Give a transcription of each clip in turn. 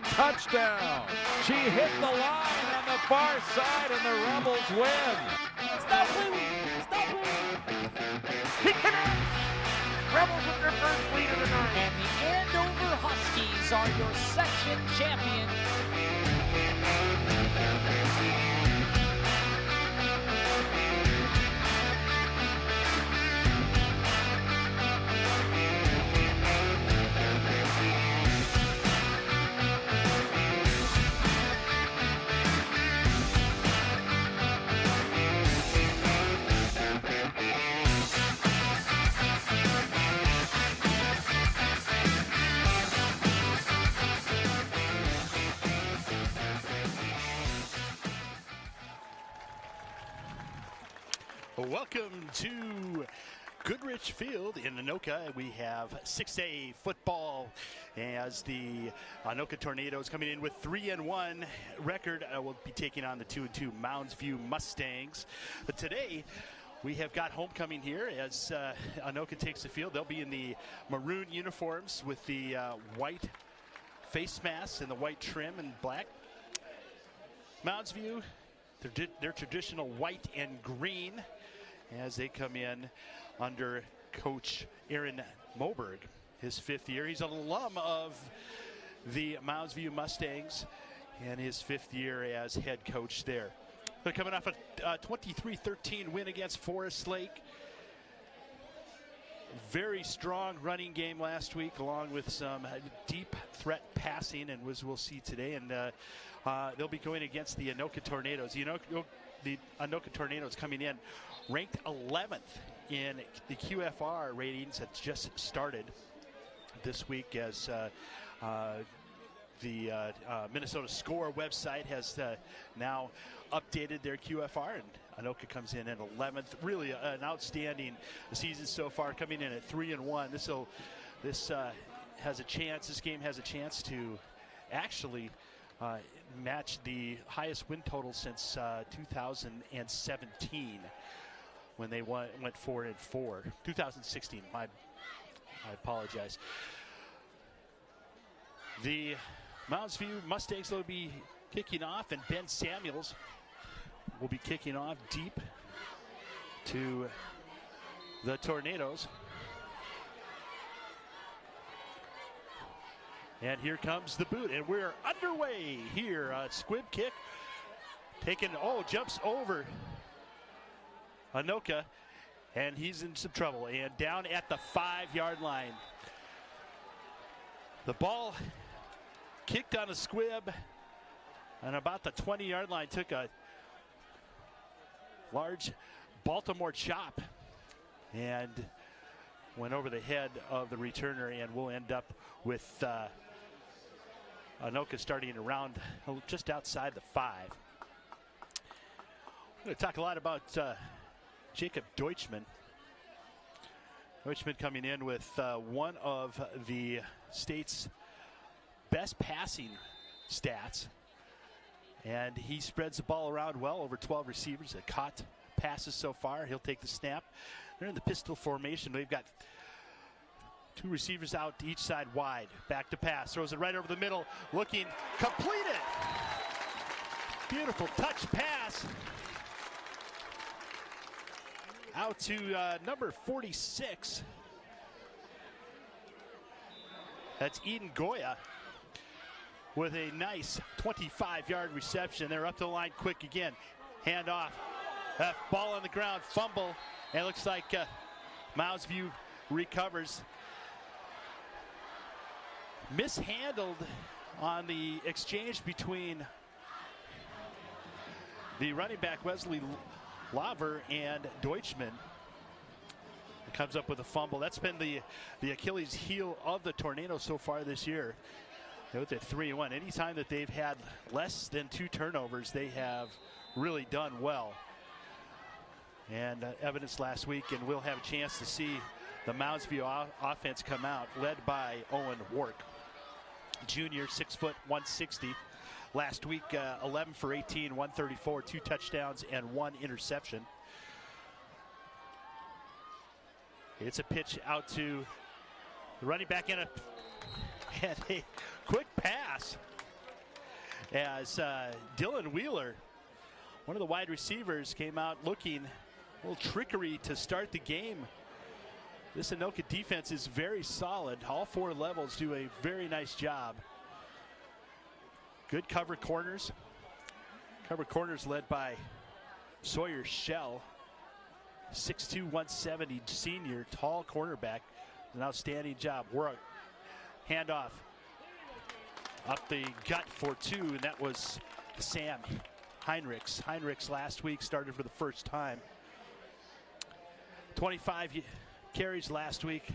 Touchdown. She hit the line on the far side, and the Rebels win. Stop playing. Stop playing. He connects. Rebels with their first lead of the night. And the Andover Huskies are your section champion. Welcome to Goodrich Field in Anoka. We have 6A football as the Anoka Tornadoes coming in with 3-1 record. Will be taking on the 2-2 Mounds Mustangs. But today we have got homecoming here as Anoka takes the field. They'll be in the maroon uniforms with the white face masks and the white trim and black. Mounds their traditional white and green as they come in under Coach Aaron Moberg, his 5th year. He's an alum of the Mounds Mustangs and his 5th year as head coach there. They're coming off a 23-13 win against Forest Lake. Very strong running game last week, along with some deep threat passing, and as we'll see today. And they'll be going against the Anoka Tornadoes. The Anoka Tornadoes coming in ranked 11th in the QFR ratings that just started this week as the Minnesota Score website has now updated their QFR, and Anoka comes in at 11th. Really an outstanding season so far, coming in at 3-1. This game has a chance to actually match the highest win total since 2017 when they went 4-4. 2016. I apologize. The Mounds Mustangs will be kicking off, and Ben Samuels will be kicking off deep to the Tornadoes. And here comes the boot, and we're underway here. Squib kick, jumps over Anoka, and he's in some trouble. And down at the 5-yard line. The ball kicked on a squib, and about the 20-yard line took a large Baltimore chop and went over the head of the returner, and we'll end up with Anoka starting around just outside the 5. We're going to talk a lot about Jacob Deutschman. Deutschman coming in with one of the state's best passing stats, and he spreads the ball around well, over 12 receivers that caught passes so far. He'll take the snap. They're in the pistol formation. They've got 2 receivers out to each side wide. Back to pass. Throws it right over the middle. Looking. Completed. Beautiful touch pass. Out to number 46. That's Eden Goya with a nice 25-yard reception. They're up the line quick again. Hand off. Ball on the ground. Fumble. And it looks like Mounds recovers. Mishandled on the exchange between the running back Wesley Laver and Deutschman. It comes up with a fumble. That's been the Achilles heel of the Tornadoes so far this year. They're 3-1. Anytime that they've had less than 2 turnovers, they have really done well. And evidence last week, and we'll have a chance to see the Mounds offense come out, led by Owen Wark. Junior, 6 foot, 160. Last week, 11 for 18, 134, 2 touchdowns and 1 interception. It's a pitch out to the running back and a quick pass. as Dylan Wheeler, one of the wide receivers, came out looking a little trickery to start the game. This Anoka defense is very solid. All four levels do a very nice job. Good cover corners. Cover corners led by Sawyer Shell, 6'2", 170 senior, tall cornerback. An outstanding job. Work. Handoff. Up the gut for two, and that was Sam Heinrichs. Heinrichs last week started for the first time. 25 carries last week.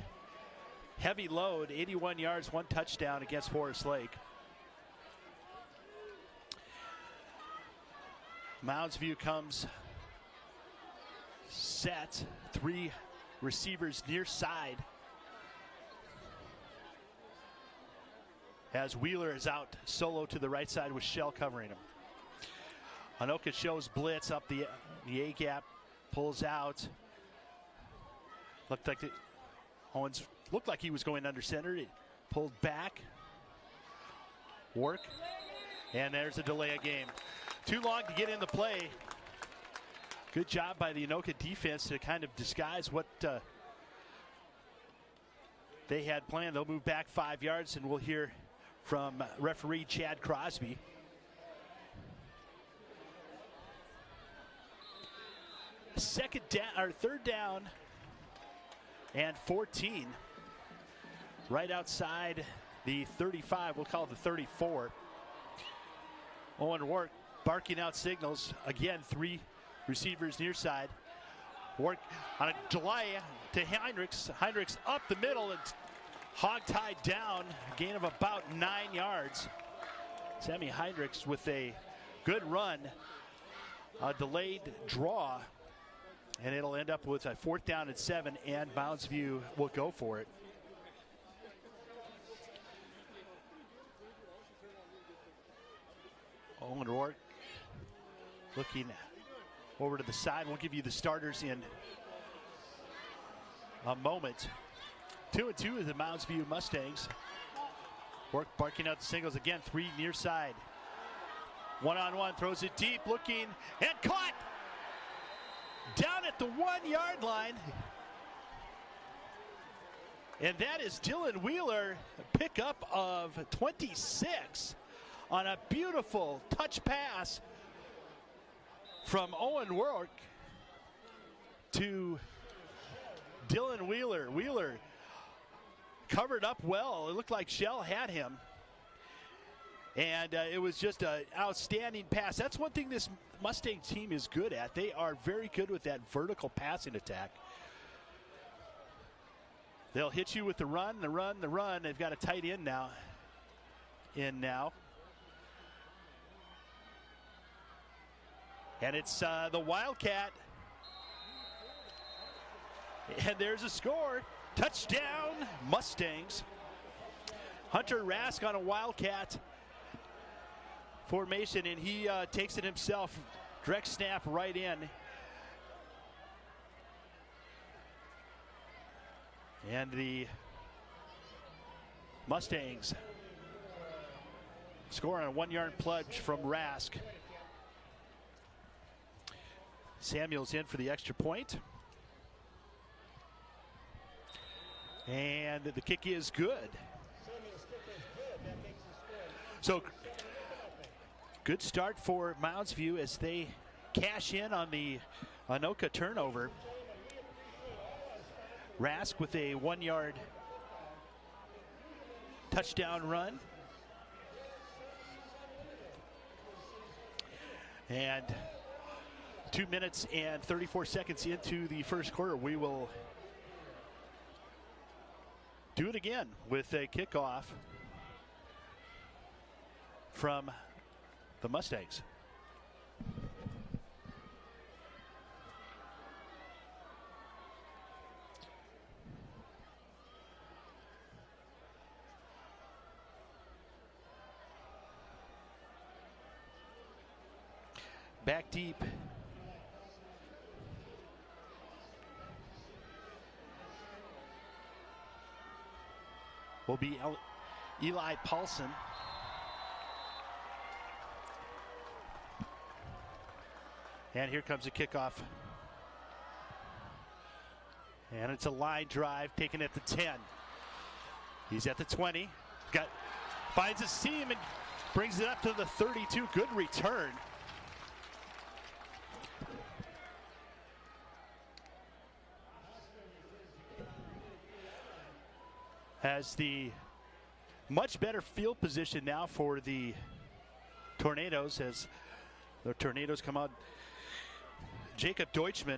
Heavy load, 81 yards, 1 touchdown against Forest Lake. Mounds View comes set. 3 receivers near side. As Wheeler is out solo to the right side with Shell covering him. Anoka shows blitz up the A-gap, pulls out. Owens looked like he was going under center. He pulled back. Work. And there's a delay of game. Too long to get in the play. Good job by the Anoka defense to kind of disguise what they had planned. They'll move back 5 yards, and we'll hear from referee Chad Crosby. Third down and 14. Right outside the 35, we'll call it the 34. Owen Wark barking out signals. Again, 3 receivers near side. Wark on a delay to Heinrichs. Heinrichs up the middle and hog-tied down, a gain of about 9 yards. Sammy Heinrichs with a good run, a delayed draw, and it'll end up with a 4th down and 7, and Mounds View will go for it. Owen Rourke looking over to the side. We'll give you the starters in a moment. 2-2 is the Mounds View Mustangs. Work barking out the singles again. 3 near side. One-on-one, throws it deep, looking, and caught! Down at the 1-yard line. And that is Dylan Wheeler, a pickup of 26 on a beautiful touch pass from Owen Rourke to Dylan Wheeler. Wheeler covered up well. It looked like Shell had him. And it was just an outstanding pass. That's one thing this Mustang team is good at. They are very good with that vertical passing attack. They'll hit you with the run, the run, the run. They've got a tight end now. And it's the Wildcat. And there's a score. Touchdown, Mustangs. Hunter Rask on a Wildcat formation, and he takes it himself. Direct snap right in. And the Mustangs score on a 1-yard plunge from Rask. Samuel's in for the extra point. And the kick is good. So good start for Mounds View as they cash in on the Anoka turnover. Rask with a 1-yard touchdown run. And 2 minutes and 34 seconds into the first quarter, we will do it again with a kickoff from the Mustangs. Back deep. Will be Eli Paulson. And here comes a kickoff. And it's a line drive taken at the 10. He's at the 20. Finds his seam and brings it up to the 32. Good return. Has the much better field position now for the Tornadoes as the Tornadoes come out. Jacob Deutschman,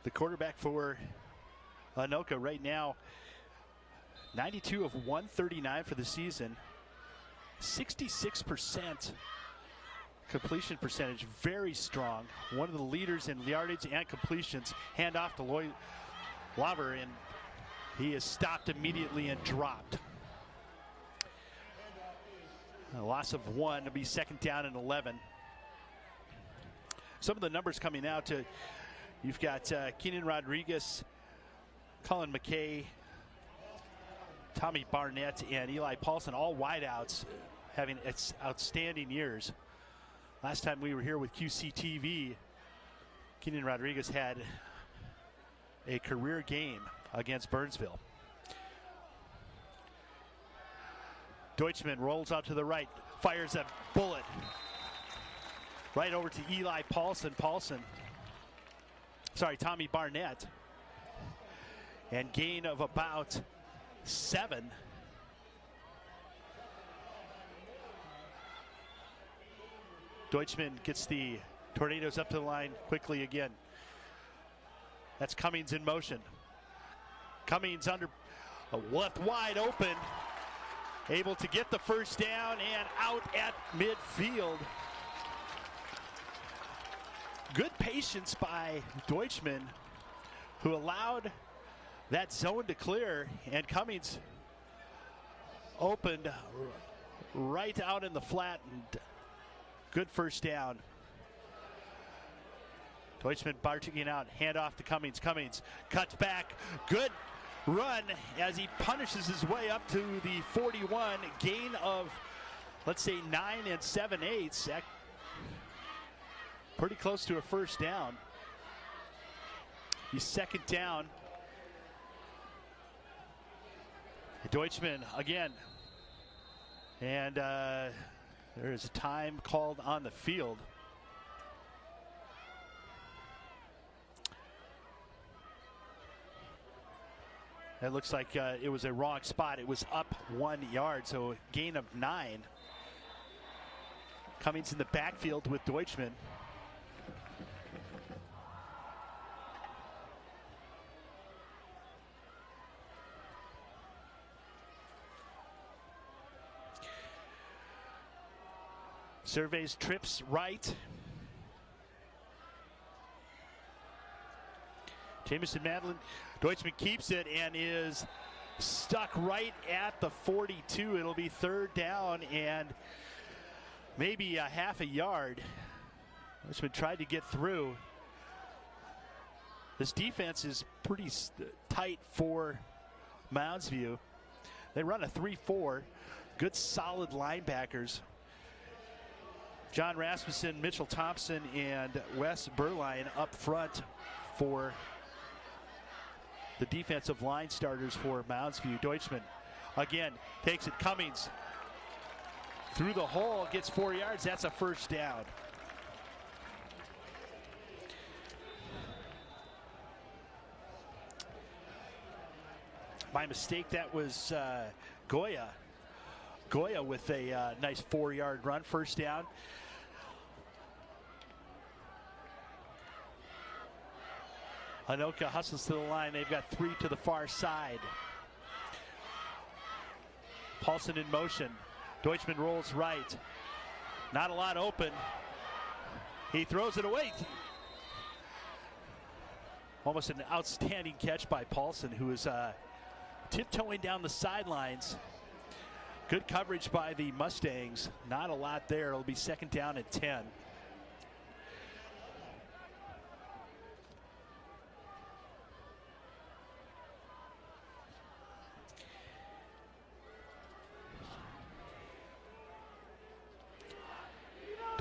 the quarterback for Anoka right now, 92 of 139 for the season, 66% completion percentage, very strong. One of the leaders in yardage and completions. Hand off to Lloyd Lover, and he is stopped immediately and dropped. A loss of 1 to be second down and 11. Some of the numbers coming out to, you've got Keenan Rodriguez, Colin McKay, Tommy Barnett, and Eli Paulson, all wideouts, having outstanding years. Last time we were here with QCTV, Keenan Rodriguez had a career game against Burnsville. Deutschman rolls out to the right, fires a bullet right over to Eli Paulson. Tommy Barnett. And gain of about 7. Deutschman gets the Tornadoes up to the line quickly again. That's Cummings in motion. Cummings under left wide open, able to get the first down and out at midfield. Good patience by Deutschman, who allowed that zone to clear, and Cummings opened right out in the flat, and good first down. Deutschman barging out, hand off to Cummings. Cummings cuts back, good run as he punishes his way up to the 41. Gain of, let's say, 9 7/8. Pretty close to a first down. He's second down. Deutschman again. And there is a time called on the field. It looks like it was a wrong spot. It was up 1 yard, so gain of 9. Cummings in the backfield with Deutschman. Surveys trips right. Jamison Madeline. Deutschman keeps it and is stuck right at the 42. It'll be third down and maybe a half a yard. Deutschman tried to get through. This defense is pretty tight for Mounds View. They run a 3-4. Good solid linebackers. John Rasmussen, Mitchell Thompson, and Wes Berline up front for the defensive line starters for Mounds View. Deutschman again takes it. Cummings through the hole, gets 4 yards. That's a first down. My mistake, that was Goya. Goya with a nice 4-yard run, first down. Anoka hustles to the line. They've got 3 to the far side. Paulson in motion. Deutschman rolls right. Not a lot open. He throws it away. Almost an outstanding catch by Paulson, who is tiptoeing down the sidelines. Good coverage by the Mustangs. Not a lot there. It'll be second down and 10.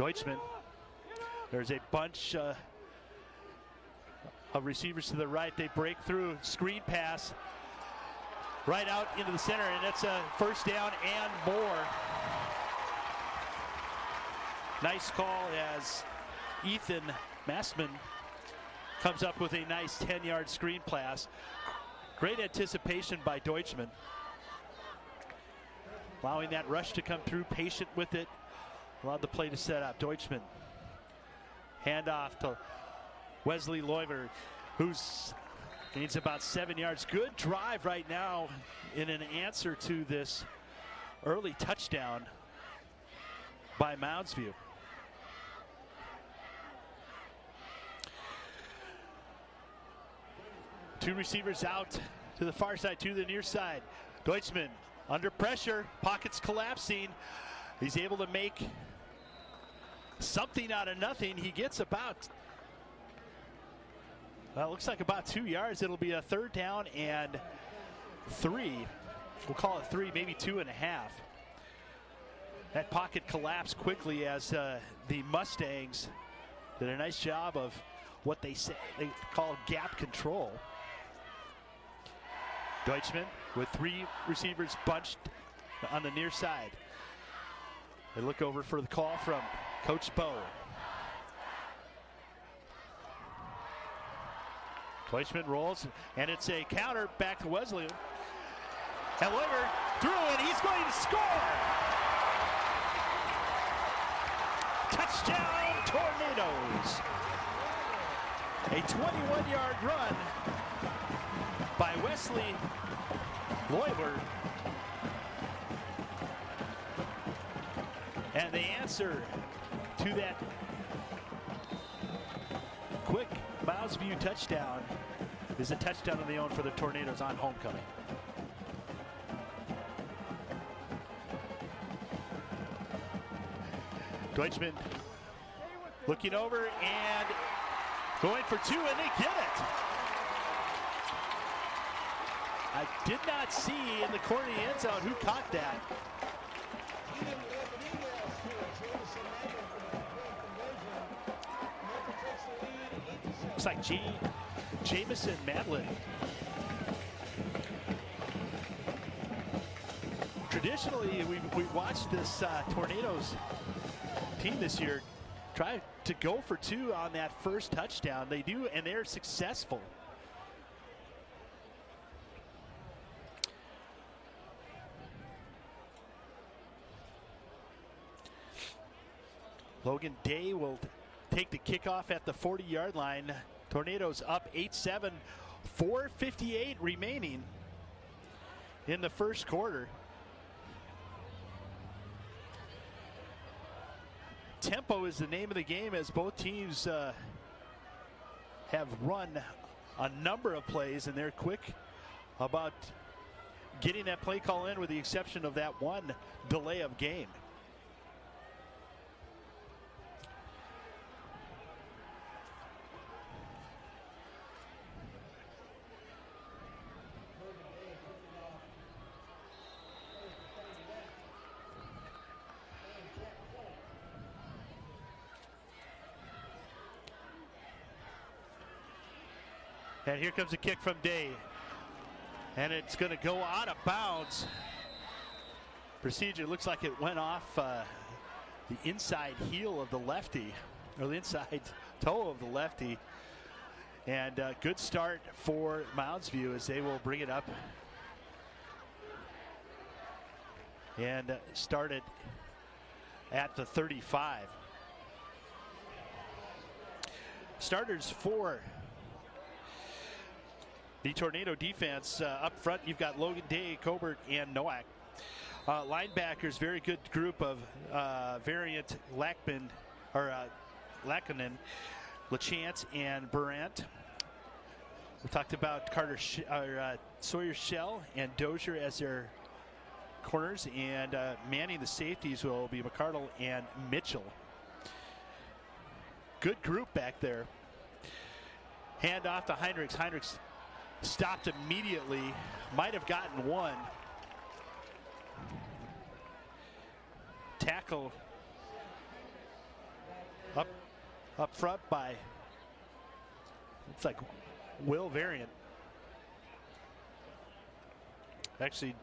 Deutschman. There's a bunch of receivers to the right. They break through, screen pass right out into the center, and it's a first down and more. Nice call as Ethan Massman comes up with a nice 10-yard screen pass. Great anticipation by Deutschman. Allowing that rush to come through, patient with it. Allowed the play to set up. Deutschman. Handoff to Wesley Loiver, who's gains about 7 yards. Good drive right now in an answer to this early touchdown by Mounds View. Two receivers out to the far side, to the near side. Deutschman under pressure, pockets collapsing. He's able to make something out of nothing. He gets about, well, it looks like about 2 yards. It'll be a third down and 3. We'll call it 3, maybe 2.5. That pocket collapsed quickly as the Mustangs did a nice job of what they call gap control. Deutschman with 3 receivers bunched on the near side. They look over for the call from Coach Bowe. Deutschman rolls, and it's a counter back to Wesleyan. And Loiver threw, and he's going to score! Touchdown, Tornadoes! A 21-yard run by Wesley Loiver. And the answer to that quick Mounds View touchdown is a touchdown of their own for the Tornadoes on homecoming. Deutschman looking over and going for 2, and they get it. I did not see in the corner of the end zone who caught that. Looks like Jamison Madlin. Traditionally, we've watched this Tornadoes team this year try to go for 2 on that first touchdown. They do, and they're successful. Logan Day will take the kickoff at the 40-yard line. Tornadoes up 8-7, 4:58 remaining in the first quarter. Tempo is the name of the game as both teams have run a number of plays, and they're quick about getting that play call in, with the exception of that one delay of game. And here comes a kick from Day. And it's going to go out of bounds. Procedure looks like it went off the inside heel of the lefty, or the inside toe of the lefty. And good start for Mounds View as they will bring it up and start it at the 35. Starters for the Tornado defense. Up front, you've got Logan Day, Cobert, and Nowak. Linebackers, very good group of variant Lackman, or Lackinen, LaChance, and Burant. We talked about Sawyer Shell and Dozier as their corners, and manning the safeties will be McCardle and Mitchell. Good group back there. Hand off to Heinrichs. Heinrichs stopped immediately, might have gotten one. Up front by, it's like Will Variant. Actually,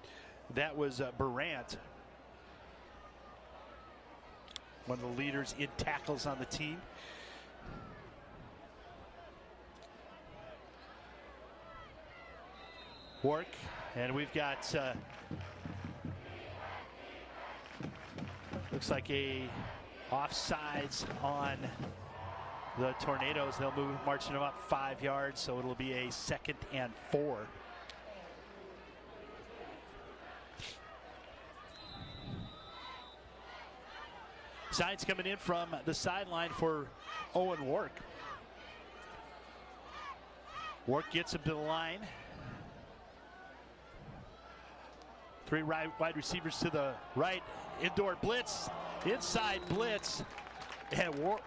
that was Burant, one of the leaders in tackles on the team. Work, and we've got looks like a offsides on the Tornadoes. They'll move, marching them up 5 yards, so it'll be a 2nd and 4. Signs coming in from the sideline for Owen Wark. Wark gets him to the line. 3 wide receivers to the right. Indoor blitz, inside blitz, and Wark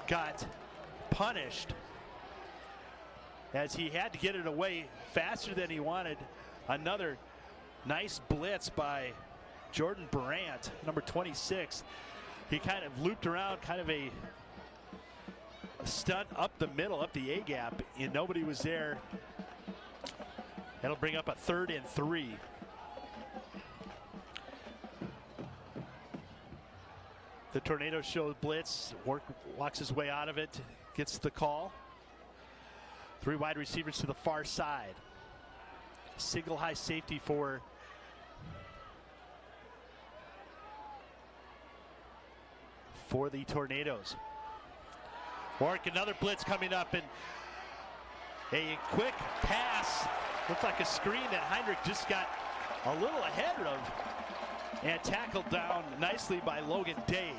got punished as he had to get it away faster than he wanted. Another nice blitz by Jordan Burant, number 26. He kind of looped around, kind of a stunt up the middle, up the A gap, and nobody was there. That'll bring up a 3rd and 3. The Tornadoes show blitz. Wark walks his way out of it, gets the call. 3 wide receivers to the far side. Single high safety for the Tornadoes. Wark, another blitz coming up, and a quick pass. Looked like a screen that Heinrich just got a little ahead of, and tackled down nicely by Logan Day.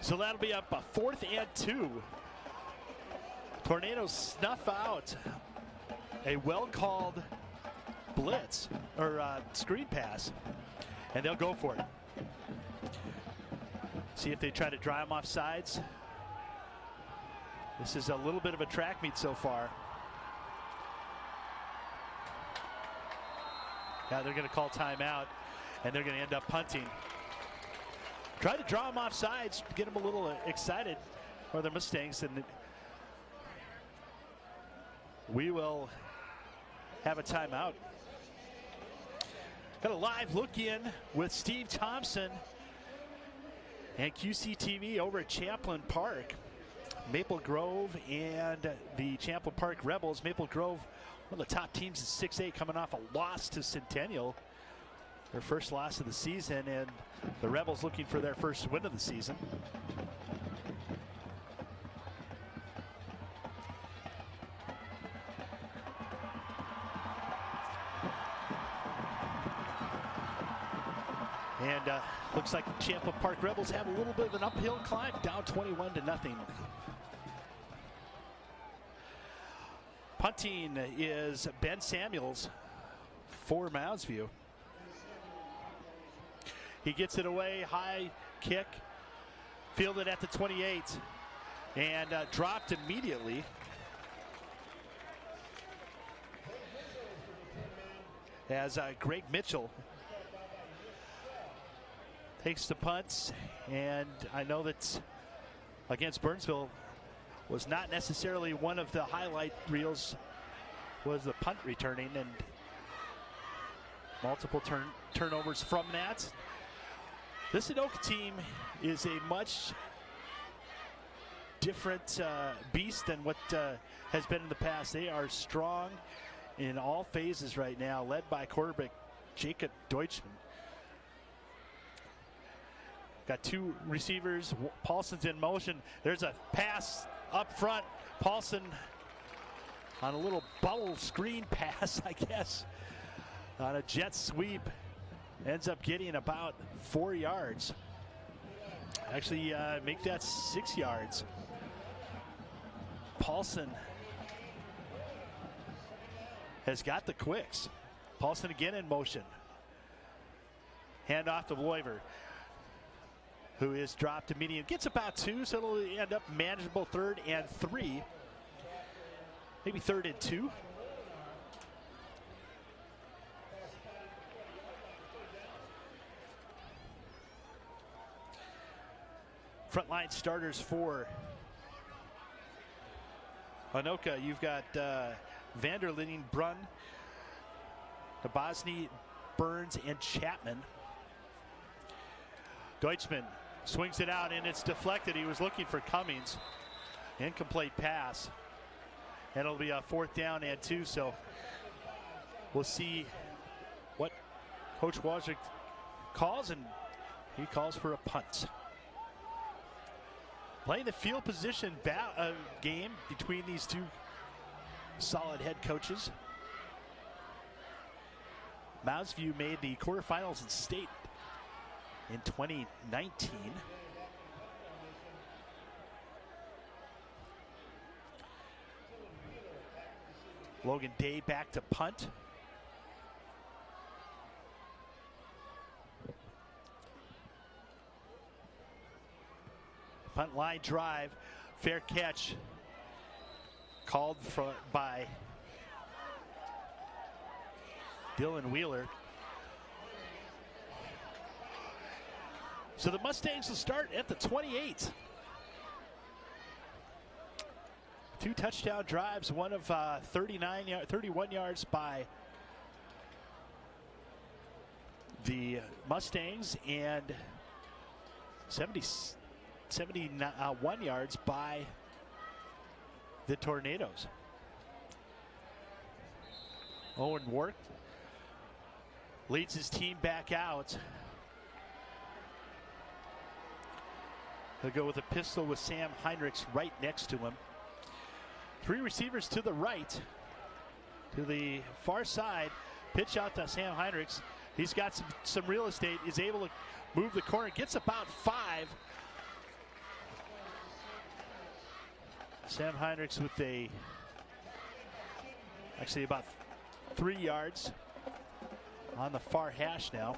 So that'll be up a 4th and 2. Tornadoes snuff out a well-called blitz or screen pass, and they'll go for it. See if they try to dry them off sides. This is a little bit of a track meet so far. Yeah, they're going to call timeout, and they're going to end up punting. Try to draw them off sides, get them a little excited for their Mustangs, and we will have a timeout. Got a live look in with Steve Thompson and QCTV over at Champlin Park. Maple Grove and the Champlin Park Rebels. Maple Grove, one of the top teams in 6A, coming off a loss to Centennial, their first loss of the season, and the Rebels looking for their first win of the season. And looks like the Champlin Park Rebels have a little bit of an uphill climb, down 21-0. Punting is Ben Samuels for Mounds View. He gets it away, high kick, fielded at the 28, and dropped immediately. As Greg Mitchell takes the punts, and I know that against Burnsville was not necessarily one of the highlight reels, was the punt returning, and multiple turnovers from that. This Anoka team is a much different beast than what has been in the past. They are strong in all phases right now, led by quarterback Jacob Deutschman. Got 2 receivers. Paulson's in motion. There's a pass up front. Paulson on a little bubble screen pass, I guess, on a jet sweep. Ends up getting about 4 yards. Actually, make that 6 yards. Paulson has got the quicks. Paulson again in motion. Hand off to Loiver, who is dropped to medium. Gets about 2, so it'll end up manageable 3rd and 3. Maybe 3rd and 2. Frontline starters for Anoka. You've got Vanderlinden, Brunn, Bosny, Burns, and Chapman. Deutschman swings it out, and it's deflected. He was looking for Cummings. Incomplete pass. And it'll be a 4th down and 2, so we'll see what Coach Wojcik calls, and he calls for a punt. Playing the field position game between these two solid head coaches. Mounds View made the quarterfinals in state in 2019. Logan Day back to punt. Punt line drive, fair catch, called by Dylan Wheeler. So the Mustangs will start at the 28. 2 touchdown drives, one of 31 yards by the Mustangs, and 71 yards by the Tornadoes. Owen Wark leads his team back out. He'll go with a pistol with Sam Heinrichs right next to him. 3 receivers to the right. To the far side, pitch out to Sam Heinrichs. He's got some real estate, is able to move the corner, gets about 5. Sam Heinrichs with actually about 3 yards on the far hash now.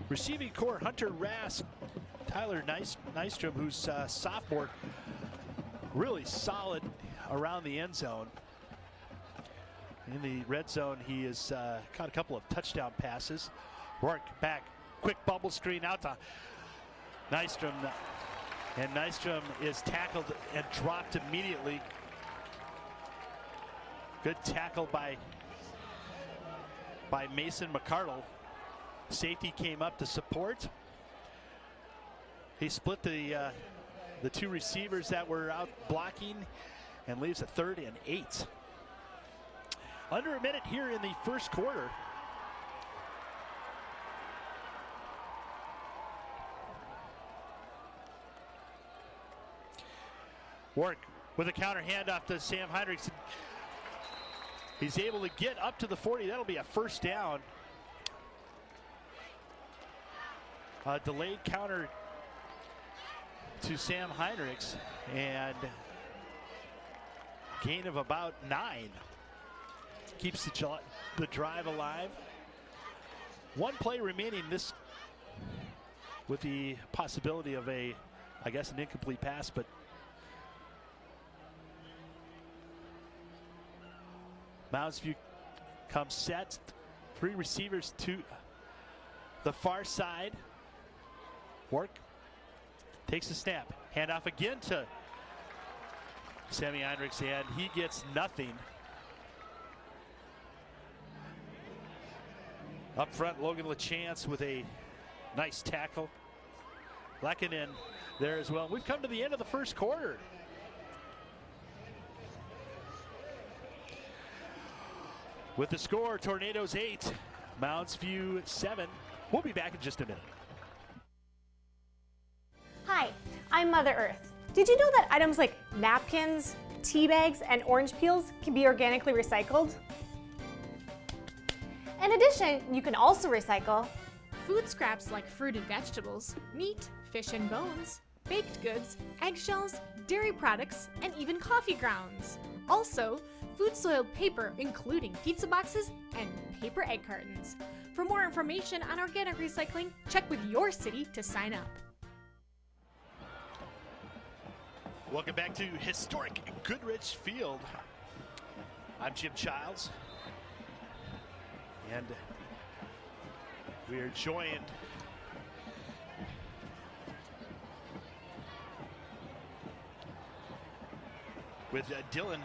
Receiving core, Hunter Rask, Tyler Nystrom, who's a sophomore, really solid around the end zone. In the red zone, he has caught a couple of touchdown passes. Work back, quick bubble screen out to Nystrom, and Nystrom is tackled and dropped immediately. Good tackle by Mason McCardle. Safety came up to support. He split the 2 receivers that were out blocking and leaves a 3rd and 8. Under a minute here in the first quarter. Wark with a counter handoff to Sam Heinrichs. He's able to get up to the 40. That'll be a 1st down. A delayed counter to Sam Heinrichs, and gain of about 9. Keeps the drive alive. 1 play remaining, this with the possibility of an incomplete pass, but Mounds View comes set. 3 receivers to the far side. Work takes a snap. Handoff again to Sammy Heinrichs, and he gets nothing. Up front, Logan LaChance with a nice tackle. Lekkinen there as well. We've come to the end of the first quarter. With the score, Tornadoes 8, Mounds View 7. We'll be back in just a minute. Hi, I'm Mother Earth. Did you know that items like napkins, tea bags, and orange peels can be organically recycled? In addition, you can also recycle food scraps like fruit and vegetables, meat, fish and bones, baked goods, eggshells, dairy products, and even coffee grounds. Also, food-soiled paper, including pizza boxes and paper egg cartons. For more information on organic recycling, check with your city to sign up. Welcome back to historic Goodrich Field. I'm Jim Childs. And We are joined with Dylan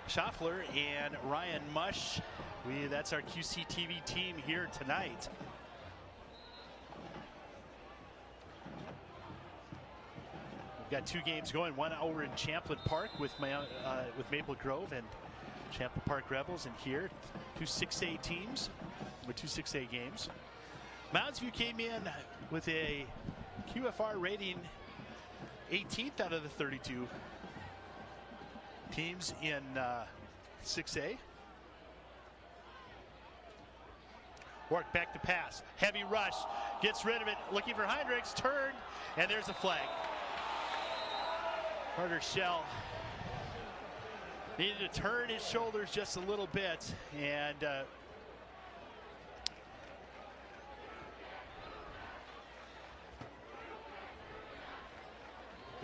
Schaffler and Ryan Mush. That's our QCTV team here tonight. We've got 2 games going, one over in Champlin Park with Maple Grove and Champlin Park Rebels, and here 2 6A teams with 2 6A games. Mounds View came in with a QFR rating 18th out of the 32 teams in 6A. Work back to pass. Heavy rush. Gets rid of it. Looking for Heinrichs. Turn. And there's a flag. Carter Shell needed to turn his shoulders just a little bit. And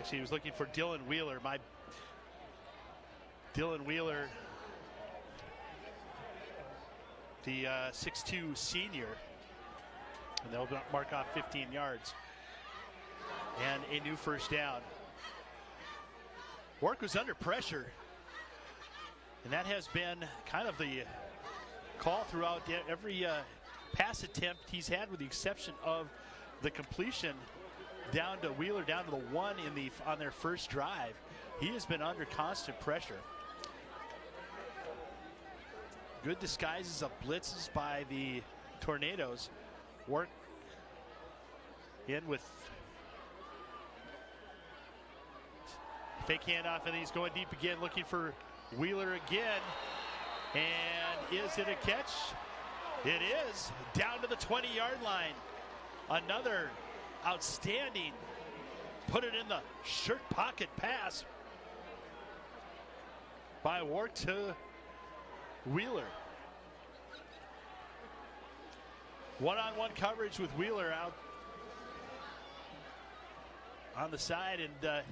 he was looking for Dylan Wheeler. Dylan Wheeler, the 6'2" senior, and they'll mark off 15 yards and a new first down. Wark was under pressure, and that has been kind of the call throughout every pass attempt he's had, with the exception of the completion down to Wheeler, down to the 1 on their first drive. He has been under constant pressure. Good disguises of blitzes by the Tornadoes. Work in with fake handoff, and he's going deep again, looking for Wheeler again. And is it a catch? It is. Down to the 20-yard line. Another outstanding, put it in the shirt pocket pass by Wark to Wheeler. One-on-one coverage with Wheeler out on the side, and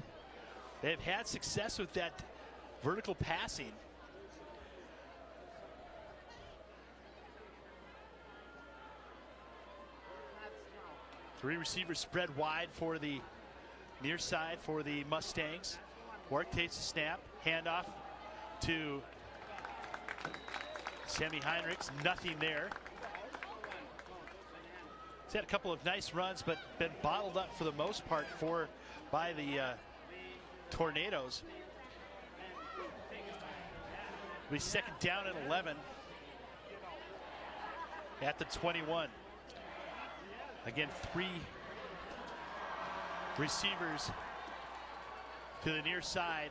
they've had success with that vertical passing. Three receivers spread wide for the near side for the Mustangs. Wark takes the snap, handoff to Sammy Heinrichs, nothing there. He's had a couple of nice runs, but been bottled up for the most part by the Tornadoes. We second down and 11 at the 21. Again, 3 receivers to the near side,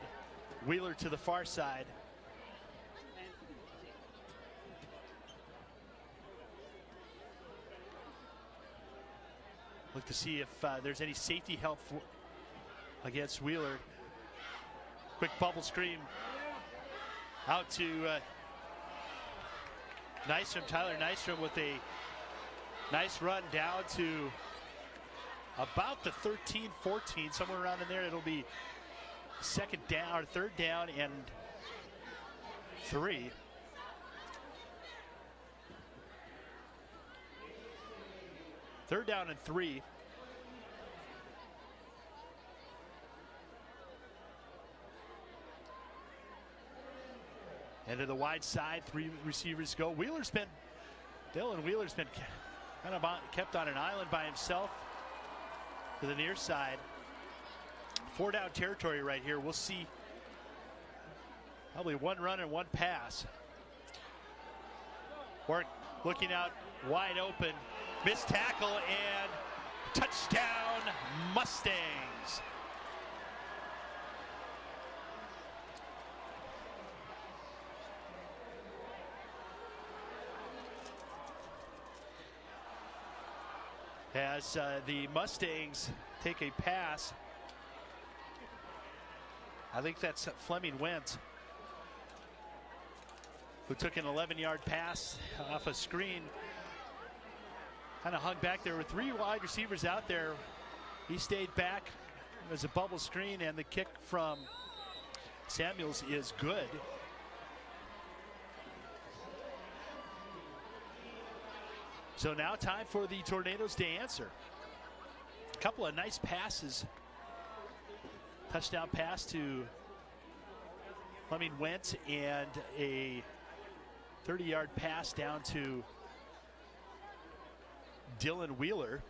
Wheeler to the far side. Look to see if there's any safety help against Wheeler. Quick bubble screen out to Nystrom, Tyler Nystrom, with a nice run down to about the 13, 14, somewhere around in there. It'll be second down, or third down and 3. Third down and 3. And to the wide side, 3 receivers go. Dylan Wheeler's been kind of kept on an island by himself to the near side. 4 down territory right here. We'll see probably 1 run and 1 pass. Wark looking out wide open. Missed tackle and touchdown Mustangs. As the Mustangs take a pass, I think that's Fleming Wentz, who took an 11-yard pass off a screen. Kind of hung back. There were 3 wide receivers out there. He stayed back. It was a bubble screen, and the kick from Samuels is good. So now time for the Tornadoes to answer. A couple of nice passes. Touchdown pass to Fleming Went and a 30-yard pass down to Dylan Wheeler.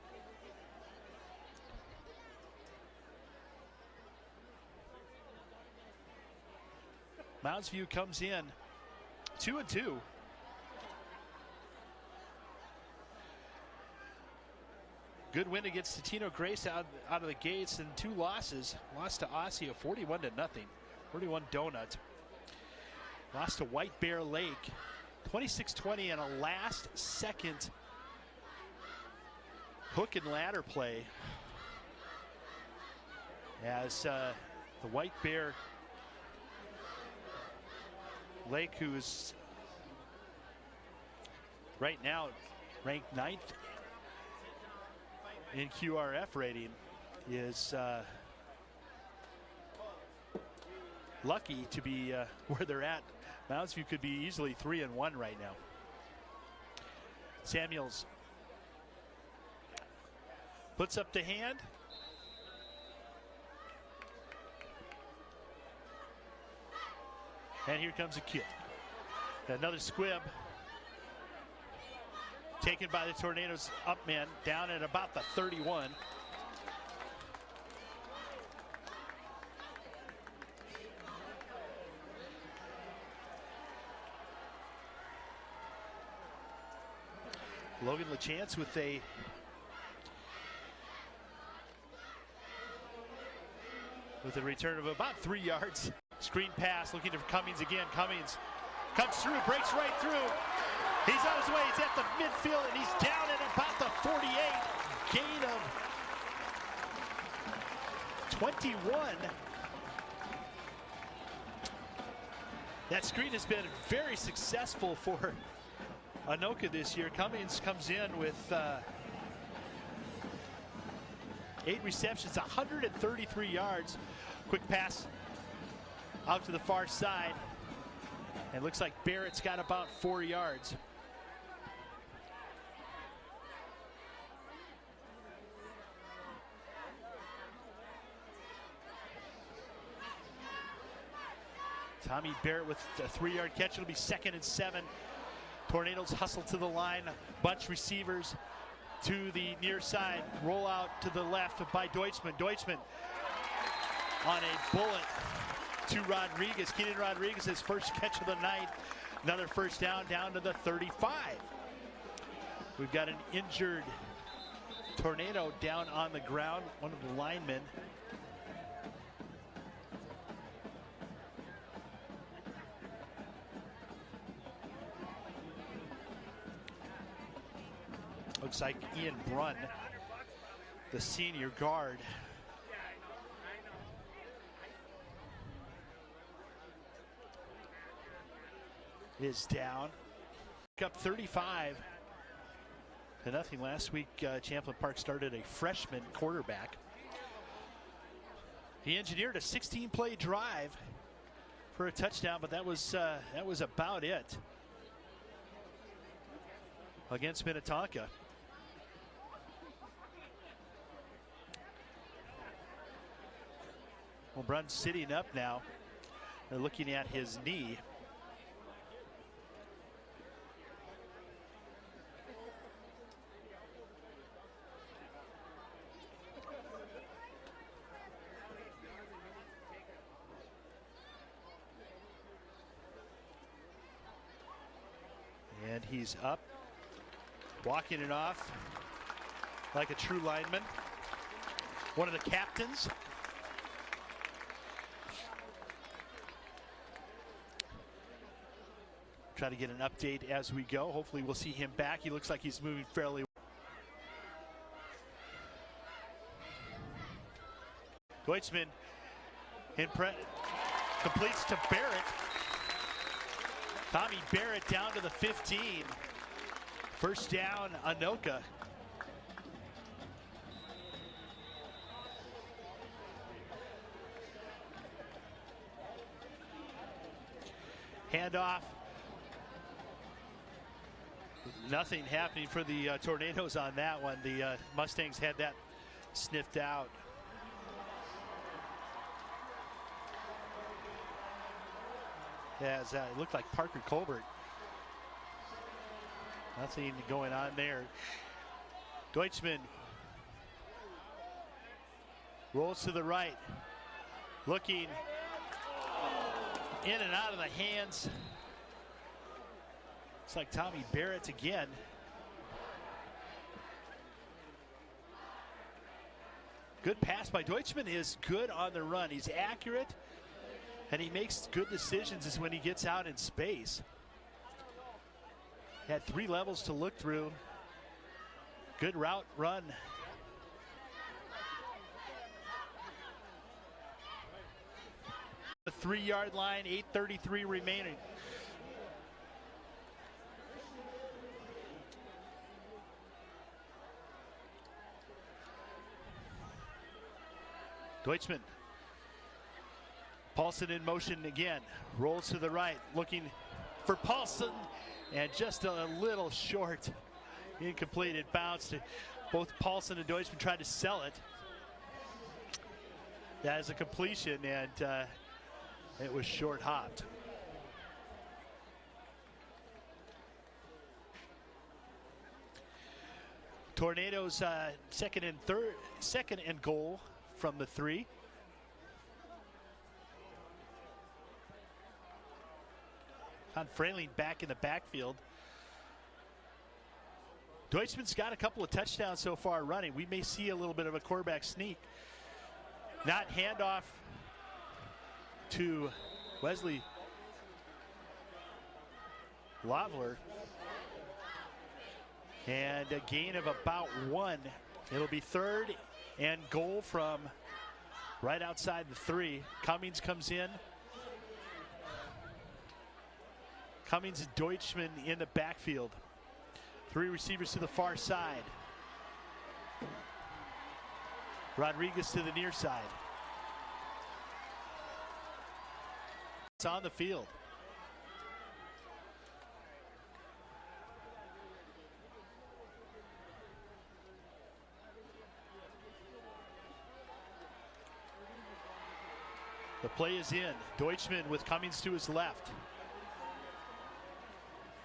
Mounds View comes in 2-2. Good win against Tino Grace out of the gates, and 2 losses. Lost to Osseo 41-0. 41 Donut. Lost to White Bear Lake 26-20 in a last-second hook and ladder play. As the White Bear Lake, who's right now ranked 9th in QRF rating, is lucky to be where they're at. Mounds View could be easily 3-1 right now. Samuels puts up the hand. And here comes a kick. Another squib. Taken by the Tornadoes up men, down at about the 31. Logan LaChance with a return of about 3 yards. Screen pass, looking for Cummings again. Cummings comes through, breaks right through. He's on his way, he's at the midfield, and he's down at about the 48. Gain of 21. That screen has been very successful for Anoka this year. Cummings comes in with 8 receptions, 133 yards. Quick pass out to the far side. And looks like Barrett's got about 4 yards. Tommy Barrett with a 3-yard catch. It'll be 2nd and 7. Tornadoes hustle to the line. Bunch receivers to the near side. Roll out to the left by Deutschman. Deutschman on a bullet to Rodriguez. Keenan Rodriguez, his first catch of the night. Another first down to the 35. We've got an injured Tornado down on the ground, one of the linemen. Looks like Ian Brunn, the senior guard. Is down. Up 35-0 last week. Champlain Park started a freshman quarterback. He engineered a 16-play drive for a touchdown, but that was about it against Minnetonka. Well, Brunn's sitting up now. They're looking at his knee. And he's up, walking it off like a true lineman. One of the captains. Try to get an update as we go. Hopefully we'll see him back. He looks like he's moving fairly well. Deutschman completes to Barrett. Tommy Barrett down to the 15. First down, Anoka. Handoff Nothing happening for the Tornadoes on that one. The Mustangs had that sniffed out. As it looked like Parker Colbert. Nothing going on there. Deutschman rolls to the right, looking in and out of the hands. It's like Tommy Barrett again. Good pass by Deutschman is good on the run. He's accurate and he makes good decisions is when he gets out in space. Had 3 levels to look through. Good route run. The 3-yard line, 8:33 remaining. Deutschman. Paulson in motion again. Rolls to the right, looking for Paulson, and just a little short. Incomplete. It bounced. Both Paulson and Deutschman tried to sell it. That is a completion, and it was short hopped. Tornadoes second and goal from the 3. On Frayling back in the backfield. Deutschman's got a couple of touchdowns so far running. We may see a little bit of a quarterback sneak. Not handoff to Wesley Lavler. And a gain of about 1. It'll be 3rd and goal from right outside the 3. Cummings comes in. Cummings and Deutschman in the backfield. 3 receivers to the far side. Rodriguez to the near side. It's on the field. The play is in. Deutschman with Cummings to his left.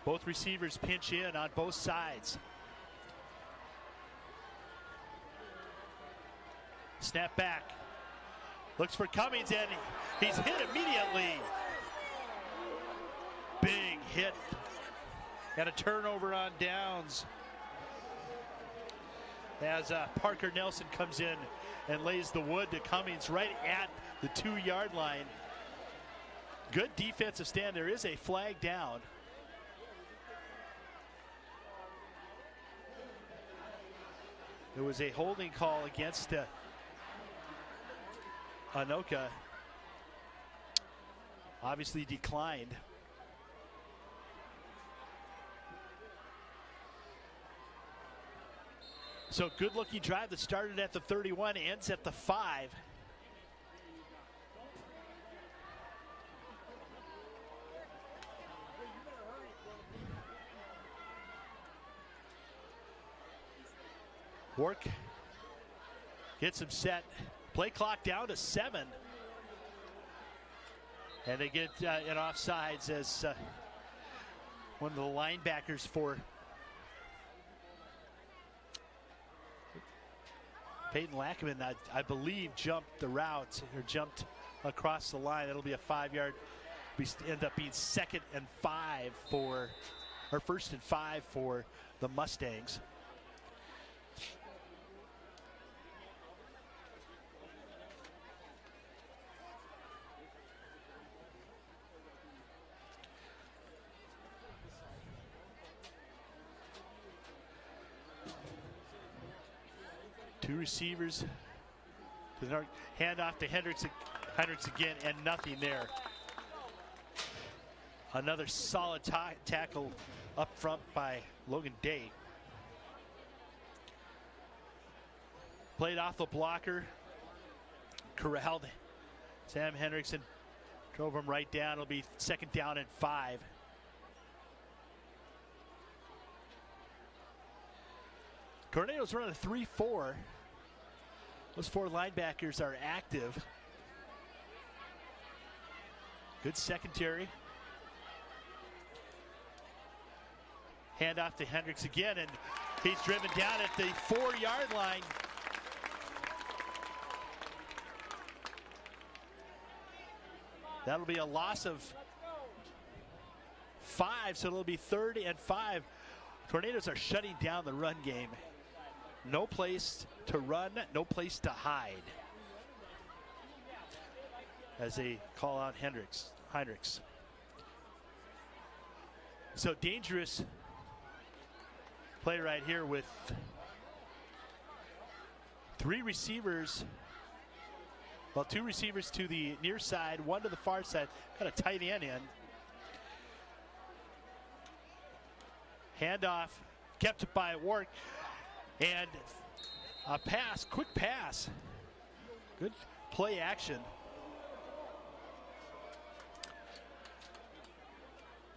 Both receivers pinch in on both sides. Snap back. Looks for Cummings and he's hit immediately. Big hit. And a turnover on downs. As Parker Nelson comes in and lays the wood to Cummings right at the 2-yard line. Good defensive stand. There is a flag down. There was a holding call against Anoka. Obviously declined. So good looking drive that started at the 31, ends at the 5. Work gets him set. Play clock down to 7. And they get an offsides as one of the linebackers for Peyton Lackaman, I believe, jumped the route or jumped across the line. It'll be a 5-yard. We end up being 2nd and 5 for, or 1st and 5 for the Mustangs. Two receivers. Hand off to Hendricks again, and nothing there. Another solid tackle up front by Logan Day. Played off the blocker. Corralled Sam Hendrickson. Drove him right down. It'll be 2nd down and 5. Tornadoes run a 3-4. Those 4 linebackers are active. Good secondary. Hand off to Hendricks again, and he's driven down at the 4-yard line. That'll be a loss of 5, so it'll be 3rd and 5. Tornadoes are shutting down the run game. No place to run, no place to hide. As they call out Heinrichs. So dangerous play right here with 3 receivers. Well, 2 receivers to the near side, 1 to the far side. Got a tight end in. Handoff, kept it by Warwick. And a pass, quick pass. Good play action.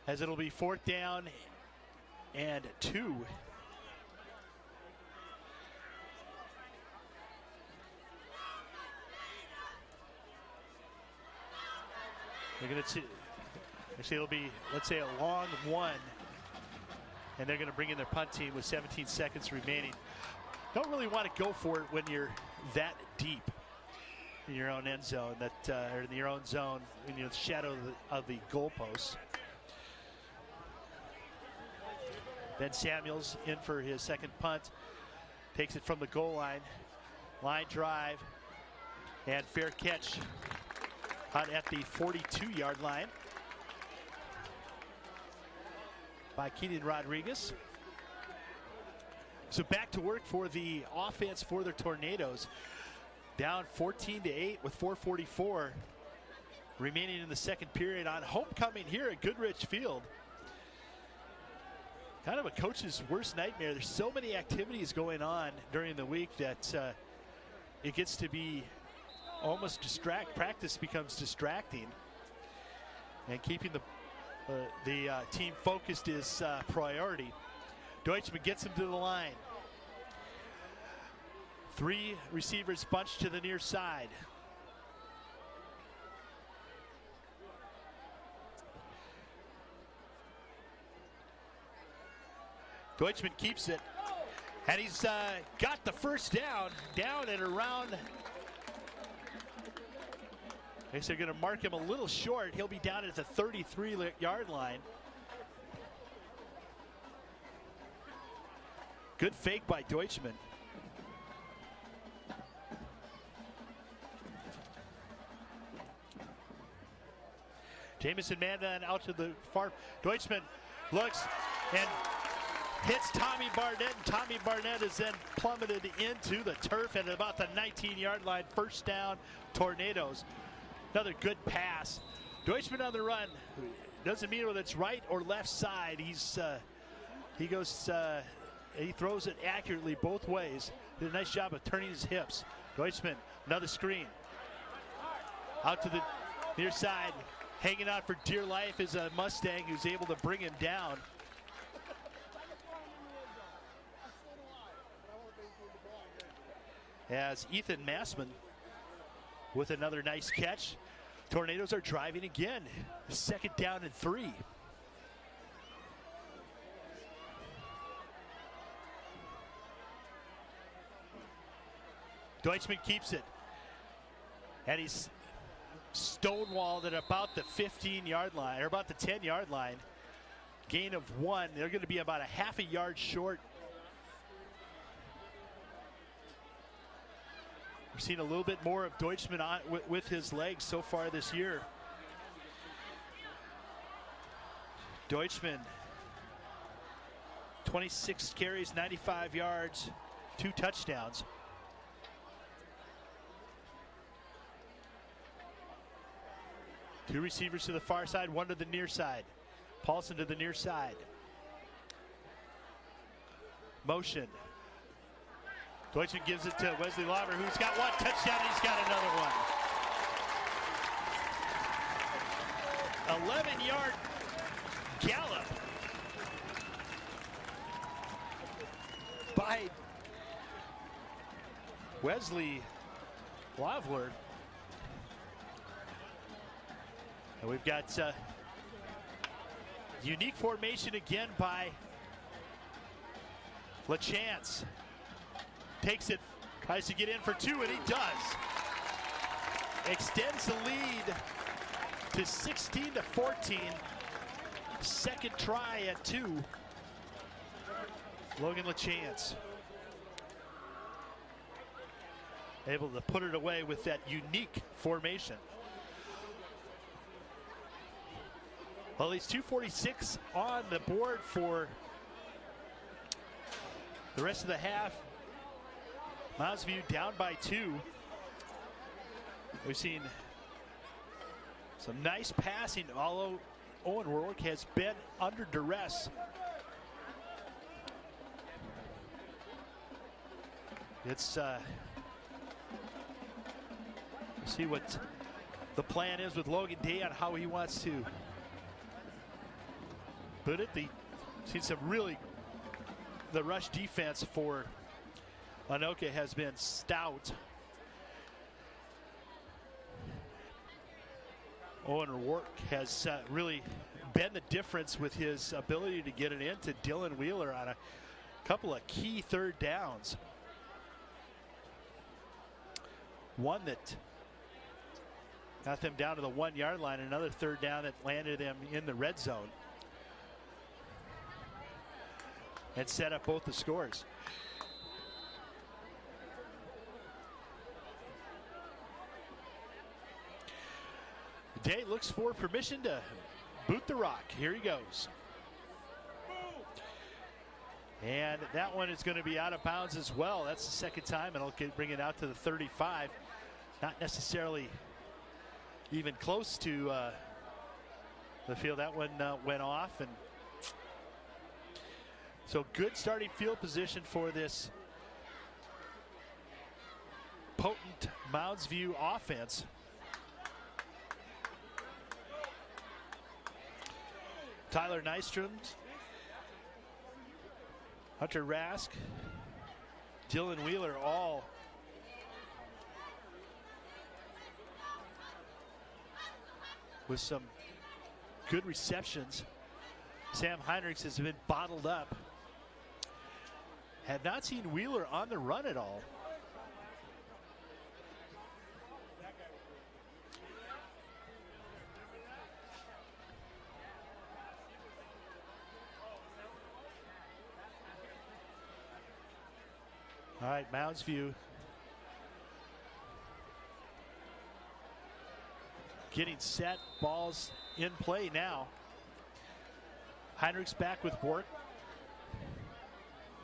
As it'll be 4th down and 2. They're going to see, actually it'll be, let's say, a long 1. And they're going to bring in their punt team with 17 seconds remaining. Don't really want to go for it when you're that deep in your own end zone, or in your own zone, in the shadow of the goalposts. Ben Samuels in for his second punt. Takes it from the goal line. Line drive. And fair catch out at the 42-yard line by Keenan Rodriguez. So back to work for the offense for the Tornadoes. Down 14-8 with 4:44 remaining in the second period on homecoming here at Goodrich Field. Kind of a coach's worst nightmare. There's so many activities going on during the week that it gets to be almost practice becomes distracting, and keeping the team focused is priority. Deutschman gets him to the line. 3 receivers bunched to the near side. Deutschman keeps it, and he's got the first down and around. I guess they're going to mark him a little short. He'll be down at the 33-yard line. Good fake by Deutschman. Jamison Mandan out to the far. Deutschman looks and hits Tommy Barnett, and Tommy Barnett is then plummeted into the turf at about the 19-yard line. First down, Tornadoes. Another good pass. Deutschman on the run. Doesn't mean whether it's right or left side. He throws it accurately both ways. Did a nice job of turning his hips. Deutschman, another screen. Out to the near side. Hanging out for dear life is a Mustang who's able to bring him down. As Ethan Massman with another nice catch. Tornadoes are driving again. 2nd down and 3. Deutschman keeps it. And he's stonewalled at about the 15-yard line, or about the 10-yard line. Gain of 1. They're going to be about a half a yard short. We've seen a little bit more of Deutschman with his legs so far this year. Deutschman, 26 carries, 95 yards, 2 touchdowns. Two receivers to the far side, 1 to the near side. Paulson to the near side. Motion. Deutschman gives it to Wesley Lauber, who's got 1 touchdown. He's got another one. 11-yard gallop by Wesley Lavler. And we've got unique formation again by LaChance. Takes it, tries to get in for two, and he does. Extends the lead to 16-14. Second try at two. Logan LaChance able to put it away with that unique formation. Well, he's 2:46 on the board for the rest of the half. Mounds View down by two. We've seen some nice passing, although Owen Rourke has been under duress. It's see what the plan is with Logan Day on how he wants to put it. Seen some really, the rush defense for Anoka has been stout. Owen Rourke has really been the difference with his ability to get it into Dylan Wheeler on a couple of key third downs. One that got them down to the 1 yard line, another third down that landed them in the red zone and set up both the scores. Day looks for permission to boot the rock. Here he goes. And that one is going to be out of bounds as well. That's the second time, and it'll bring it out to the 35. Not necessarily even close to the field. That one went off, and so good starting field position for this potent Mounds View offense. Tyler Nystrom, Hunter Rask, Dylan Wheeler, all with some good receptions. Sam Heinrichs has been bottled up. Have not seen Wheeler on the run at all. All right, Mounds View getting set, balls in play now. Heinrichs back with work.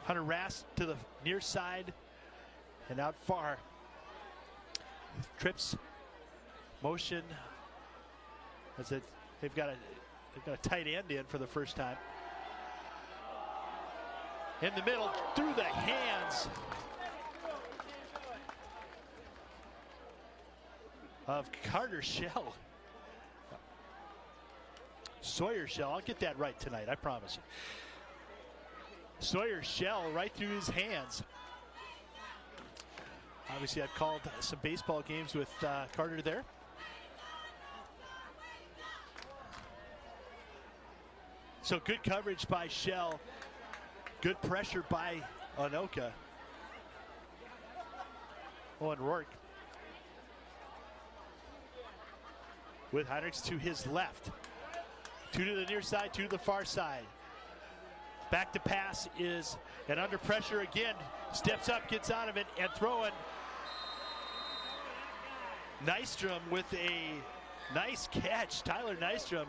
Hunter Rask to the near side and out far. Trips motion as they've got a tight end in for the first time. In the middle, through the hands of Carter Shell. Sawyer Shell, I'll get that right tonight, I promise you. Sawyer Shell right through his hands. Obviously, I've called some baseball games with Carter there. So good coverage by Shell. Good pressure by Anoka. Owen Rourke with Heinrichs to his left. Two to the near side, two to the far side. Back to pass is, and under pressure again, steps up, gets out of it, and throwing. Nystrom with a nice catch. Tyler Nystrom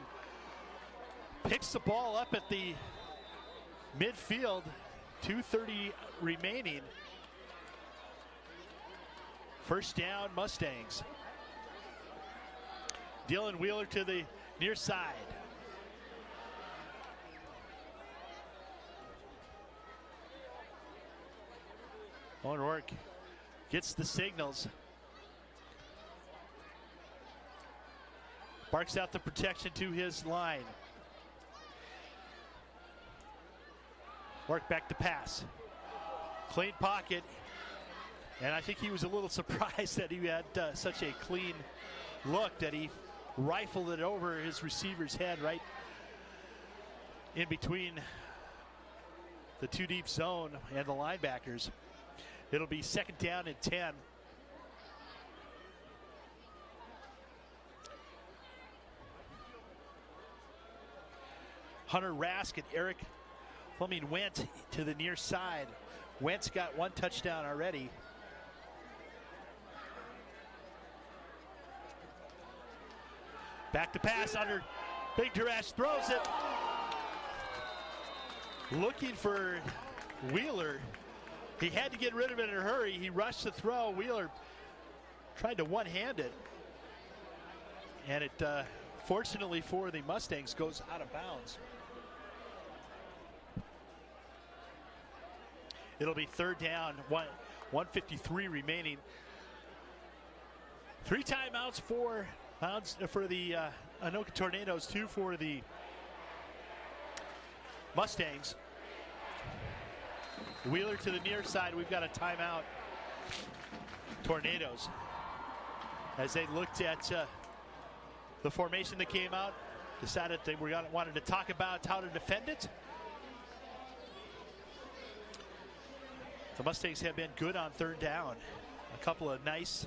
picks the ball up at the midfield, 2:30 remaining. First down, Mustangs. Dylan Wheeler to the near side. Owen Rourke gets the signals. Barks out the protection to his line. Rourke back to pass. Clean pocket. And I think he was a little surprised that he had such a clean look, that he rifled it over his receiver's head right in between the 2 deep zone and the linebackers. It'll be 2nd down and 10. Hunter Rask and Eric Fleming went to the near side. Wentz got 1 touchdown already. Back to pass under big duress, throws it. Looking for Wheeler. He had to get rid of it in a hurry. He rushed the throw. Wheeler tried to one-hand it. And it, fortunately for the Mustangs, goes out of bounds. It'll be 3rd down, 1:53 remaining. 3 timeouts for Mounds, for the Anoka Tornadoes, 2 for the Mustangs. Wheeler to the near side. We've got a timeout. Tornadoes, as they looked at the formation that came out, decided they wanted to talk about how to defend it. The Mustangs have been good on 3rd down. A couple of nice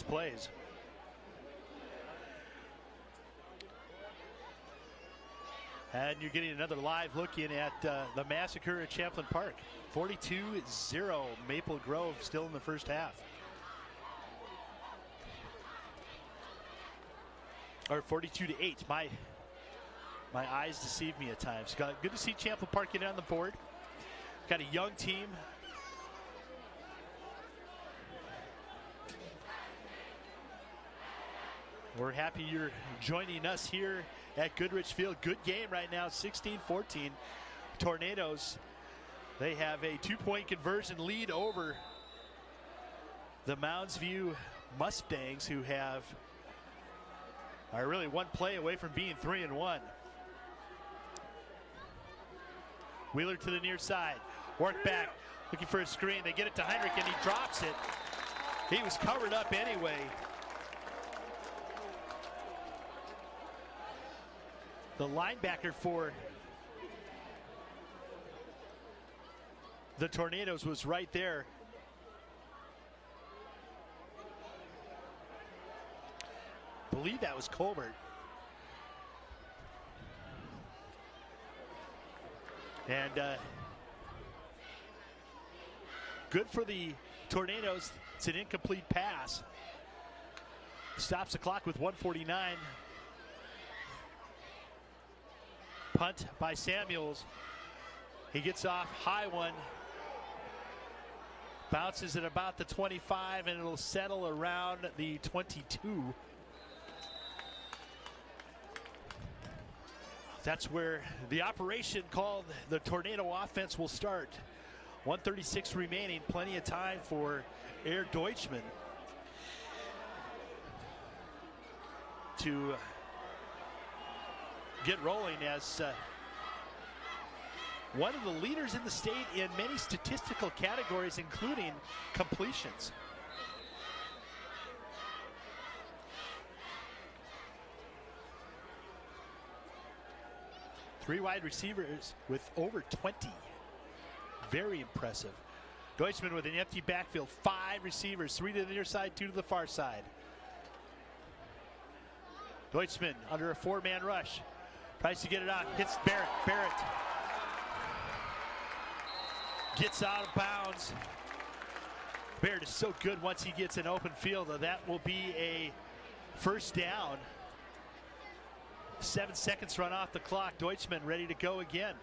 plays. And you're getting another live look in at the massacre at Champlain Park. 42-0 Maple Grove, still in the first half. Or 42-8. My eyes deceive me at times. Good to see Champlain Park get on the board. Got a young team. We're happy you're joining us here at Goodrich Field. Good game right now, 16-14. Tornadoes, they have a 2-point conversion lead over the Mounds View Mustangs, who are really 1 play away from being 3-1. Wheeler to the near side. Work back, looking for a screen. They get it to Heinrich, and he drops it. He was covered up anyway. The linebacker for the Tornadoes was right there. I believe that was Colbert. And good for the Tornadoes. It's an incomplete pass. Stops the clock with 1:49. Punt by Samuels. He gets off, high one. Bounces at about the 25, and it'll settle around the 22. That's where the operation called the Tornado Offense will start. 1:36 remaining, plenty of time for Air Deutschman to get rolling as one of the leaders in the state in many statistical categories, including completions. Three wide receivers with over 20. Very impressive. Deutschman with an empty backfield. 5 receivers, 3 to the near side, 2 to the far side. Deutschman under a 4-man rush. Tries to get it out, hits Barrett. Barrett gets out of bounds. Barrett is so good once he gets an open field. That will be a first down. 7 seconds run off the clock. Deutschman ready to go again.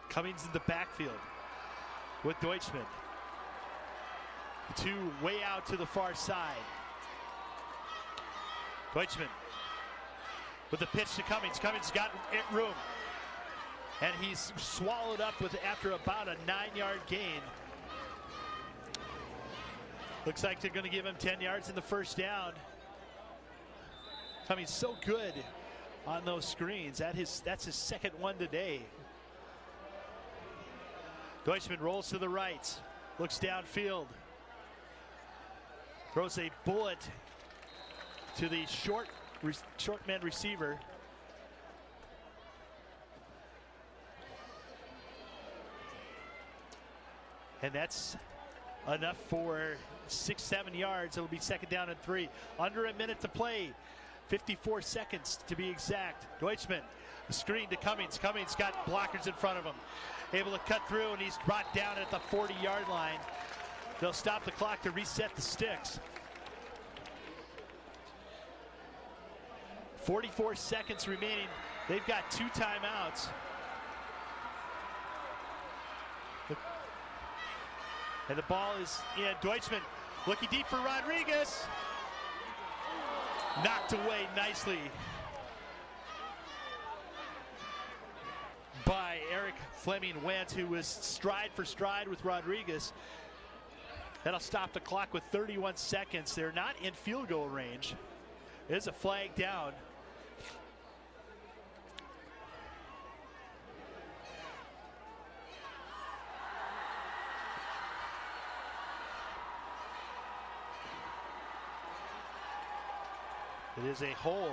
Cummings in the backfield with Deutschman. 2 way out to the far side. Deutschman with the pitch to Cummings. Cummings got room, and he's swallowed up with after about a 9-yard gain. Looks like they're going to give him 10 yards in the first down. Fleming's so good on those screens. That's his second one today. Deutschman rolls to the right, looks downfield, throws a bullet to the short man receiver. And that's enough for 6-7 yards. It'll be second down and 3. Under a minute to play. 54 seconds to be exact. Deutschman, the screen to Cummings. Cummings got blockers in front of him. Able to cut through, and he's brought down at the 40-yard line. They'll stop the clock to reset the sticks. 44 seconds remaining. They've got 2 timeouts. And the ball is in. Deutschman looking deep for Rodriguez. Knocked away nicely by Eric Fleming Wentz, who was stride for stride with Rodriguez. That'll stop the clock with 31 seconds. They're not in field goal range. There's a flag down. It is a hold.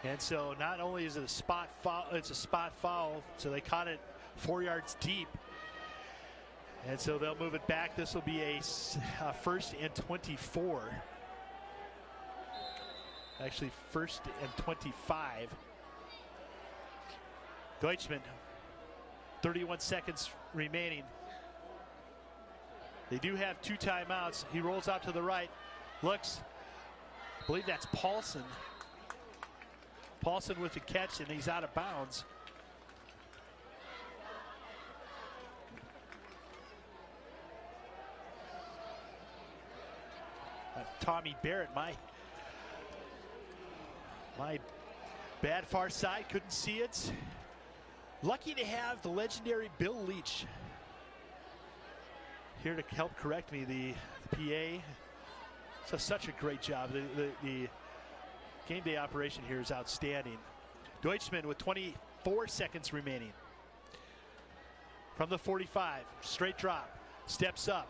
And so not only is it a spot foul, it's a spot foul, so they caught it 4 yards deep. And so they'll move it back. This will be a first and 24. Actually, first and 25. Deutschman, 31 seconds remaining. They do have 2 timeouts. He rolls out to the right, looks. I believe that's Paulson. Paulson with the catch, and he's out of bounds. Tommy Barrett, my bad far side, couldn't see it. Lucky to have the legendary Bill Leach here to help correct me, the PA. So such a great job. The game day operation here is outstanding. Deutschman with 24 seconds remaining. From the 45, straight drop, steps up.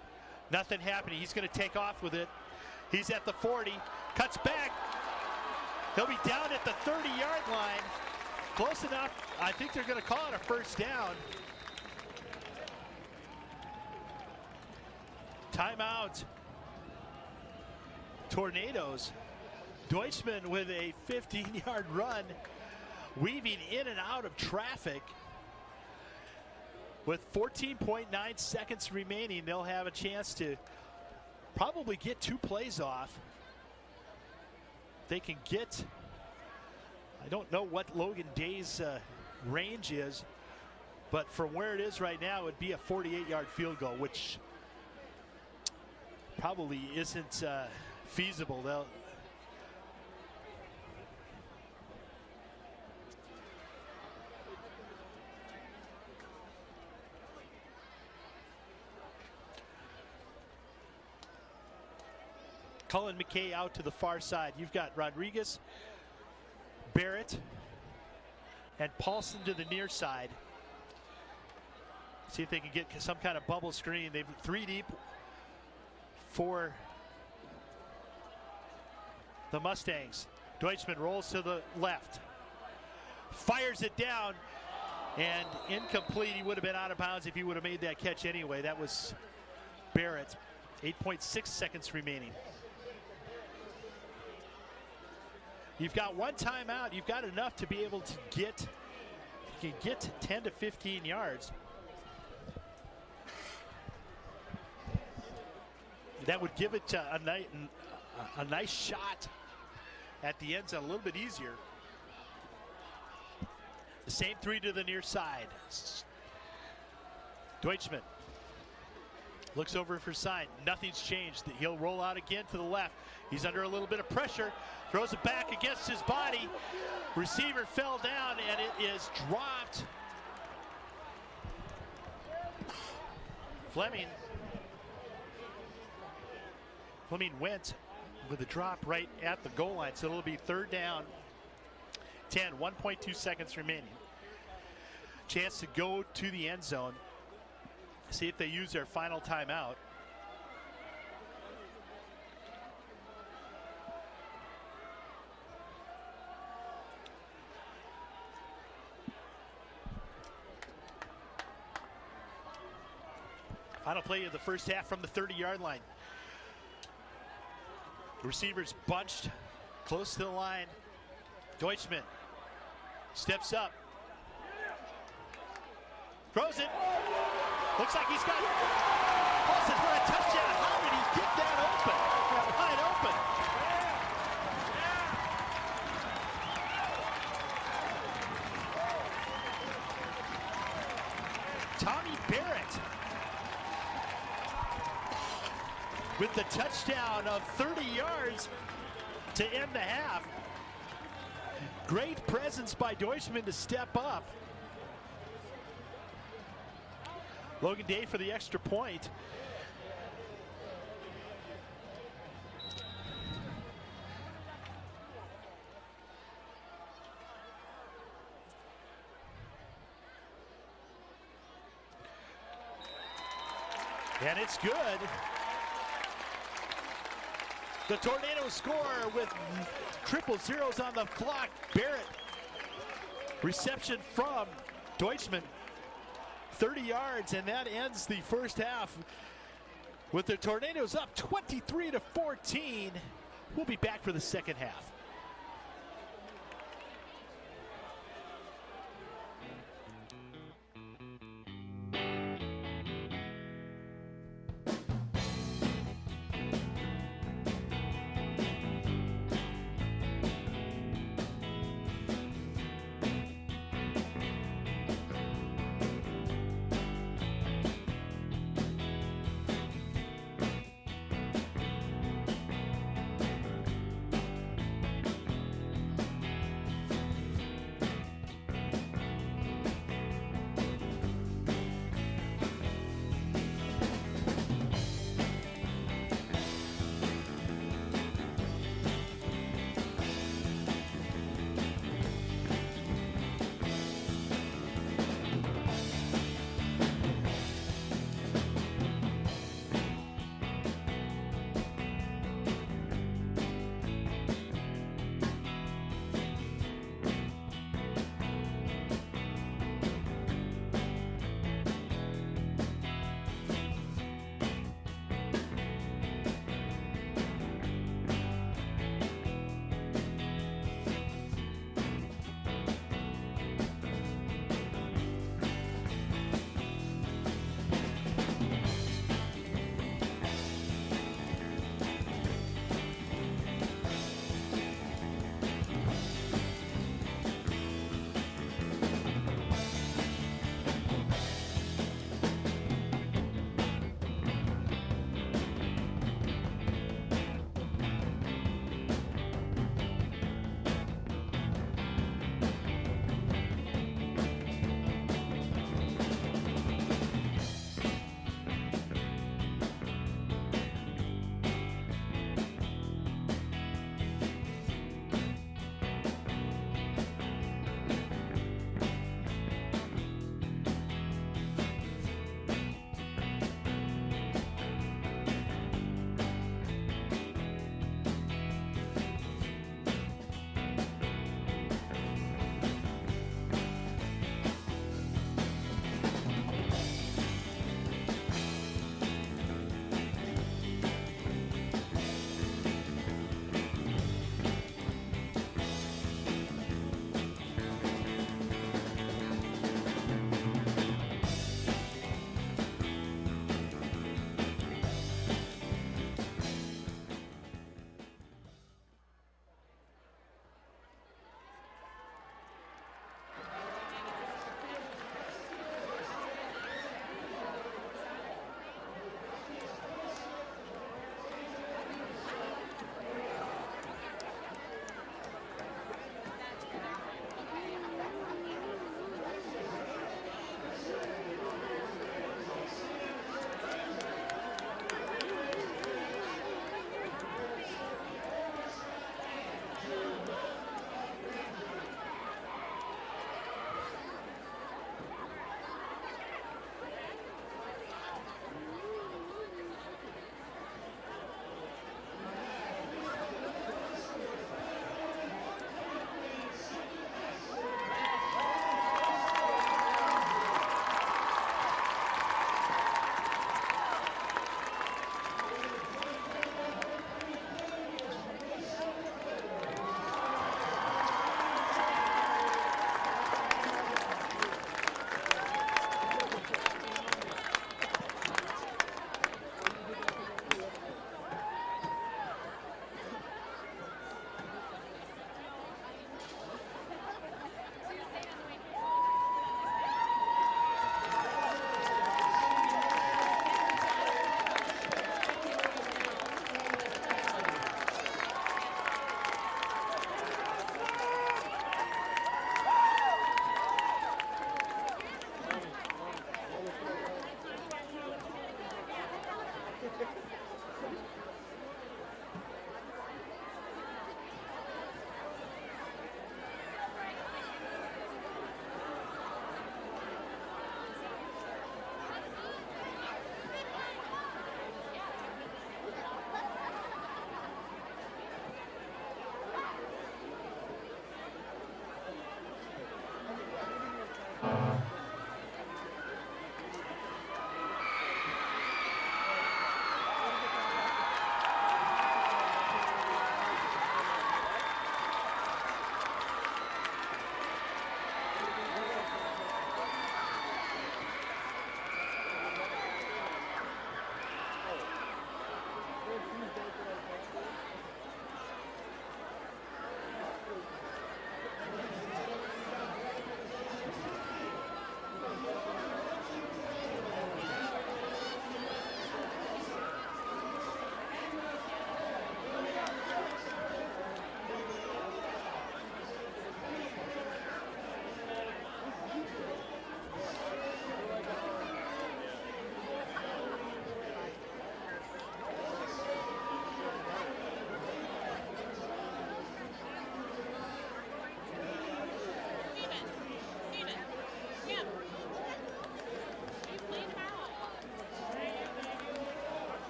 Nothing happening. He's going to take off with it. He's at the 40, cuts back. He'll be down at the 30-yard line. Close enough. I think they're going to call it a first down. Timeout. Tornadoes. Deutschman with a 15-yard run, weaving in and out of traffic. With 14.9 seconds remaining, they'll have a chance to probably get 2 plays off. They can get, I don't know what Logan Day's range is, but from where it is right now, it'd be a 48-yard field goal, which probably isn't feasible. They'll Cullen McKay out to the far side. You've got Rodriguez, Barrett, and Paulson to the near side. See if they can get some kind of bubble screen. They've 3 deep for the Mustangs. Deutschman rolls to the left, fires it down, and incomplete. He would have been out of bounds if he would have made that catch anyway. That was Barrett. 8.6 seconds remaining. You've got 1 timeout. You've got enough to be able to get, you can get 10 to 15 yards. That would give it a nice shot at the end zone, a little bit easier. The same 3 to the near side. Deutschman looks over for sign. Nothing's changed. He'll roll out again to the left. He's under a little bit of pressure. Throws it back against his body. Receiver fell down, and it is dropped. Fleming went with a drop right at the goal line. So it'll be 3rd down, 10, 1.2 seconds remaining. Chance to go to the end zone. See if they use their final timeout. Final play of the first half from the 30-yard line. The receivers bunched close to the line. Deutschman steps up. Throws it. Looks like he's got Paulson for a touchdown. How did he get that open? Wide open. Tommy Barrett with the touchdown of 30 yards to end the half. Great presence by Deutschman to step up. Logan Day for the extra point. And it's good. The Tornadoes score with triple zeros on the clock. Barrett, reception from Deutschman, 30 yards, and that ends the first half with the Tornadoes up 23-14. We'll be back for the second half.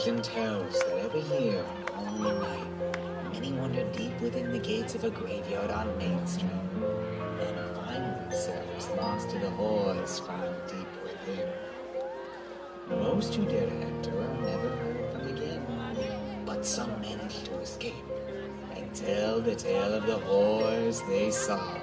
Legend tells that every year on Halloween night, many wander deep within the gates of a graveyard on Main Street and find themselves lost to the horrors found deep within. Most who dare to enter are never heard from again, but some manage to escape and tell the tale of the horrors they saw.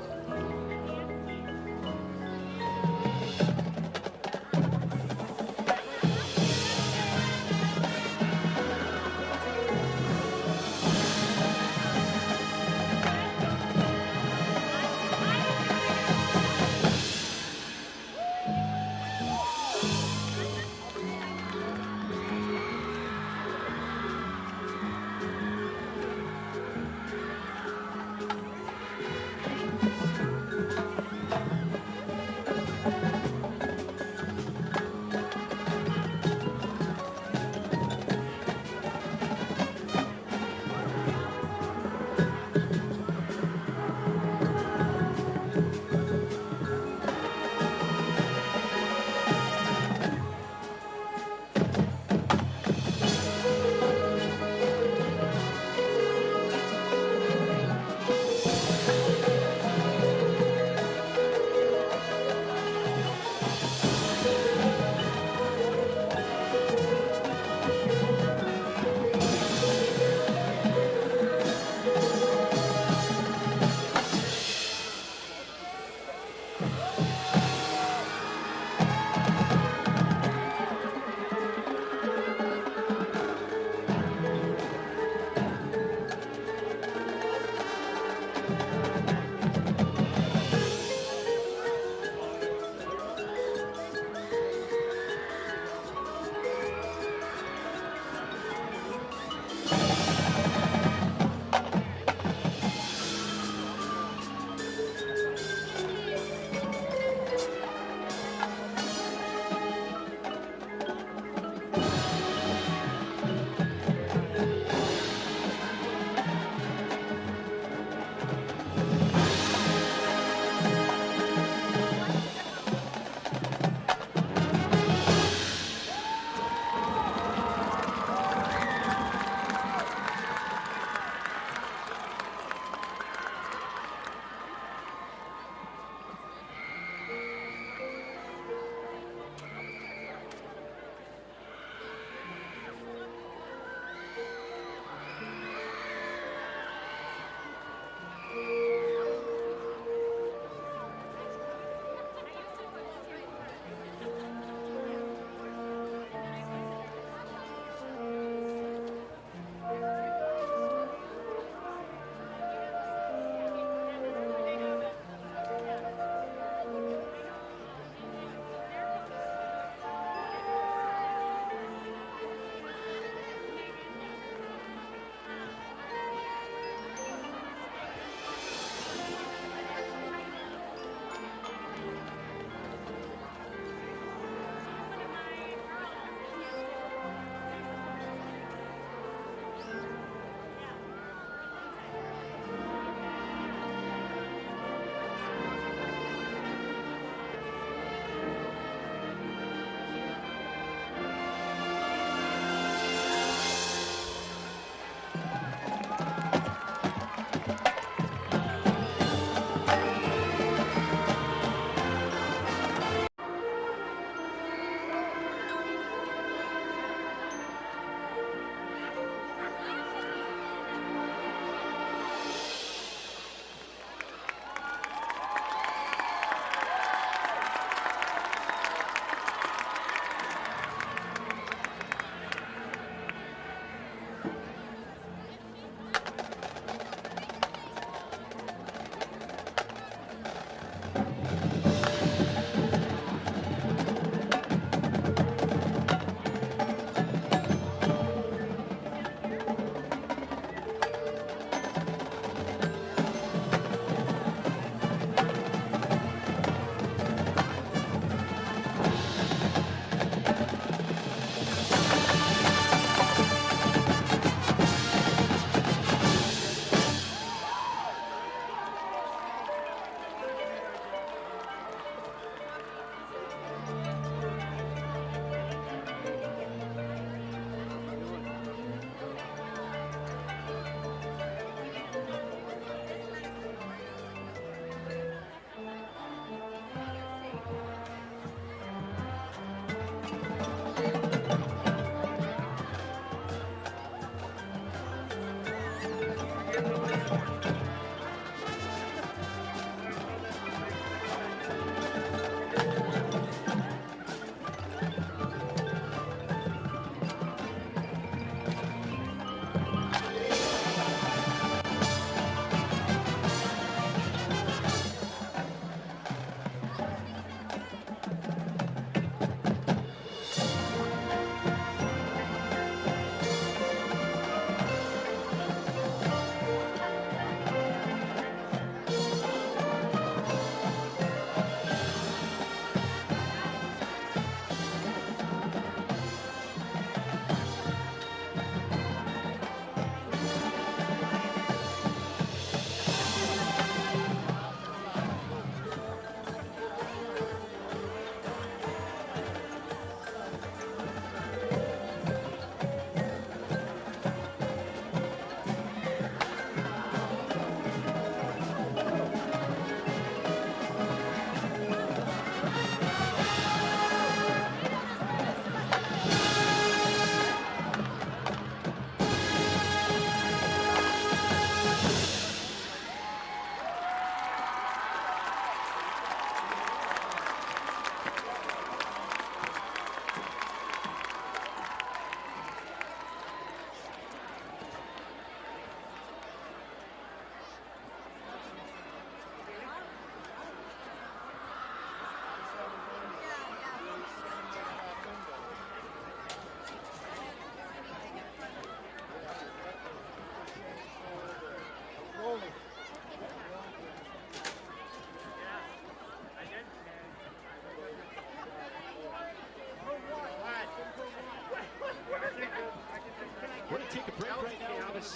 We're going to take a break right now. We're going to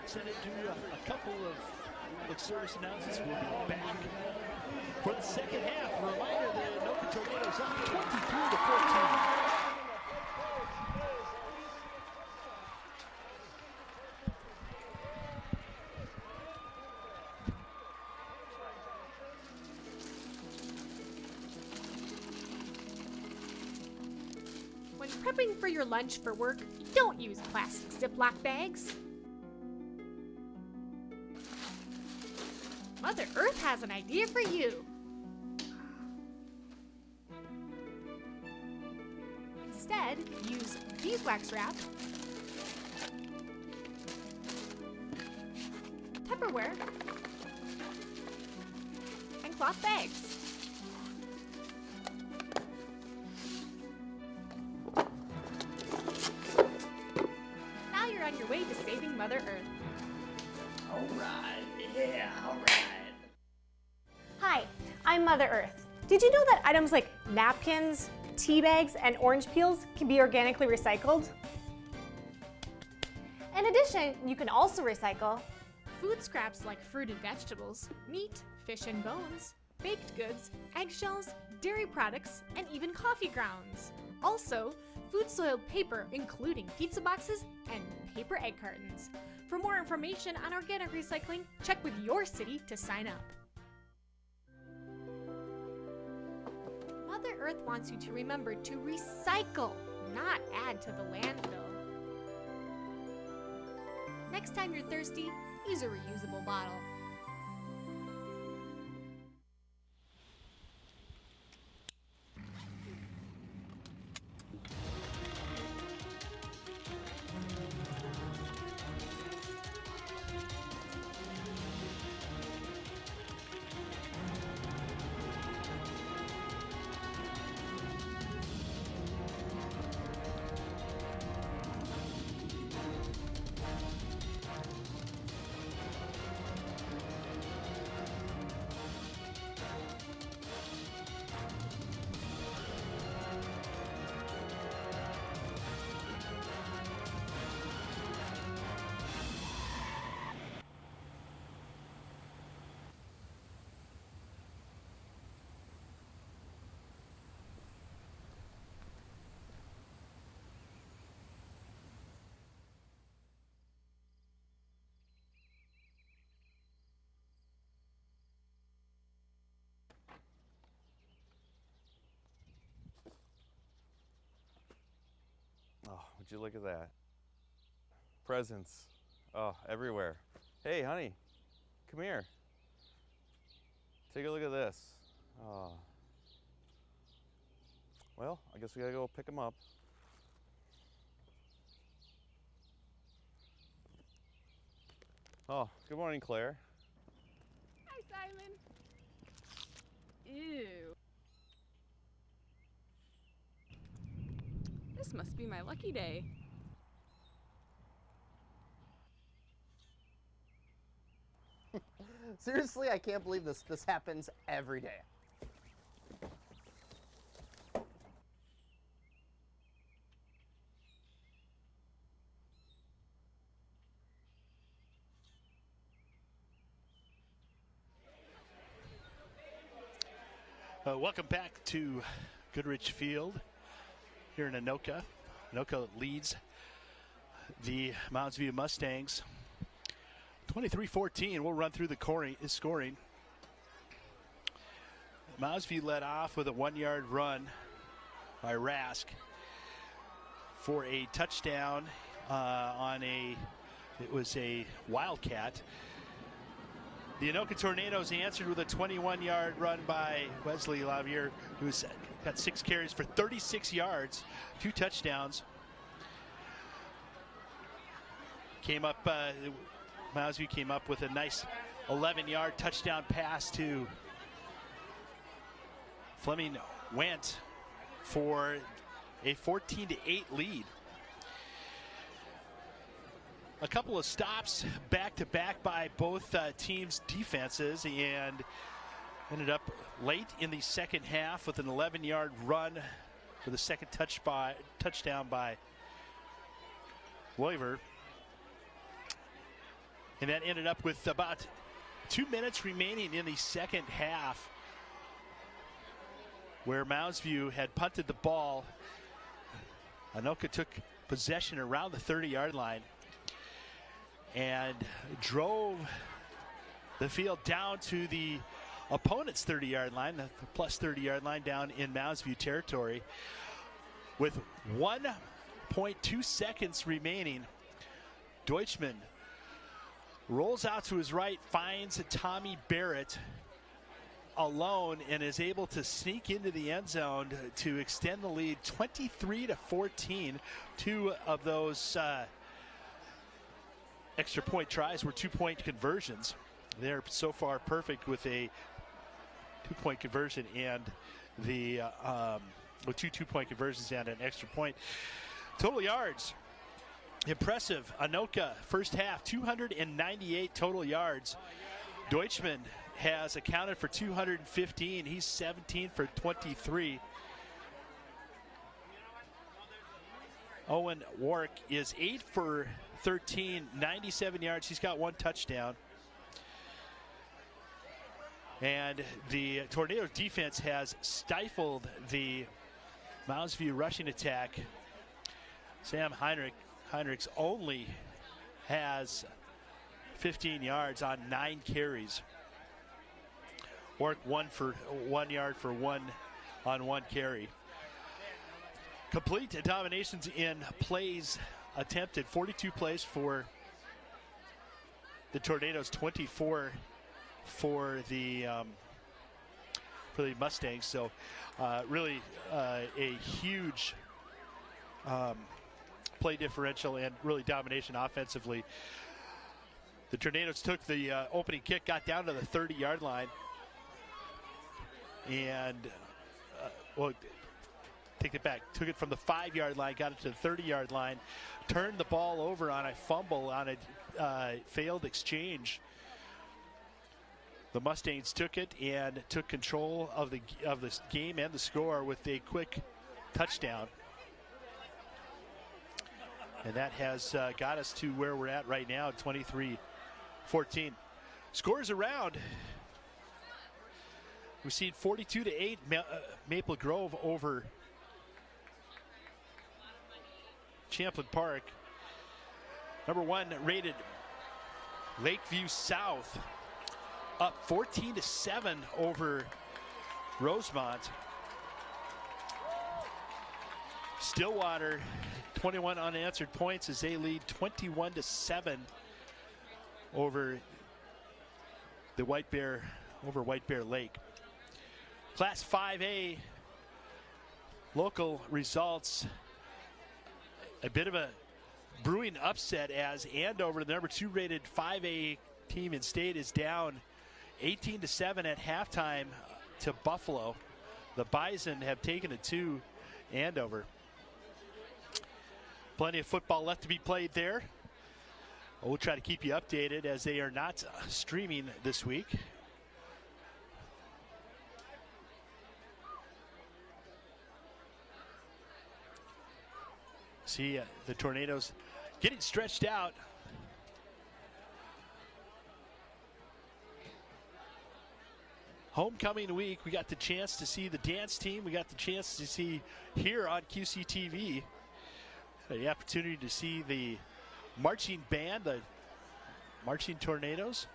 send it to a couple of public service announcements. We'll be back for the second half. A reminder, the Anoka Tornadoes up 23-14. When prepping for your lunch for work, don't use plastic Ziploc bags. Mother Earth has an idea for you. Instead, use beeswax wrap, Tupperware, and cloth bags. Now you're on your way to saving Mother Earth. Hi, I'm Mother Earth. Did you know that items like napkins, tea bags, and orange peels can be organically recycled? In addition, you can also recycle Food scraps like fruit and vegetables, meat, fish and bones, baked goods, eggshells, dairy products, and even coffee grounds. Also, food-soiled paper including pizza boxes and paper egg cartons. For more information on organic recycling, check with your city to sign up. Mother Earth wants you to remember to recycle, not add to the landfill. Next time you're thirsty, use a reusable bottle. Oh, would you look at that? Presents, oh, everywhere. Hey, honey, come here. Take a look at this. Oh. Well, I guess we gotta go pick him up. Oh, good morning, Claire. Hi, Simon. Ew. This must be my lucky day. Seriously, I can't believe this. This happens every day. Welcome back to Goodrich Field here in Anoka. Anoka leads the Mounds View Mustangs 23-14. We'll run through the scoring. Mounds View led off with a 1-yard run by Rask for a touchdown it was a Wildcat. The Anoka Tornadoes answered with a 21-yard run by Wesley Lavier, who's got 6 carries for 36 yards, 2 touchdowns. Mounds View came up with a nice 11-yard touchdown pass to Fleming Went for a 14-8 lead. A couple of stops back-to-back by both teams' defenses, and ended up late in the second half with an 11-yard run for the second touchdown by Loiver. And that ended up with about 2 minutes remaining in the second half, where Mounds View had punted the ball. Anoka took possession around the 30-yard line and drove the field down to the opponent's 30-yard line, the plus 30-yard line down in Mounds View territory. With 1.2 seconds remaining, Deutschman rolls out to his right, finds Tommy Barrett alone, and is able to sneak into the end zone to extend the lead 23-14. 2 of those extra point tries were 2-point conversions. They're so far perfect with a 2-point conversion and with 2 2-point conversions and an extra point. Total yards, impressive. Anoka first half 298 total yards. Deutschman has accounted for 215. He's 17 for 23. Owen Warwick is 8 for 13, 97 yards. He's got 1 touchdown. And the Tornadoes defense has stifled the Mounds View rushing attack. Sam Heinrichs only has 15 yards on 9 carries. Warwick 1 yard for 1 on 1 carry. Complete dominations in plays attempted, 42 plays for the Tornadoes, 24 for the Mustangs. So really a huge play differential and really domination offensively. The Tornadoes took the opening kick, got down to the 30-yard line, and take it back. Took it from the 5-yard line, got it to the 30-yard line, turned the ball over on a fumble on a failed exchange. The Mustangs took it and took control of the game and the score with a quick touchdown. And that has got us to where we're at right now, 23-14. Scores around. We've seen 42-8 Maple Grove over Champlin Park. Number 1 rated Lakeview South up 14-7 over Rosemont. Stillwater 21 unanswered points as they lead 21-7 over the White Bear Lake. Class 5A local results. A bit of a brewing upset as Andover, the number 2 rated 5A team in state, is down 18-7 at halftime to Buffalo. The Bison have taken it to Andover. Plenty of football left to be played there. We'll try to keep you updated as they are not streaming this week. See the Tornadoes getting stretched out. Homecoming week, we got the chance to see the dance team. We got the chance to see here on QCTV the opportunity to see the marching band, the Marching Tornadoes,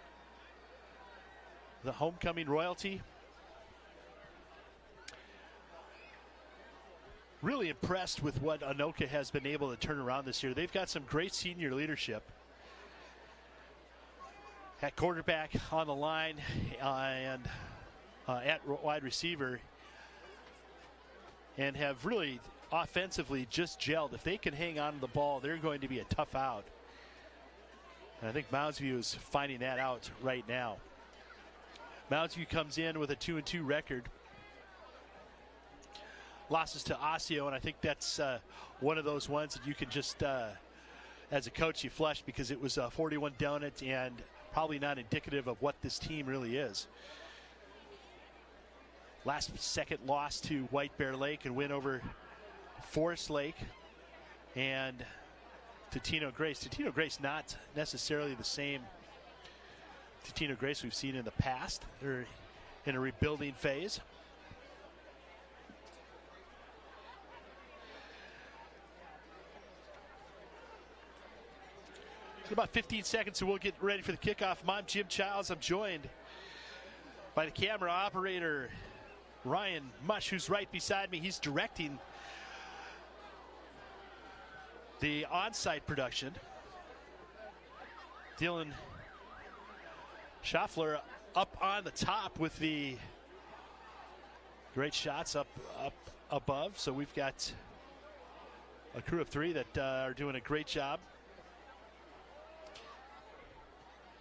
the homecoming royalty. Really impressed with what Anoka has been able to turn around this year. They've got some great senior leadership. At quarterback, on the line, and at wide receiver, and have really offensively just gelled. If they can hang on to the ball, they're going to be a tough out. And I think Mounds View is finding that out right now. Mounds View comes in with a 2-2 record. Losses to Osseo, and I think that's one of those ones that you can just, as a coach, you flush because it was a 41 donut and probably not indicative of what this team really is. Last second loss to White Bear Lake and win over Forest Lake and Totino Grace. Totino Grace not necessarily the same Totino Grace we've seen in the past. They're in a rebuilding phase. In about 15 seconds, so we'll get ready for the kickoff. I'm Jim Childs. I'm joined by the camera operator, Ryan Mush, who's right beside me. He's directing the on-site production. Dylan Schaffler up on the top with the great shots up above. So we've got a crew of 3 that are doing a great job.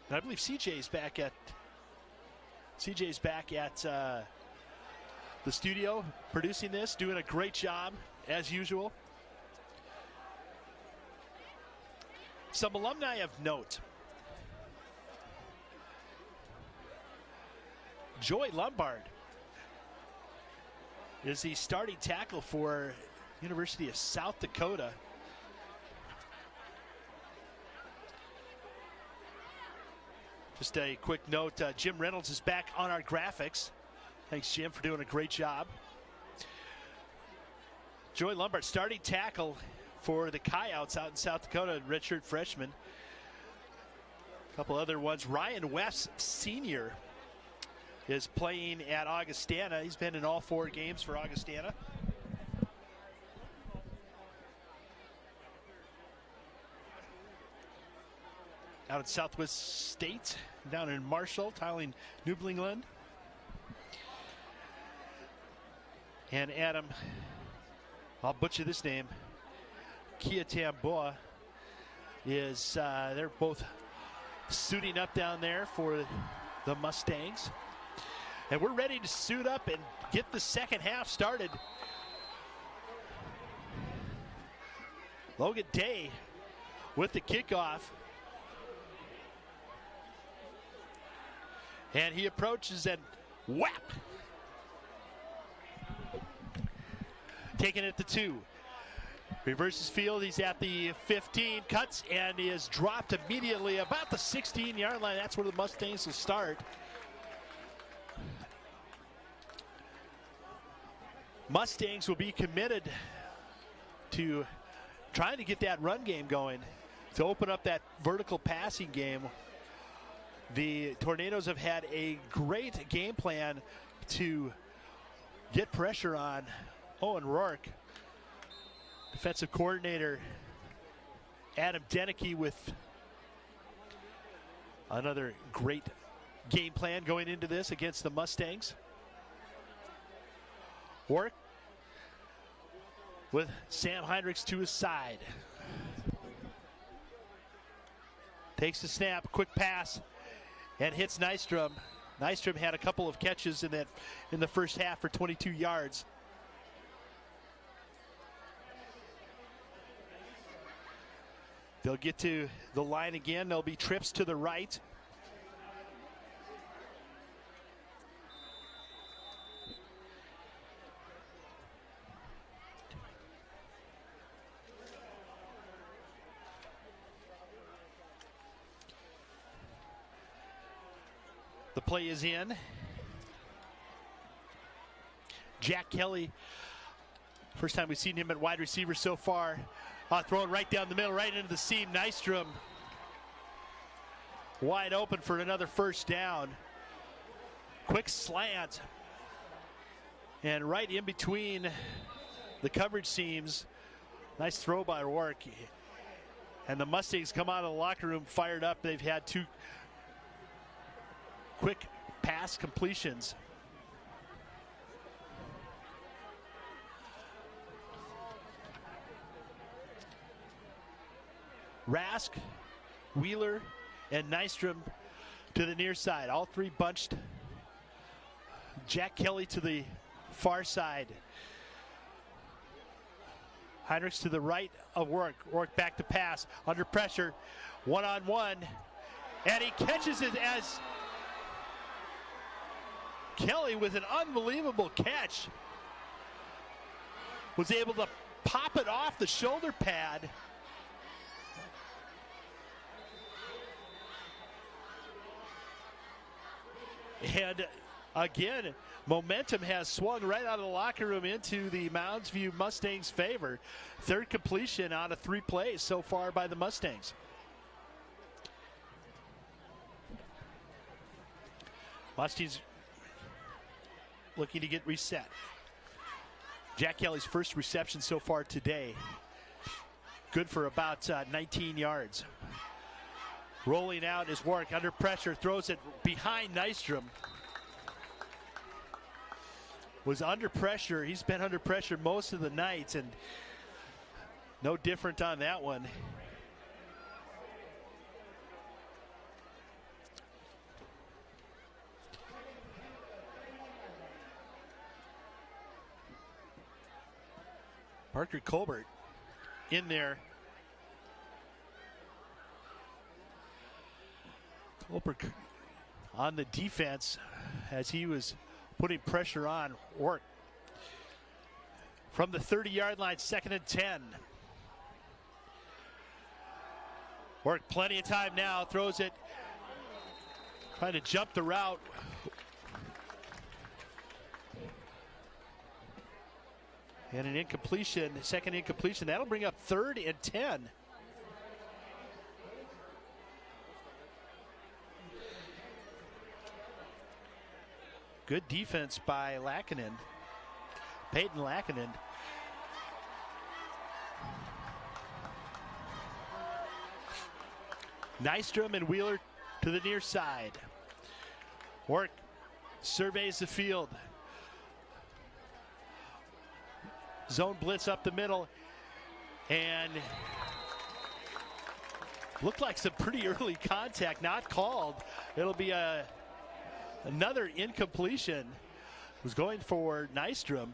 And I believe CJ's back at the studio producing this, doing a great job as usual. Some alumni of note. Joy Lombard is the starting tackle for University of South Dakota. Just a quick note, Jim Reynolds is back on our graphics. Thanks, Jim, for doing a great job. Joy Lombard, starting tackle for the Coyotes out in South Dakota, redshirt freshman. A couple other ones. Ryan West, senior, is playing at Augustana. He's been in all 4 games for Augustana. Out at Southwest State, down in Marshall, tiling Newbling. And Adam, I'll butcher this name, Kiatamboa, is, they're both suiting up down there for the Mustangs. And we're ready to suit up and get the second half started. Logan Day with the kickoff. And he approaches and whap! Taking it to 2. Reverses field, he's at the 15, cuts and is dropped immediately about the 16-yard line. That's where the Mustangs will start. Mustangs will be committed to trying to get that run game going to open up that vertical passing game. The Tornadoes have had a great game plan to get pressure on Owen Rourke. Defensive coordinator Adam Denicky with Another great game plan going into this against the Mustangs. Work with Sam Heinrichs to his side. Takes the snap, quick pass, and hits Nystrom. Nystrom had a couple of catches in the first half for 22 yards. They'll get to the line again. There'll be trips to the right. The play is in. Jack Kelly, first time we've seen him at wide receiver so far. Throwing right down the middle, right into the seam. Nystrom wide open for another first down. Quick slant. And right in between the coverage seams. Nice throw by Rourke. And the Mustangs come out of the locker room fired up. They've had two quick pass completions. Rask, Wheeler, and Nystrom to the near side. All three bunched. Jack Kelly to the far side. Heinrichs to the right of Rourke. Rourke back to pass. Under pressure. One-on-one. And he catches it as Kelly, with an unbelievable catch, was able to pop it off the shoulder pad. And again, momentum has swung right out of the locker room into the Mounds View Mustangs' favor. Third completion out of 3 plays so far by the Mustangs. Mustangs looking to get reset. Jack Kelly's first reception so far today. Good for about 19 yards. Rolling out is Rourke under pressure, throws it behind Nystrom. Was under pressure. He's been under pressure most of the night, and no different on that one. Parker Colbert in there. Colbert on the defense as he was putting pressure on Rourke. From the 30-yard line, 2nd and 10. Rourke plenty of time now, throws it, trying to jump the route. And an incompletion, second incompletion. That'll bring up 3rd and 10. Good defense by Lackinen, Peyton Lackinen. Nystrom and Wheeler to the near side. Rourke surveys the field. Zone blitz up the middle, and looked like some pretty early contact, not called. It'll be another incompletion. Was going for Nystrom.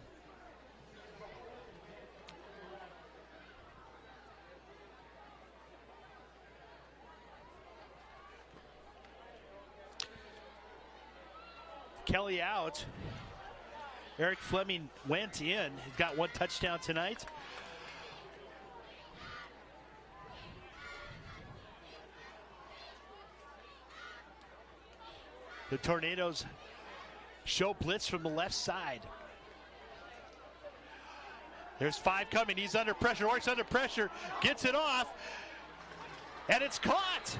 Kelly out. Eric Fleming went in. He's got 1 touchdown tonight. The Tornadoes show blitz from the left side. There's 5 coming. He's under pressure. Rourke's under pressure. Gets it off. And it's caught.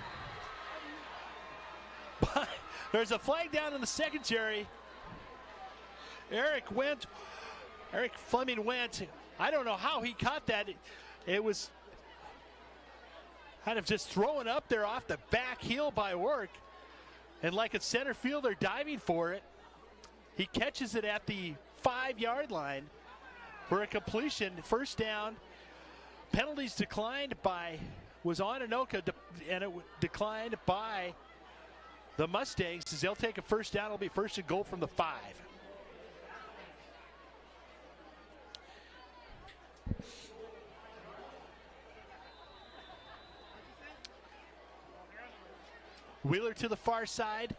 But there's a flag down in the secondary. Eric Fleming went. I don't know how he caught that. It was Kind of just throwing up there off the back heel by Work. And like a center fielder diving for it, he catches it at the 5-yard line for a completion. First down. Penalties declined by, was on Anoka, and it declined by the Mustangs. As they'll take a first down, it'll be first and goal from the 5. Wheeler to the far side.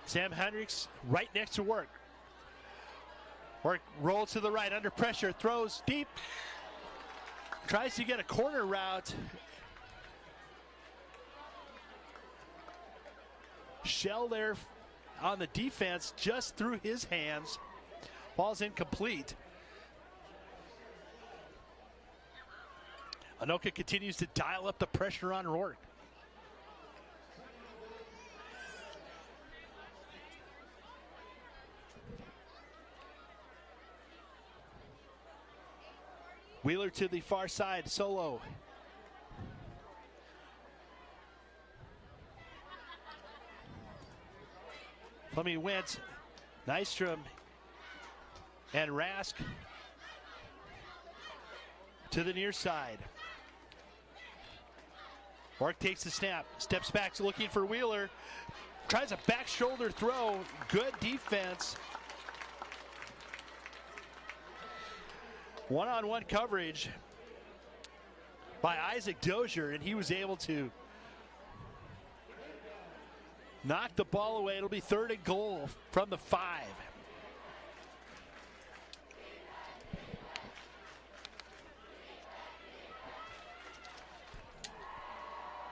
Sam Hendricks right next to Work. Work rolls to the right, under pressure, throws deep. Tries to get a corner route. Shell there on the defense, just through his hands. Ball's incomplete. Anoka continues to dial up the pressure on Rourke. Wheeler to the far side, solo. Fleming Wentz, Nystrom, and Rask to the near side. Rourke takes the snap, steps back looking for Wheeler, tries a back shoulder throw, good defense. One-on-one coverage by Isaac Dozier, and he was able to knock the ball away. It'll be third and goal from the 5.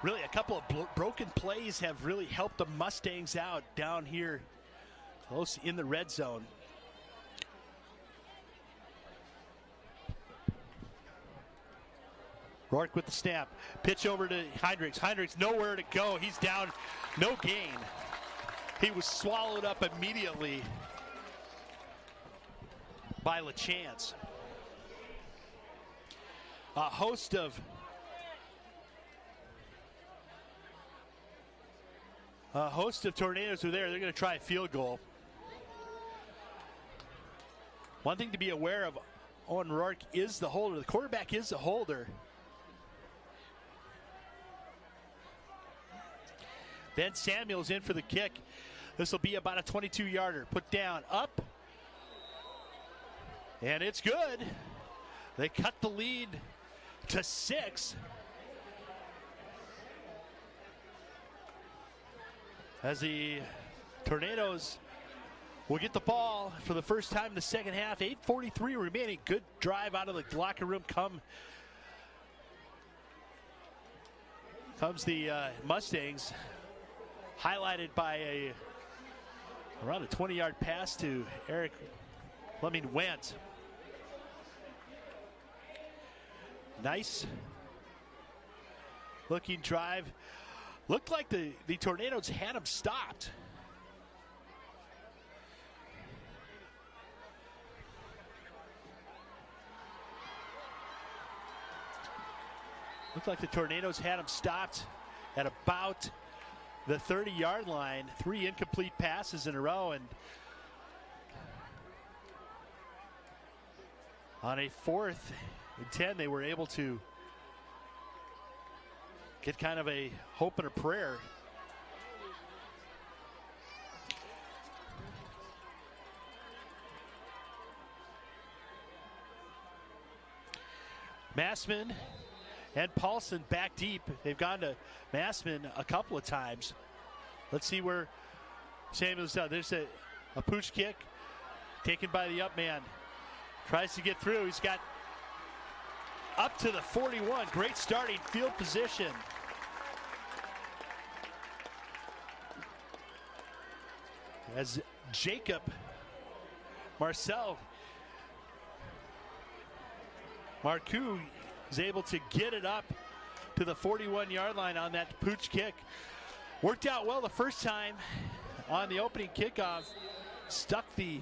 Really, a couple of broken plays have really helped the Mustangs out down here close in the red zone. Rourke with the snap. Pitch over to Heinrichs. Heinrichs nowhere to go. He's down. No gain. He was swallowed up immediately by LaChance. A host of Tornadoes are there. They're going to try a field goal. One thing to be aware of, Owen Rourke is the holder. The quarterback is the holder. Ben Samuels in for the kick. This will be about a 22-yarder. Put down, up. And it's good. They cut the lead to 6. As the Tornadoes will get the ball for the first time in the second half. 8:43 remaining. Good drive out of the locker room. Comes the Mustangs, highlighted by around a 20-yard pass to Eric Fleming Wentz. Nice looking drive. Looked like the Tornadoes had him stopped. Looked like the Tornadoes had him stopped at about the 30-yard line. 3 incomplete passes in a row, and on a 4th and 10 they were able to get kind of a hope and a prayer. Massman and Paulson back deep. They've gone to Massman a couple of times. Let's see where Samuel's done. There's a pooch kick taken by the up man. Tries to get through. He's got up to the 41. Great starting field position. As Jacob Marcel Marcoux is able to get it up to the 41-yard line on that pooch kick. Worked out well the first time on the opening kickoff. Stuck the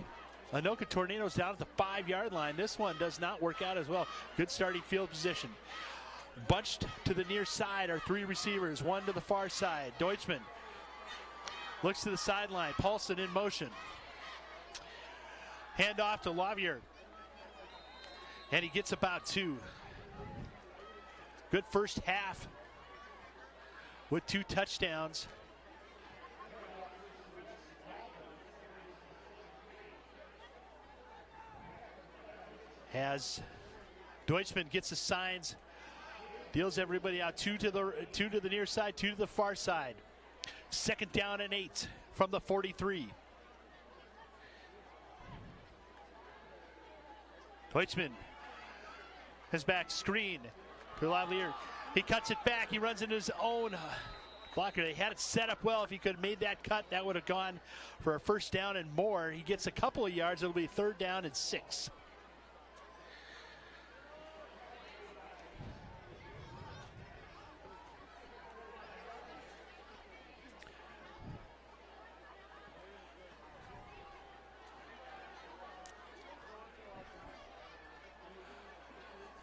Anoka Tornadoes down at the 5-yard line. This one does not work out as well. Good starting field position. Bunched to the near side are 3 receivers, 1 to the far side. Deutschman looks to the sideline. Paulson in motion. Hand off to Lavier. And he gets about 2. Good first half with 2 touchdowns. As Deutschman gets the signs, deals everybody out, 2 to the near side, 2 to the far side. 2nd down and 8 from the 43. Deutschman has back screen for Lavalier. He cuts it back. He runs into his own blocker. They had it set up well. If he could have made that cut, that would have gone for a 1st down and more. He gets a couple of yards. It'll be 3rd down and 6.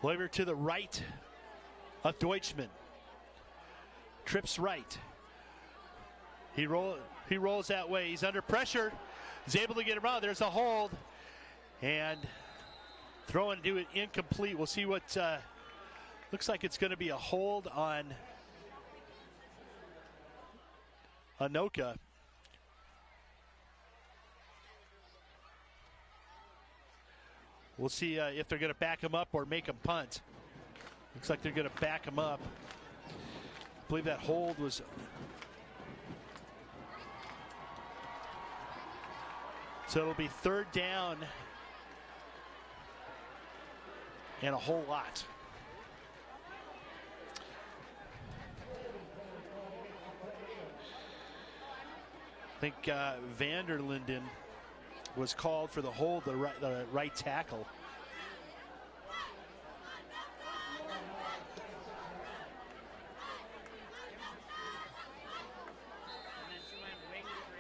Over to the right of Deutschman. Trips right. He rolls that way. He's under pressure. He's able to get around. There's a hold. And throwing to it incomplete. We'll see what looks like it's going to be a hold on Anoka. We'll see if they're going to back him up or make him punt. Looks like they're going to back him up. I believe that hold was. So it'll be 3rd down and a whole lot. I think Vanderlinden was called for the hold, the right tackle.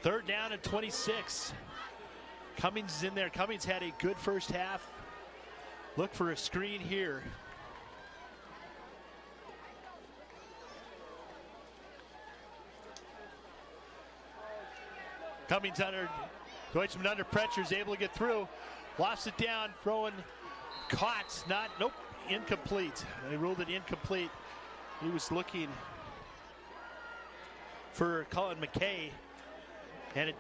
Third down and 26. Cummings is in there. Cummings had a good first half. Look for a screen here. Cummings under, Deutschman under pressure, is able to get through. Lost it down, throwing, caught, nope, incomplete. They ruled it incomplete. He was looking for Colin McKay, and it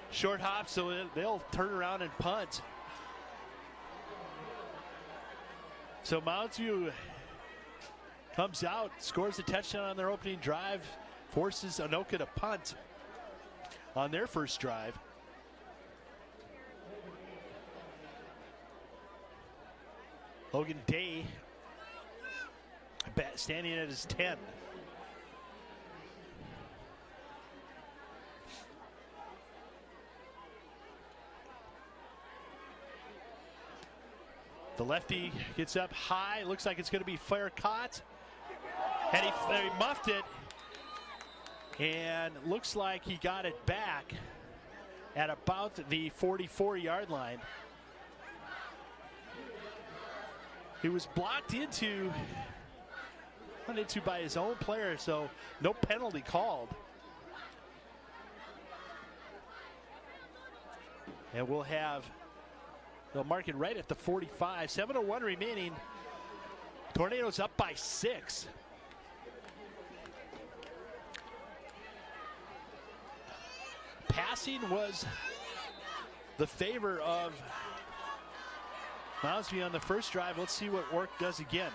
short hop, so they'll turn around and punt. So Mounds View comes out, scores a touchdown on their opening drive, forces Anoka to punt on their first drive. Logan Day standing at his 10. The lefty gets up high. Looks like it's going to be fair caught. And he muffed it. And looks like he got it back at about the 44-yard line. He was blocked into by his own player, so no penalty called. And they'll mark it right at the 45. 7:01 remaining. Tornadoes up by 6. Passing was the favor of Moundsby on the first drive. Let's see what Ork does again.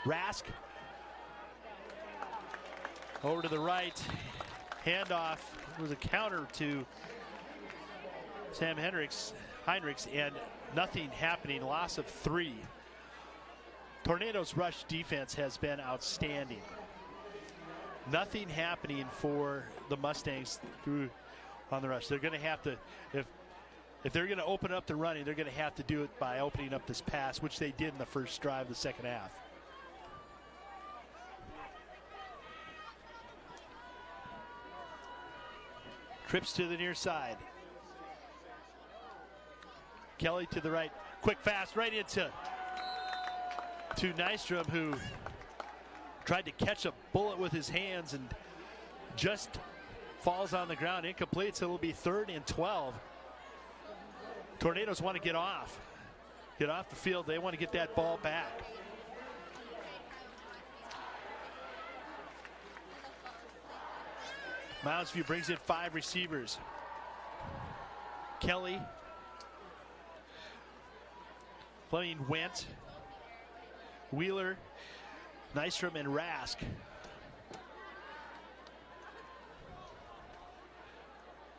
Rask over to the right. Handoff was a counter to Sam Heinrichs, and nothing happening. Loss of 3. Tornadoes' rush defense has been outstanding. Nothing happening for the Mustangs through on the rush. They're going to have to, if they're going to open up the running, they're going to have to do it by opening up this pass, which they did in the first drive of the second half. Trips to the near side. Kelly to the right. Quick, fast, right into Nystrom, who tried to catch a bullet with his hands and just falls on the ground. Incomplete, so it'll be 3rd and 12. Tornadoes want to get off the field. They want to get that ball back. Mounds View brings in 5 receivers. Kelly, Fleming, Went, Wheeler, Nystrom, and Rask.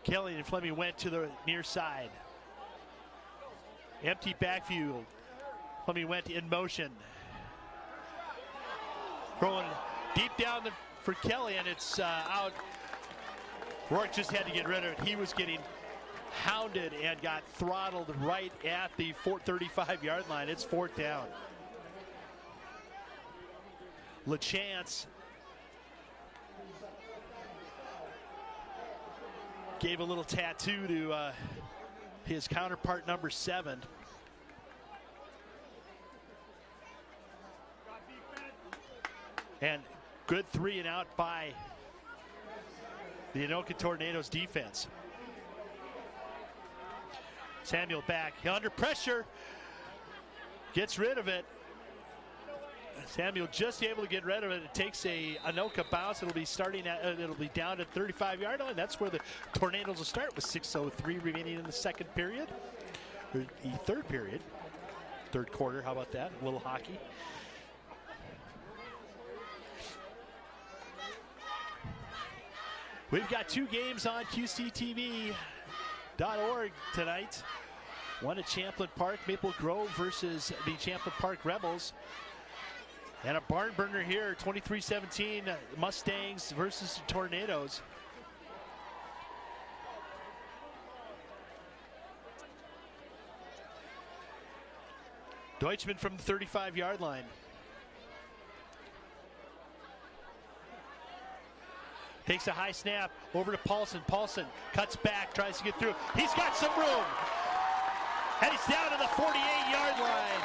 Kelly and Fleming went to the near side. Empty backfield. Fleming went in motion. Throwing deep down for Kelly, and it's out. Rourke just had to get rid of it. He was getting hounded and got throttled right at the 35-yard line. It's 4th down. LaChance gave a little tattoo to his counterpart, number 7. And good 3 and out by the Anoka Tornadoes defense. Samuel back, under pressure, gets rid of it. Samuel just able to get rid of it. It takes a Anoka bounce. It'll be starting at, it'll be down at 35-yard line. That's where the Tornadoes will start with 6:03 remaining in the second period, or the third period, third quarter. How about that? A little hockey. We've got 2 games on QCTV.org tonight. One at Champlain Park, Maple Grove versus the Champlain Park Rebels. And a barn burner here, 23-17, Mustangs versus the Tornadoes. Deutschman from the 35-yard line. Takes a high snap over to Paulson. Paulson cuts back, tries to get through. He's got some room. And he's down to the 48-yard line.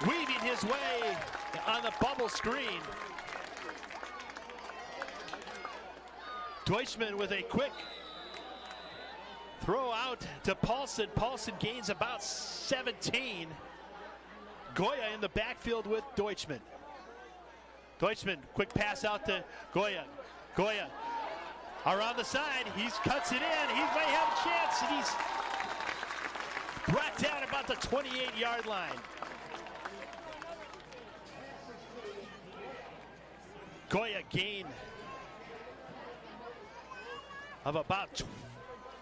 Weaving his way on the bubble screen. Deutschman with a quick throw out to Paulson. Paulson gains about 17. Goya in the backfield with Deutschman. Deutschman, quick pass out to Goya. Goya around the side, he cuts it in, he may have a chance, and he's brought down about the 28-yard line. Goya gain of about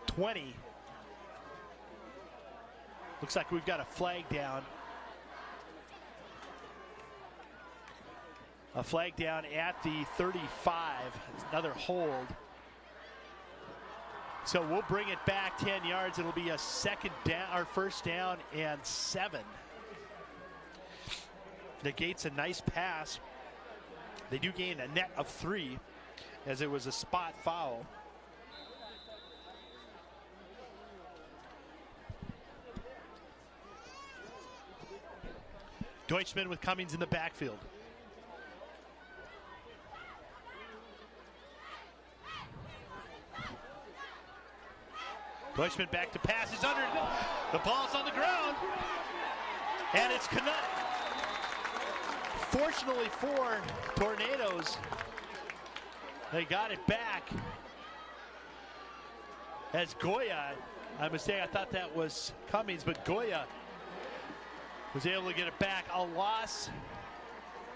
20. Looks like we've got a flag down. A flag down at the 35, another hold. So we'll bring it back 10 yards. It'll be a second down, or first down and 7. Negates a nice pass. They do gain a net of 3 as it was a spot foul. Deutschman with Cummings in the backfield. Deutschman back to pass. He's under. The ball's on the ground. And it's Canuck. Fortunately for Tornadoes, they got it back. As Goya, I must say, I thought that was Cummings, but Goya was able to get it back. A loss,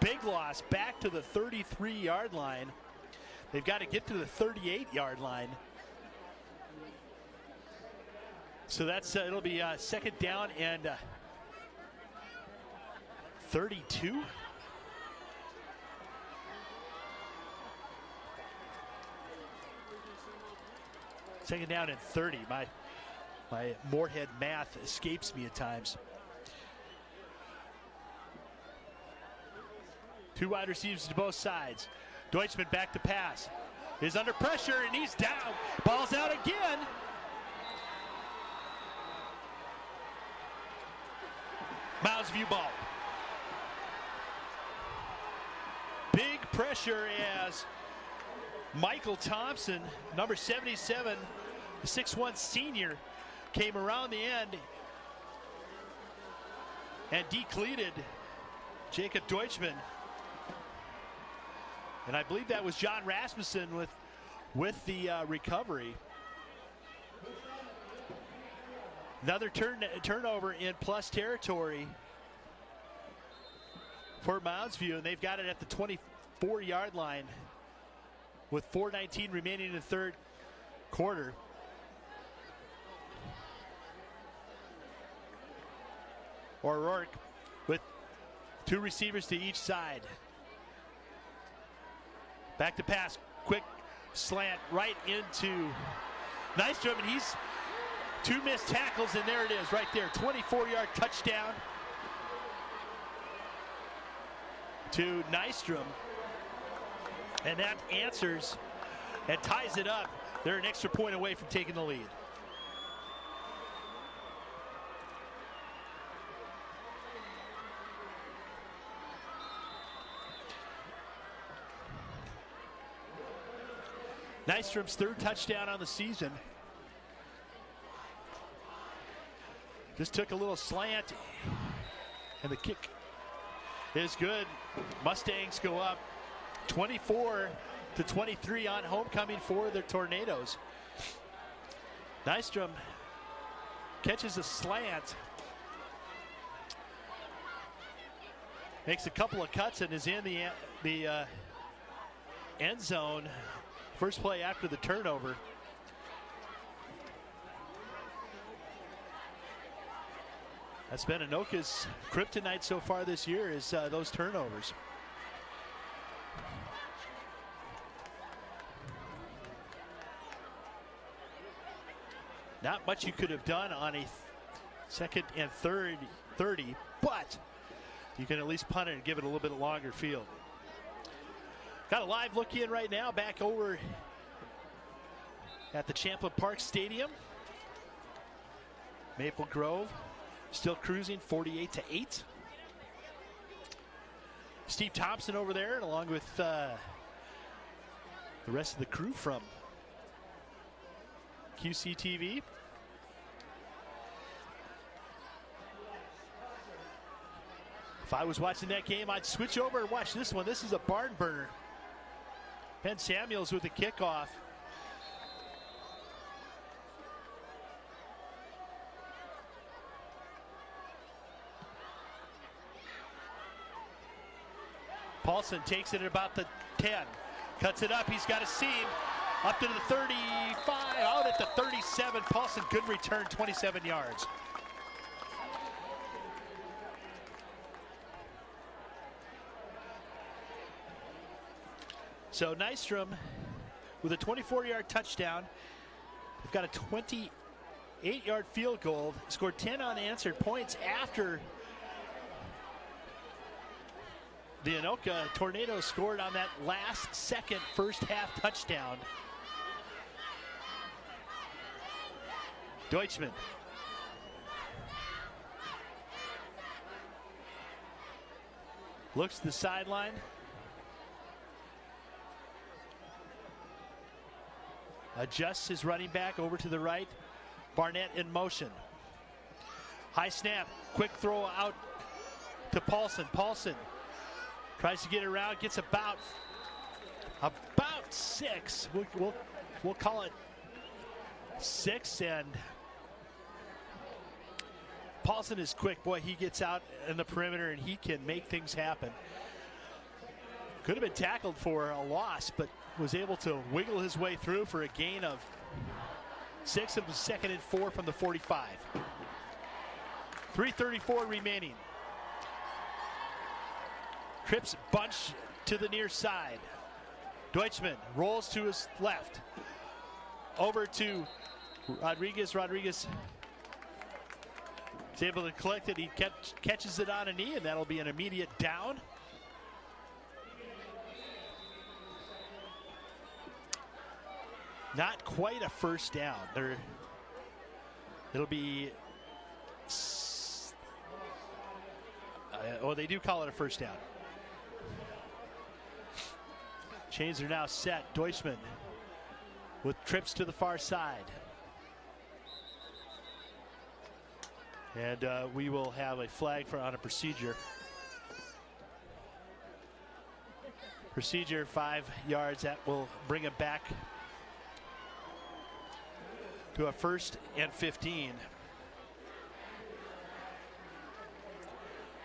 big loss, back to the 33-yard line. They've got to get to the 38-yard line. So that's it'll be second down and 32. Second down and 30. My Moorhead math escapes me at times. 2 wide receivers to both sides. Deutschman back to pass. is under pressure and he's down. Ball's out again. Mounds view ball. Big pressure as Michael Thompson, number 77, 6'1" senior, came around the end and decleated Jacob Deutschman. And I believe that was John Rasmussen with the recovery. Another turnover in plus territory for Mounds View, and they've got it at the 24-yard line with 4:19 remaining in the third quarter. O'Rourke with two receivers to each side. Back to pass, quick slant right into Nystrom, and he's two missed tackles, and there it is right there. 24-yard touchdown to Nystrom. And that answers and ties it up. They're an extra point away from taking the lead. Nystrom's third touchdown on the season. Just took a little slant, and the kick is good. Mustangs go up 24-23 on homecoming for the Tornadoes. Nystrom catches a slant, makes a couple of cuts, and is in the end zone. First play after the turnover. That's been Anoka's kryptonite so far this year, is those turnovers. Not much you could have done on a second and 30, but you can at least punt it and give it a little bit longer field. Got a live look in right now back over at the Champlin Park Stadium. Maple Grove still cruising 48-8. Steve Thompson over there, along with the rest of the crew from QCTV. If I was watching that game, I'd switch over and watch this one. This is a barn burner. Ben Samuels with the kickoff. Paulson takes it at about the 10. Cuts it up. He's got a seam. Up to the 35. Out at the 37. Paulson, good return, 27 yards. So Nystrom with a 24-yard touchdown. They've got a 28-yard field goal. Scored 10 unanswered points after the Anoka Tornadoes scored on that last second first half touchdown. Deutschman. Looks to the sideline. Adjusts his running back over to the right. Barnett in motion. High snap, quick throw out to Paulson. Paulson tries to get it around, gets about 6. We'll call it 6, and Paulson is quick. Boy, he gets out in the perimeter and he can make things happen. Could have been tackled for a loss, but was able to wiggle his way through for a gain of 6. It was 2nd and 4 from the 45. 3:34 remaining. Trips bunch to the near side. Deutschman rolls to his left. Over to Rodriguez. Rodriguez is able to collect it. He catches it on a knee, and that'll be an immediate down. Not quite a first down. It'll be, they do call it a first down. Chains are now set. Deutschman with trips to the far side. And we will have a flag on a procedure. Procedure 5 yards. That will bring it back to a 1st and 15.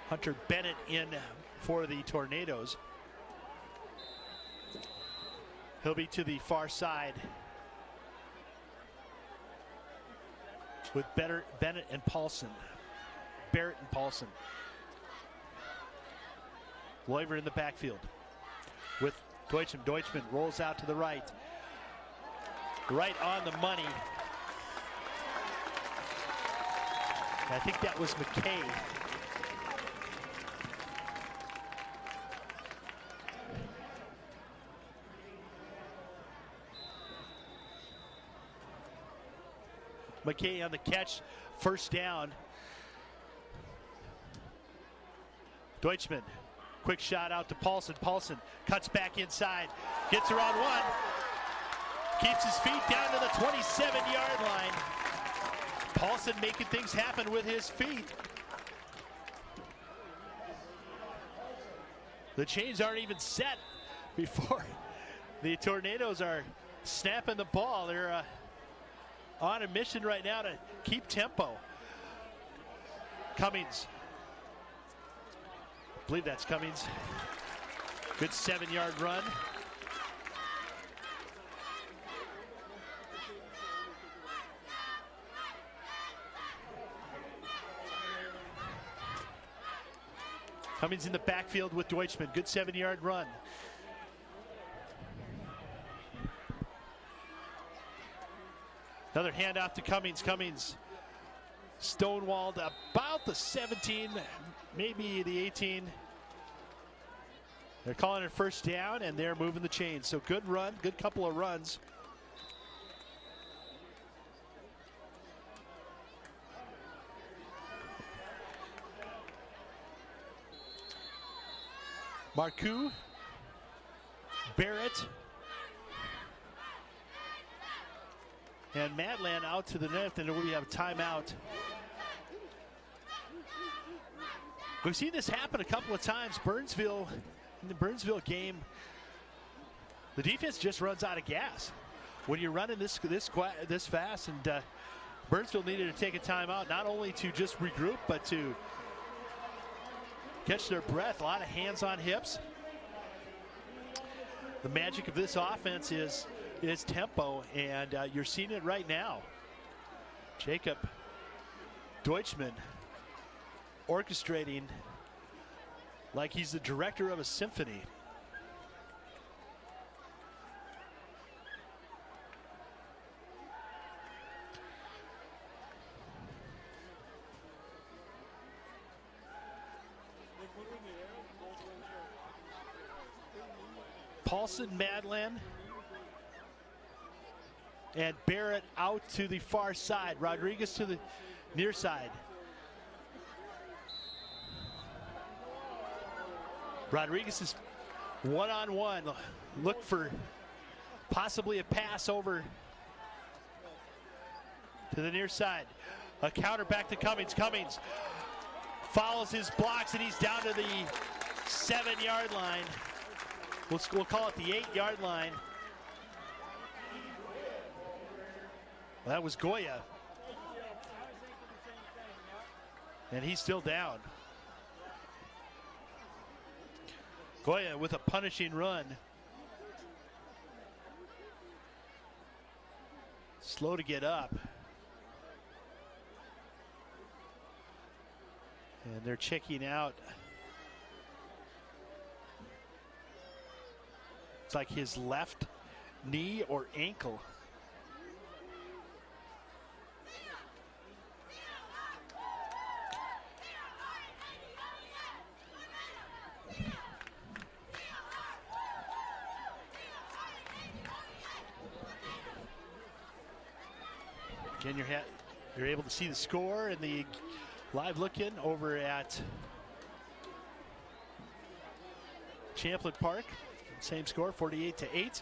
Hunter Bennett in for the Tornadoes. He'll be to the far side with Bennett and Paulson. Barrett and Paulson. Loiver in the backfield with Deutschman. Deutschman rolls out to the right. Right on the money. I think that was McKay. McKay on the catch, first down. Deutschman, quick shot out to Paulson. Paulson cuts back inside, gets around one, keeps his feet down to the 27-yard line. Paulson making things happen with his feet. The chains aren't even set before the Tornadoes are snapping the ball. They're on a mission right now to keep tempo. Cummings. I believe that's Cummings. Good 7-yard run. Cummings in the backfield with Deutschman. Good 7-yard run. Another handoff to Cummings. Cummings stonewalled about the 17, maybe the 18. They're calling it first down, and they're moving the chains. So good run, good couple of runs. Marcoux, Barrett, and Madland out to the left, and we have a timeout. We've seen this happen a couple of times. Burnsville, in the Burnsville game, the defense just runs out of gas when you're running this fast, and Burnsville needed to take a timeout, not only to just regroup, but to catch their breath. A lot of hands on hips. The magic of this offense is tempo, and you're seeing it right now. Jacob Deutschman orchestrating like he's the director of a symphony. Paulson, Madland, and Barrett out to the far side. Rodriguez to the near side. Rodriguez is one-on-one. Look for possibly a pass over to the near side. A counter back to Cummings. Cummings follows his blocks, and he's down to the 7-yard line. We'll call it the 8-yard line. Well, that was Goya. And he's still down. Goya with a punishing run. Slow to get up. And they're checking out. It's like his left knee or ankle. Again, you're able to see the score and the live look-in over at Champlain Park. Same score, 48-8.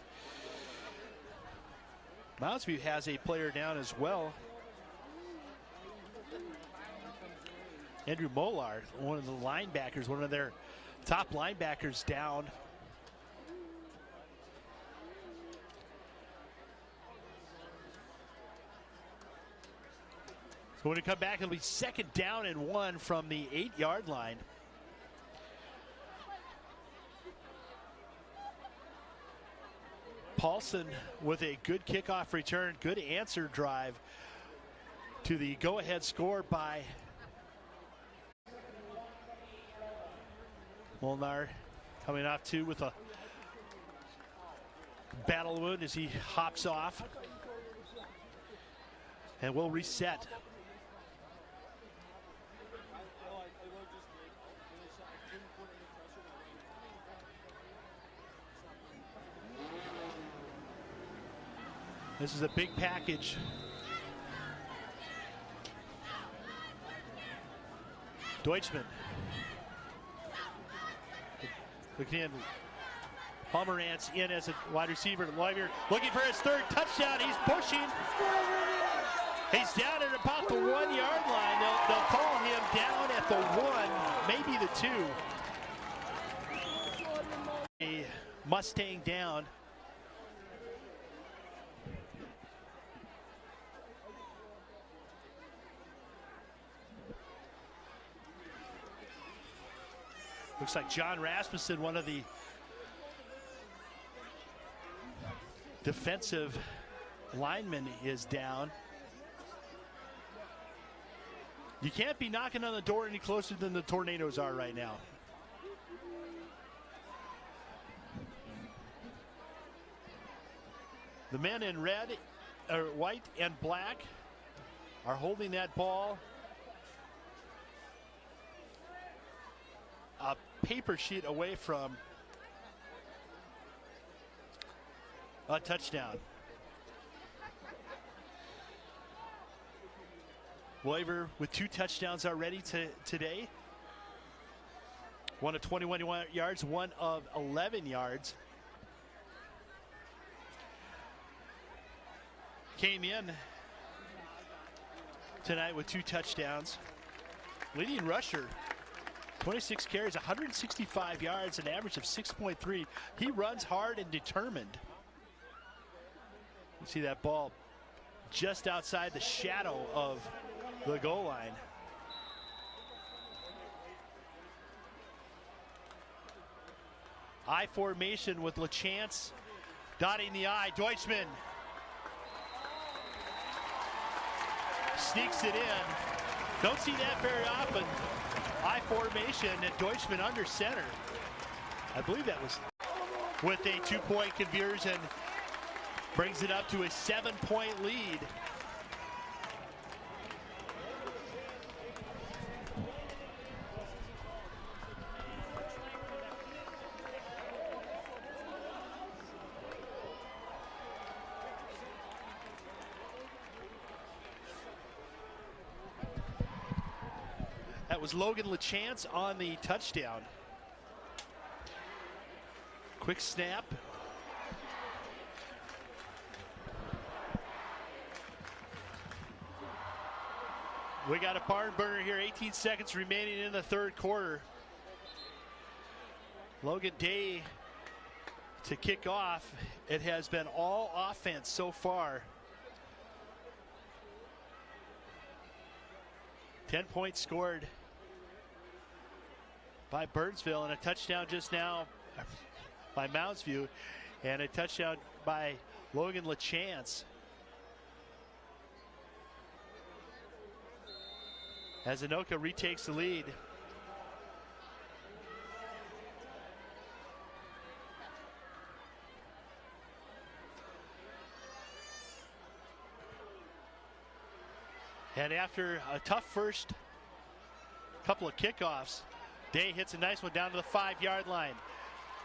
Mounds View has a player down as well. Andrew Molar, one of the linebackers, one of their top linebackers down. So when we come back, it'll be 2nd down and 1 from the 8-yard line. Paulson with a good kickoff return, good answer drive to the go-ahead score by Molnar, coming off too with a battle wound as he hops off. And we'll reset. This is a big package. Deutschman. Looking in. Pomerantz in as a wide receiver. Lawyer looking for his 3rd touchdown. He's pushing. He's down at about the 1-yard line. They'll call him down at the 1, maybe the 2. A Mustang down. Looks like John Rasmussen, one of the defensive linemen, is down. You can't be knocking on the door any closer than the Tornadoes are right now. The men in red, or white and black, are holding that ball a paper sheet away from a touchdown. Weaver with 2 touchdowns already today. One of 21 yards, one of 11 yards. Came in tonight with 2 touchdowns. Leading rusher, 26 carries, 165 yards, an average of 6.3. He runs hard and determined. You see that ball just outside the shadow of the goal line. I formation with LaChance dotting the I. Deutschman sneaks it in. Don't see that very often. I formation and Deutschman under center. I believe that was with a 2-point conversion. Brings it up to a 7-point lead. That was Logan LaChance on the touchdown. Quick snap. We got a barn burner here, 18 seconds remaining in the 3rd quarter. Logan Day to kick off. It has been all offense so far. 10 points scored by Burnsville, and a touchdown just now by Mounds View, and a touchdown by Logan LaChance. As Anoka retakes the lead. And after a tough first couple of kickoffs, Day hits a nice one down to the 5-yard line.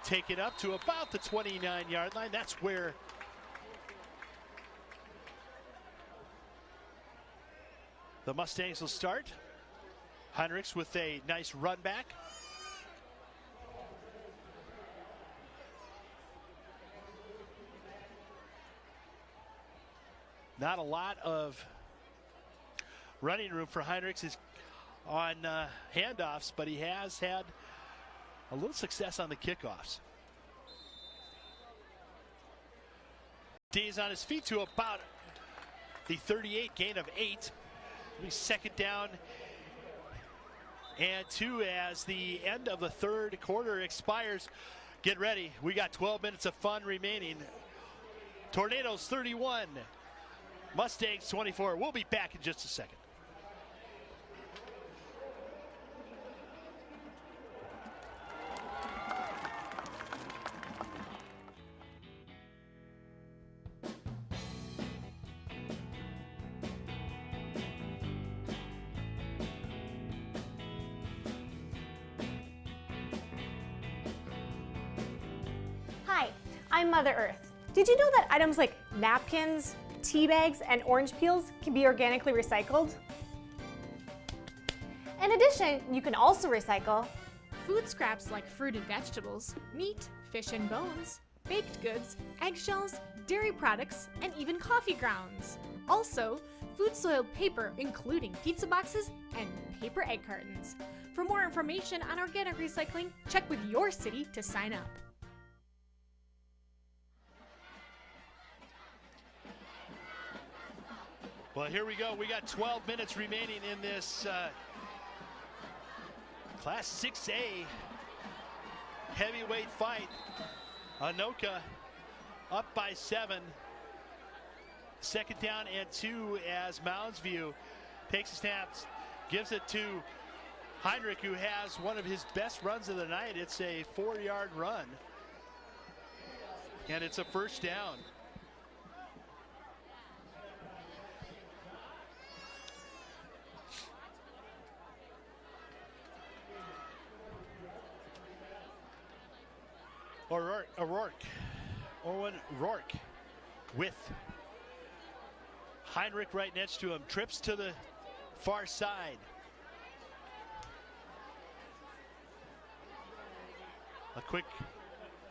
Take it up to about the 29-yard line. That's where The Mustangs will start. Heinrichs with a nice run back. Not a lot of running room for Heinrichs is on handoffs, but he has had a little success on the kickoffs. D's on his feet to about the 38, gain of 8. Second down and 2 as the end of the third quarter expires. Get ready. We got 12 minutes of fun remaining. Tornadoes 31, Mustangs 24. We'll be back in just a second. Hi, I'm Mother Earth. Did you know that items like napkins, tea bags, and orange peels can be organically recycled? In addition, you can also recycle food scraps like fruit and vegetables, meat, fish and bones, baked goods, eggshells, dairy products, and even coffee grounds. Also, food-soiled paper, including pizza boxes and paper egg cartons. For more information on organic recycling, check with your city to sign up. Well, here we go. We got 12 minutes remaining in this Class 6A heavyweight fight. Anoka up by 7. Second down and 2 as Mounds takes a snap, gives it to Heinrich, who has one of his best runs of the night. It's a 4-yard run, and it's a first down. Owen Rourke with Heinrich right next to him. Trips to the far side. A quick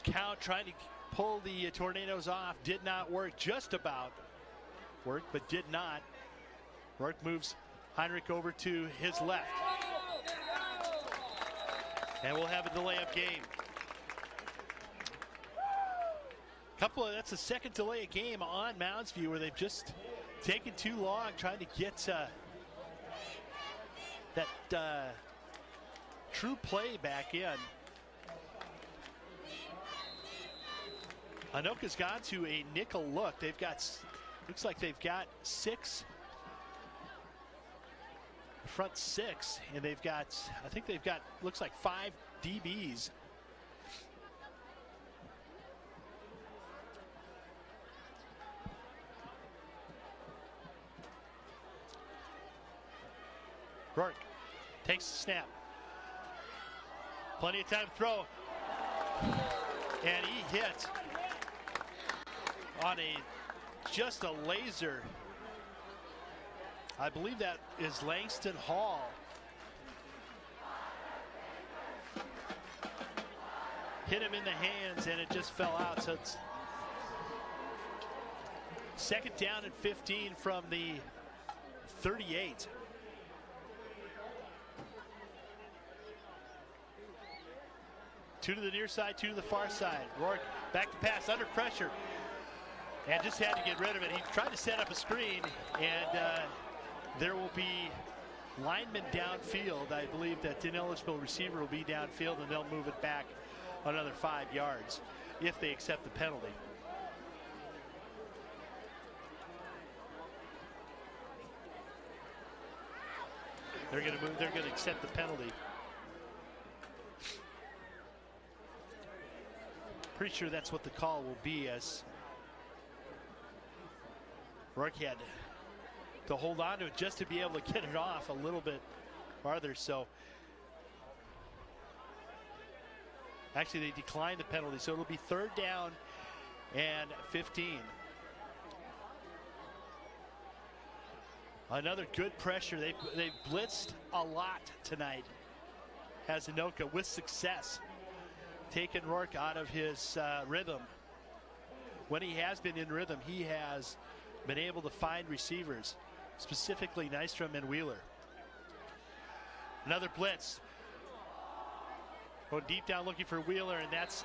count trying to pull the Tornadoes off. Did not work. Just about worked, but did not. Rourke moves Heinrich over to his left. And we'll have a delay of game. That's the second delay of game on Mounds View, where they've just taken too long trying to get that true play back in. Anoka's gone to a nickel look. They've got, looks like they've got 6, front 6, and they've got, I think they've got, looks like 5 DBs. Rourke takes the snap. Plenty of time to throw. And he hit on just a laser. I believe that is Langston Hall. Hit him in the hands and it just fell out. So it's second down and 15 from the 38. Two to the near side, 2 to the far side. Rourke back to pass, under pressure, and just had to get rid of it. He tried to set up a screen, and there will be linemen downfield. I believe that ineligible receiver will be downfield, and they'll move it back another 5 yards if they accept the penalty. They're going to move. They're going to accept the penalty. Pretty sure that's what the call will be, as Rourke had to hold on to it just to be able to get it off a little bit farther. So actually they declined the penalty, so it'll be third down and 15. Another good pressure. They've blitzed a lot tonight. Has Anoka with success taken Rourke out of his rhythm. When he has been in rhythm, he has been able to find receivers, specifically Nystrom and Wheeler. Another blitz. Going deep down looking for Wheeler, and that's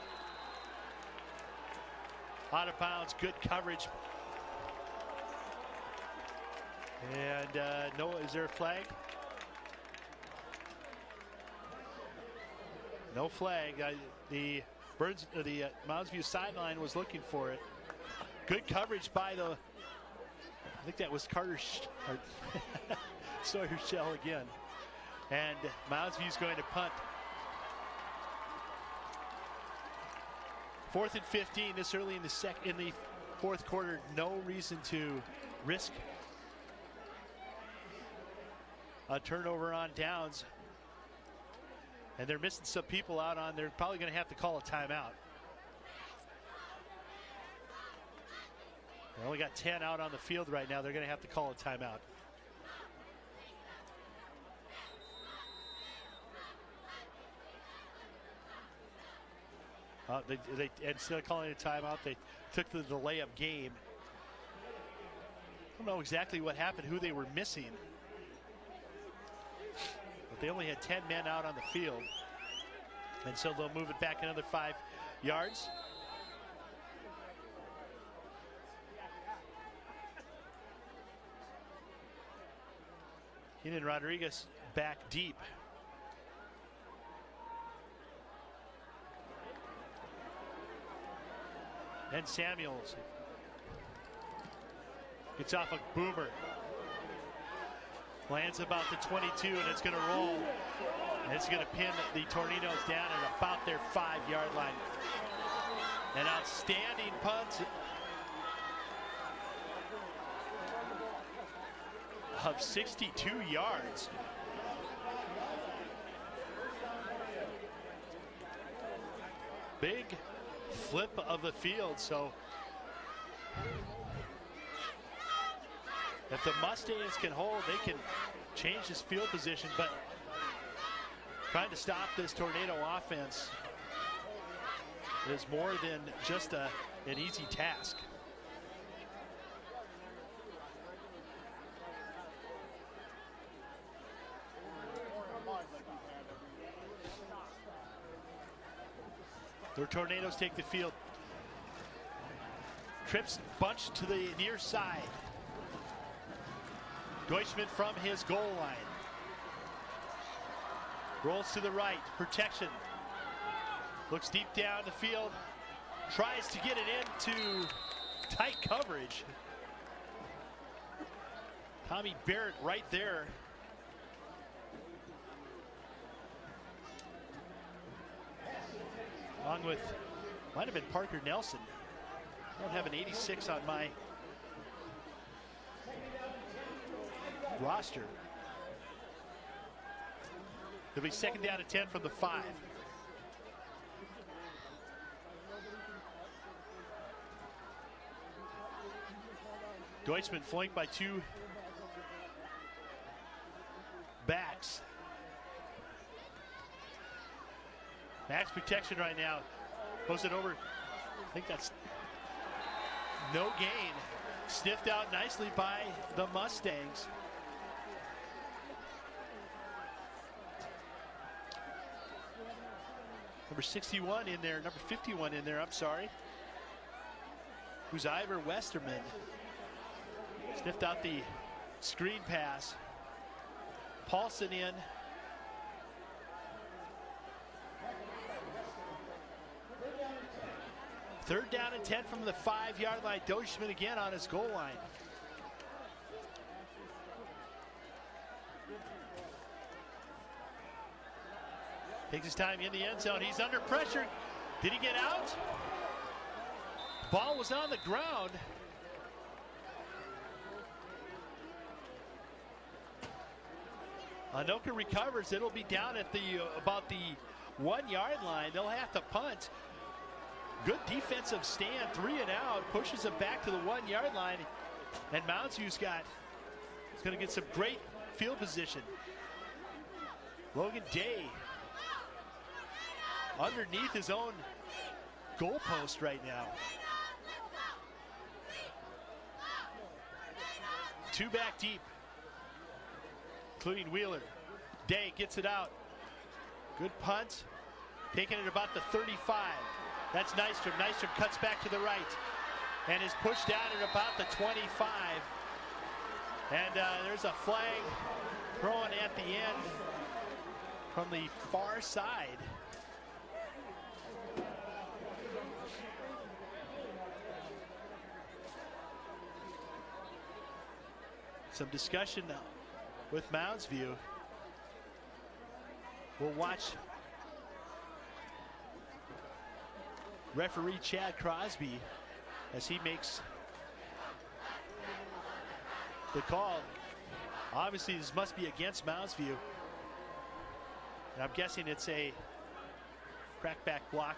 out of bounds. Good coverage. And no, is there a flag? No flag. The Mounds View sideline was looking for it. Good coverage by the, I think that was Carter Sawyer Shell again. And Mounds View's going to punt. 4th and 15 this early in the fourth quarter. No reason to risk a turnover on downs. And they're missing some people out on. They're probably going to have to call a timeout. They only got 10 out on the field right now. They're going to have to call a timeout. They instead of calling it a timeout, they took the delay of game. I don't know exactly what happened, who they were missing. But they only had 10 men out on the field. And so they'll move it back another 5 yards. Kenan Rodriguez back deep. And Samuels gets off a boomer. Lands about the 22, and it's going to roll. And it's going to pin the Tornadoes down at about their 5-yard line. An outstanding punt of 62 yards. Big flip of the field. So if the Mustangs can hold, they can change this field position, but trying to stop this Tornado offense is more than just an easy task. The Tornadoes take the field. Trips bunch to the near side. Deutschman from his goal line. Rolls to the right, protection. Looks deep down the field. Tries to get it into tight coverage. Tommy Barrett right there. Along with, might have been Parker Nelson. I don't have an 86 on my roster. It'll be 2nd down and 10 from the 5. Deutschman flanked by 2 backs. Max protection right now. Posts it over. I think that's no gain. Sniffed out nicely by the Mustangs. Number 61 in there, number 51 in there, I'm sorry. Who's Ivor Westerman. Sniffed out the screen pass. Paulson in. Third down and 10 from the 5-yard line. Deutschman again on his goal line. Takes his time in the end zone. He's under pressure. Did he get out? Ball was on the ground. Anoka recovers. It'll be down at the about the 1-yard line. They'll have to punt. Good defensive stand, 3 and out, pushes him back to the 1-yard line. And Mounds View's got going to get some great field position. Logan Day underneath his own goalpost right now. 2 back deep, including Wheeler. Day gets it out. Good punt. Taking it about the 35. That's Nystrom. Nystrom cuts back to the right and is pushed out at about the 25. And there's a flag thrown at the end from the far side. Some discussion now with Mounds View. We'll watch referee Chad Crosby as he makes the call. Obviously, this must be against Mounds View. And I'm guessing it's a crackback block.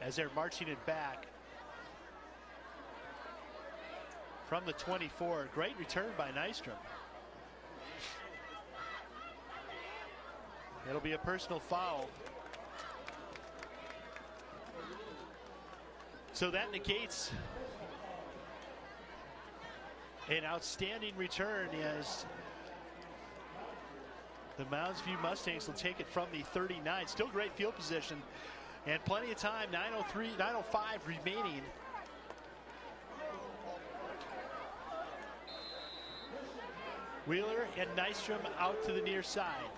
As they're marching it back from the 24. Great return by Nystrom. It'll be a personal foul. So that negates an outstanding return as the Mounds View Mustangs will take it from the 39. Still great field position and plenty of time. 9:05 remaining. Wheeler and Nystrom out to the near side.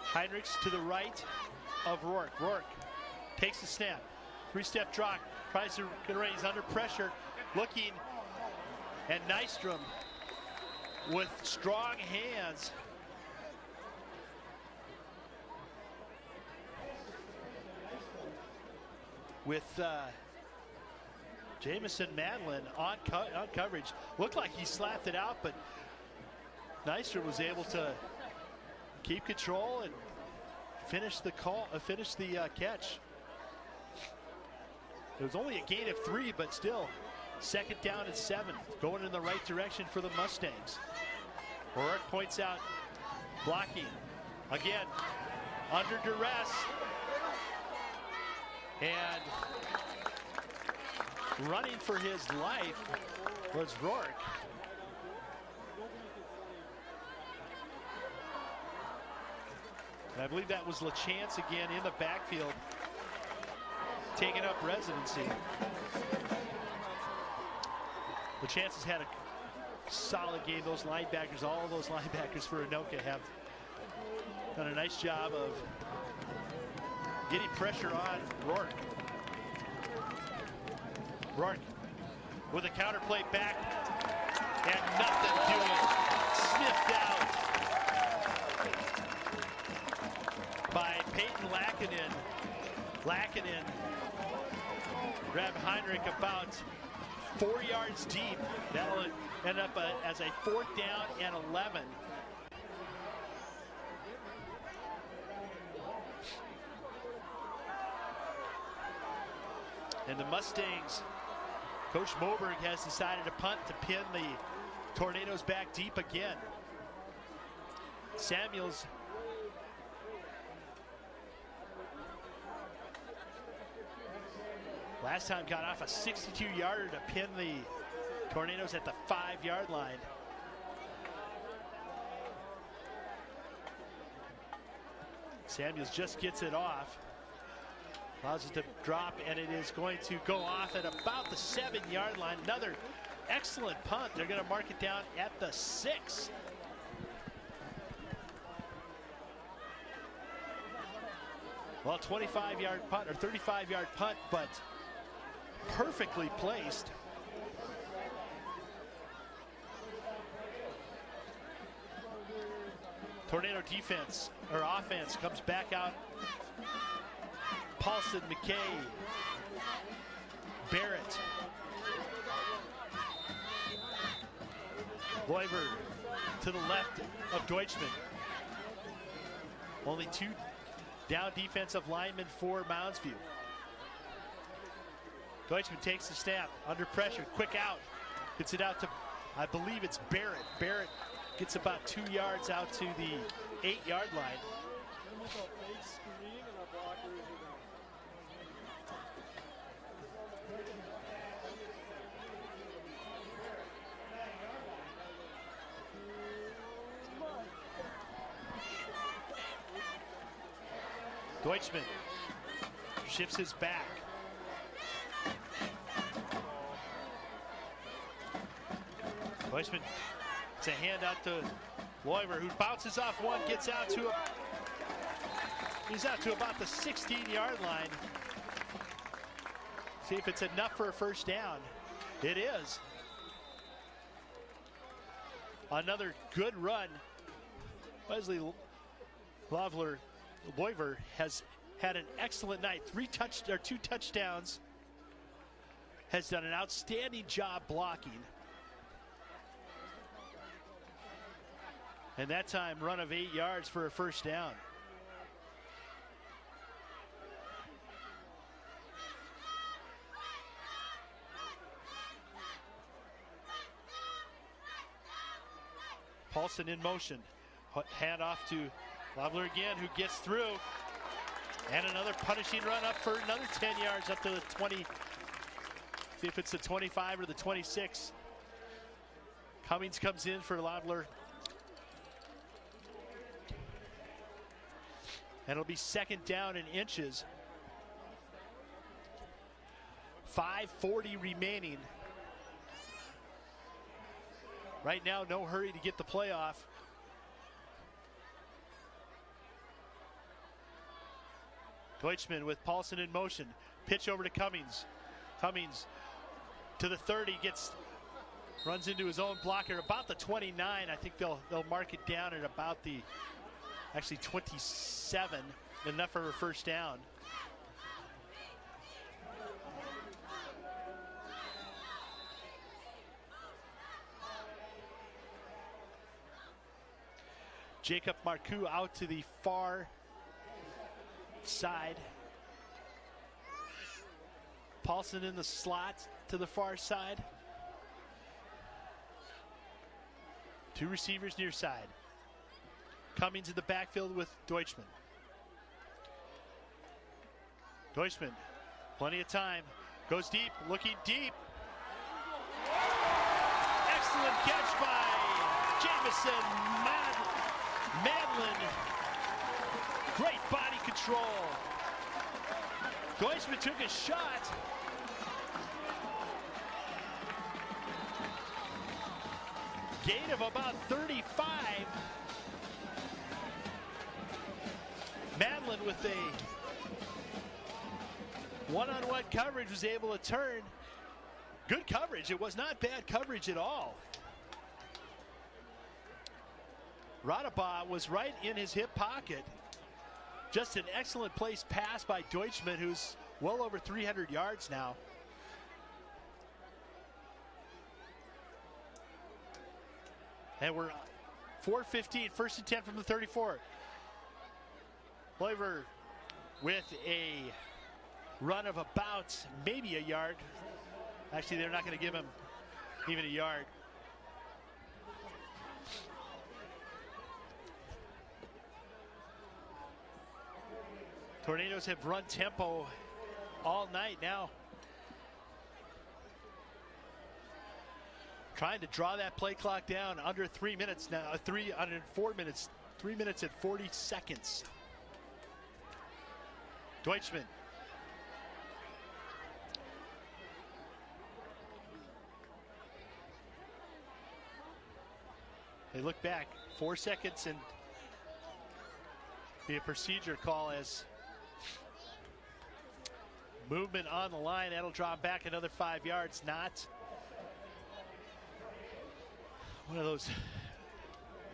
Heinrichs to the right of Rourke. Rourke takes the snap. 3-step drop. Tries to get ready. He's under pressure. Looking. And Nystrom with strong hands. With Jamison Madlin on coverage. Looked like he slapped it out, but Nystrom was able to keep control and finish the catch. It was only a gain of 3, but still, 2nd down and 7, going in the right direction for the Mustangs. Rourke points out blocking again under duress, and running for his life was Rourke. And I believe that was LaChance again in the backfield, taking up residency. LaChance has had a solid game. Those linebackers, all of those linebackers for Anoka have done a nice job of getting pressure on Rourke. Rourke with a counter play back and nothing doing. Sniffed out by Peyton Lackinen. Lackinen grabbed Heinrich about 4 yards deep. That'll end up as a 4th down and 11. And the Mustangs, Coach Moberg has decided to punt to pin the Tornadoes back deep again. Samuels last time got off a 62-yarder to pin the Tornadoes at the 5-yard line. Samuels just gets it off. Allows it to drop, and it is going to go off at about the 7-yard line. Another excellent punt. They're going to mark it down at the 6. Well, 25-yard punt or 35-yard punt, but perfectly placed. Tornado defense or offense comes back out. Paulson, McKay, Barrett, Loiber to the left of Deutschman. Only 2 down defensive lineman for Mounds View. Deutschman takes the snap, under pressure, quick out. Gets it out to, I believe it's Barrett. Barrett gets about 2 yards out to the 8-yard line. Deutschman shifts his back. Deutschman, it's a hand out to Loiver, who bounces off one, gets out to he's out to about the 16-yard line. See if it's enough for a first down. It is. Another good run. Wesley Loiver has had an excellent night. 2 touchdowns. Has done an outstanding job blocking. And that time, run of 8 yards for a first down. Paulson in motion. Hand off to Lovler again, who gets through. And another punishing run up for another 10 yards up to the 20. See if it's the 25 or the 26. Cummings comes in for Lovler. And it'll be second down in inches. 5:40 remaining. Right now, no hurry to get the playoff. Deutschman with Paulson in motion. Pitch over to Cummings. Cummings to the 30, runs into his own blocker about the 29. I think they'll mark it down at about the actually 27, enough for a first down. Jacob Marcoux out to the far side. Paulson in the slot to the far side. 2 receivers near side. Cummings in the backfield with Deutschman. Deutschman, plenty of time. Goes deep, looking deep. Excellent catch by Jamison Madlin. Great body control. Deutschman took a shot. Gain of about 35. Madlin with a one-on-one coverage was able to turn. Good coverage. It was not bad coverage at all. Radabaugh was right in his hip pocket. Just an excellent place pass by Deutschman, who's well over 300 yards now. And we're 4:15, first and 10 from the 34. Loiver with a run of about maybe a yard. Actually, they're not going to give him even a yard. Tornadoes have run tempo all night now. Trying to draw that play clock down under 3 minutes now, 4 minutes, 3 minutes and 40 seconds. Deutschman. They look back, 4 seconds and be a procedure call as movement on the line. That'll draw back another 5 yards. Not one of those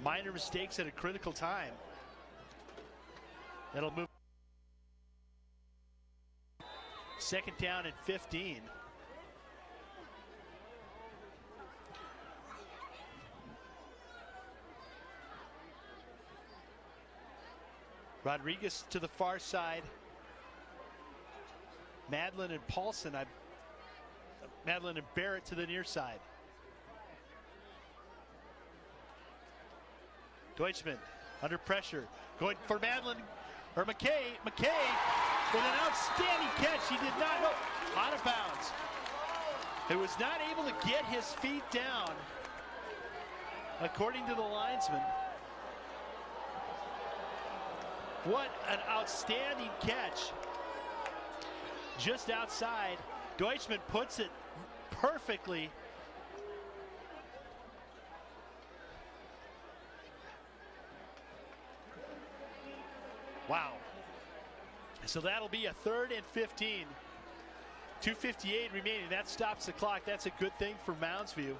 minor mistakes at a critical time. That'll move. Second down and 15. Rodriguez to the far side. Madeline and Paulson. Madeline and Barrett to the near side. Deutschman under pressure. Going for Madeline, or McKay. McKay with an outstanding catch. He did not go out of bounds. He was not able to get his feet down, according to the linesman. What an outstanding catch. Just outside. Deutschman puts it perfectly. Wow. So that'll be a 3rd and 15. 2:58 remaining. That stops the clock. That's a good thing for Mounds View.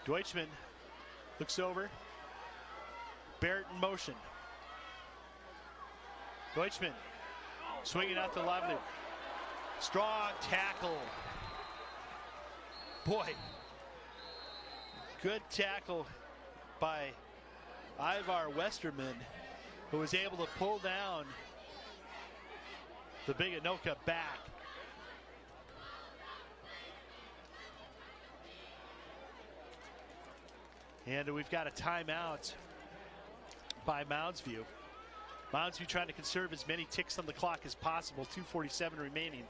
Deutschman looks over. Barrett in motion. Deutschman swinging out to Lovely. Strong tackle. Boy, good tackle by Ivar Westerman, who was able to pull down the big Anoka back. And we've got a timeout by Mounds View. Mounds View trying to conserve as many ticks on the clock as possible. 2:47 remaining.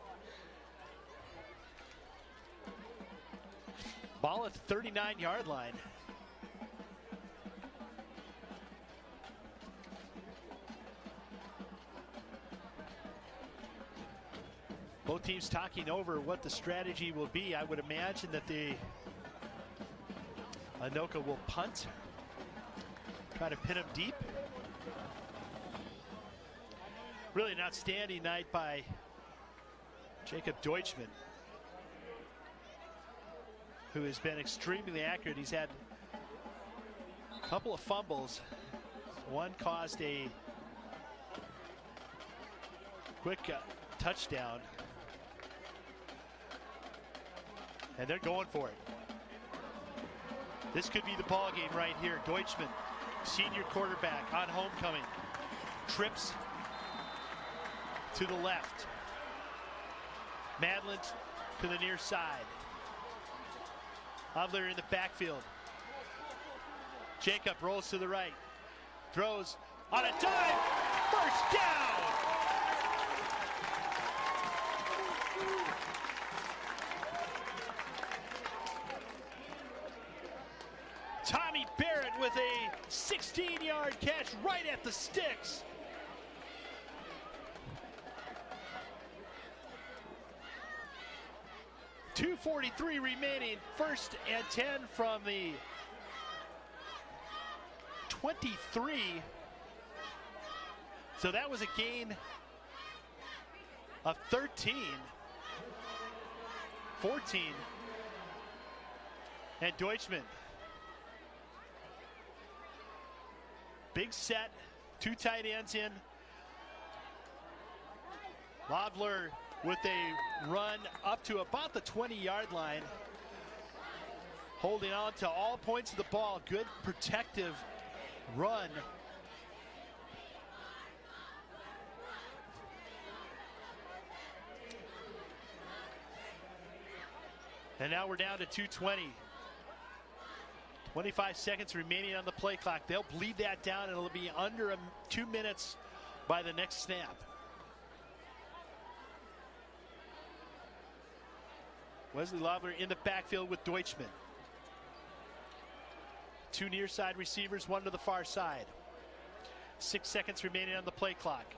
Ball at the 39-yard line. Both teams talking over what the strategy will be. I would imagine that the Anoka will punt. Try to pin him deep. Really an outstanding night by Jacob Deutschman, who has been extremely accurate. He's had a couple of fumbles. One caused a quick touchdown. And they're going for it. This could be the ball game right here. Deutschman, senior quarterback on homecoming, trips to the left. Madeline to the near side. Hovler in the backfield. Jacob rolls to the right. Throws on a dive. First down. Tommy Barrett with a 16-yard catch right at the sticks. .243 remaining, 1st and 10 from the 23. So that was a gain of 13, 14. And Deutschman. Big set, 2 tight ends in. Lavler with a run up to about the 20-yard line. Holding on to all points of the ball. Good protective run. And now we're down to 2:20. 25 seconds remaining on the play clock. They'll bleed that down, and it'll be under 2 minutes by the next snap. Wesley Lavler in the backfield with Deutschman. 2 near side receivers, 1 to the far side. 6 seconds remaining on the play clock.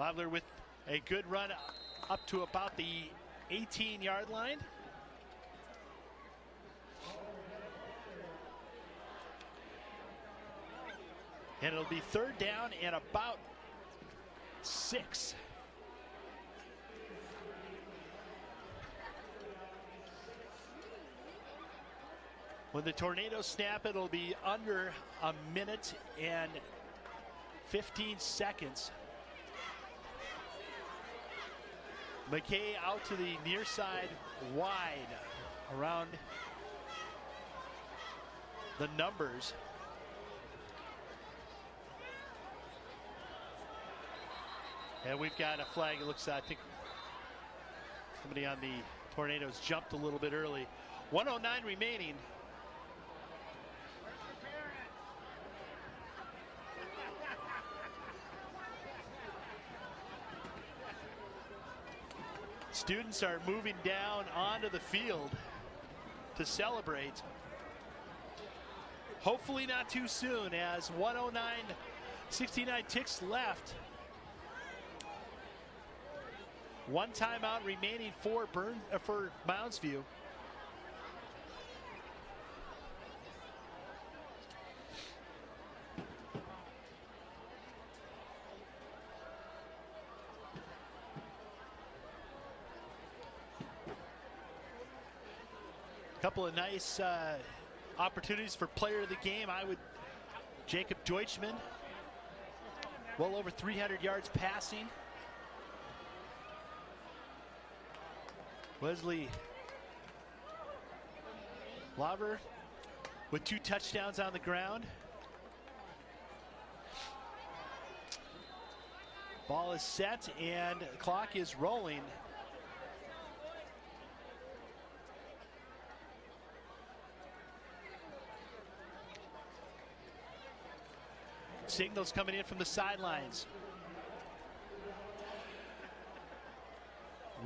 Lavler with a good run up to about the 18-yard line. And it'll be 3rd down and about 6. When the Tornadoes snap, it'll be under 1 minute and 15 seconds. McKay out to the near side, wide around the numbers. And we've got a flag. It looks, I think, somebody on the Tornadoes jumped a little bit early. 109 remaining. Students are moving down onto the field to celebrate. Hopefully not too soon, as 109.69 ticks left. One timeout remaining for Mounds View. Couple of nice opportunities for player of the game. Jacob Deutschman, well over 300 yards passing. Wesley Laver with 2 touchdowns on the ground. Ball is set and clock is rolling. Signals coming in from the sidelines.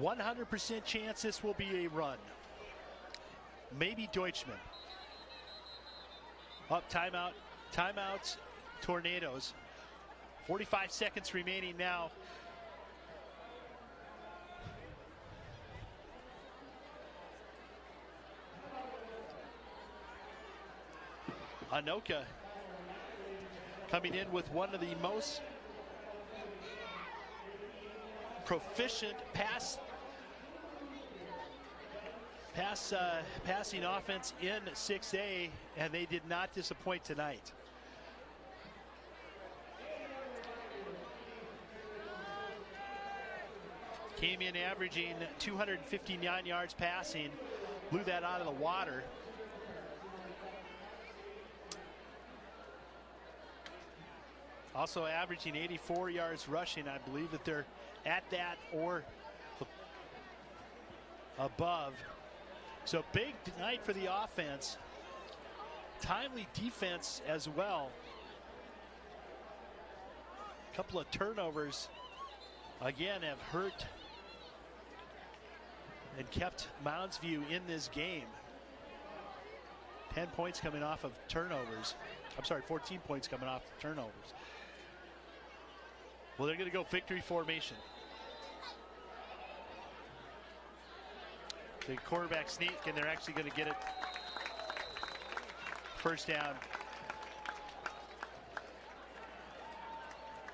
100% chance this will be a run. Maybe Deutschman. Up, timeout. Timeouts, Tornadoes. 45 seconds remaining now. Anoka coming in with one of the most proficient passing offense in 6A, and they did not disappoint tonight. Came in averaging 259 yards passing, blew that out of the water. Also averaging 84 yards rushing. I believe that they're at that or above. So big night for the offense. Timely defense as well. A couple of turnovers again have hurt and kept Mounds View in this game. 10 points coming off of turnovers. I'm sorry, 14 points coming off of turnovers. Well, they're going to go victory formation. The quarterback sneak, and they're actually going to get it first down.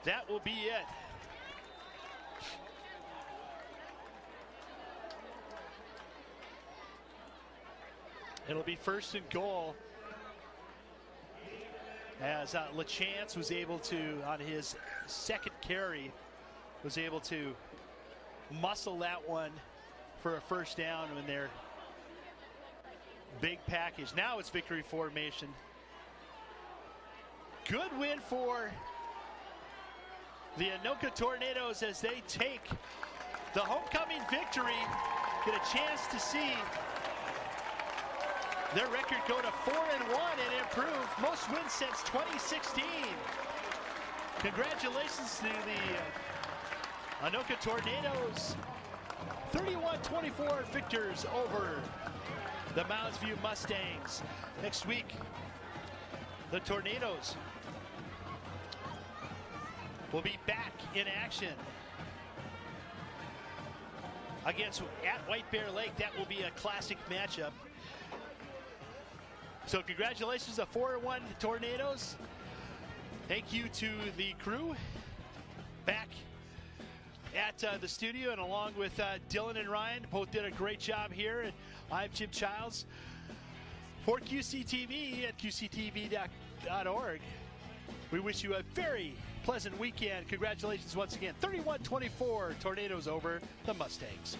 That will be it. It'll be first and goal, as LaChance was able to, on his second carry, was able to muscle that one for a first down in their big package. Now it's victory formation. Good win for the Anoka Tornadoes as they take the homecoming victory, get a chance to see their record go to 4-1 and improve. Most wins since 2016. Congratulations to the Anoka Tornadoes. 31-24 victors over the Mounds View Mustangs. Next week, the Tornadoes will be back in action against at White Bear Lake. That will be a classic matchup. So congratulations to 4-1 Tornadoes. Thank you to the crew back at the studio, and along with Dylan and Ryan, both did a great job here. I'm Jim Childs for QCTV at QCTV.org. We wish you a very pleasant weekend. Congratulations once again. 31-24 Tornadoes over the Mustangs.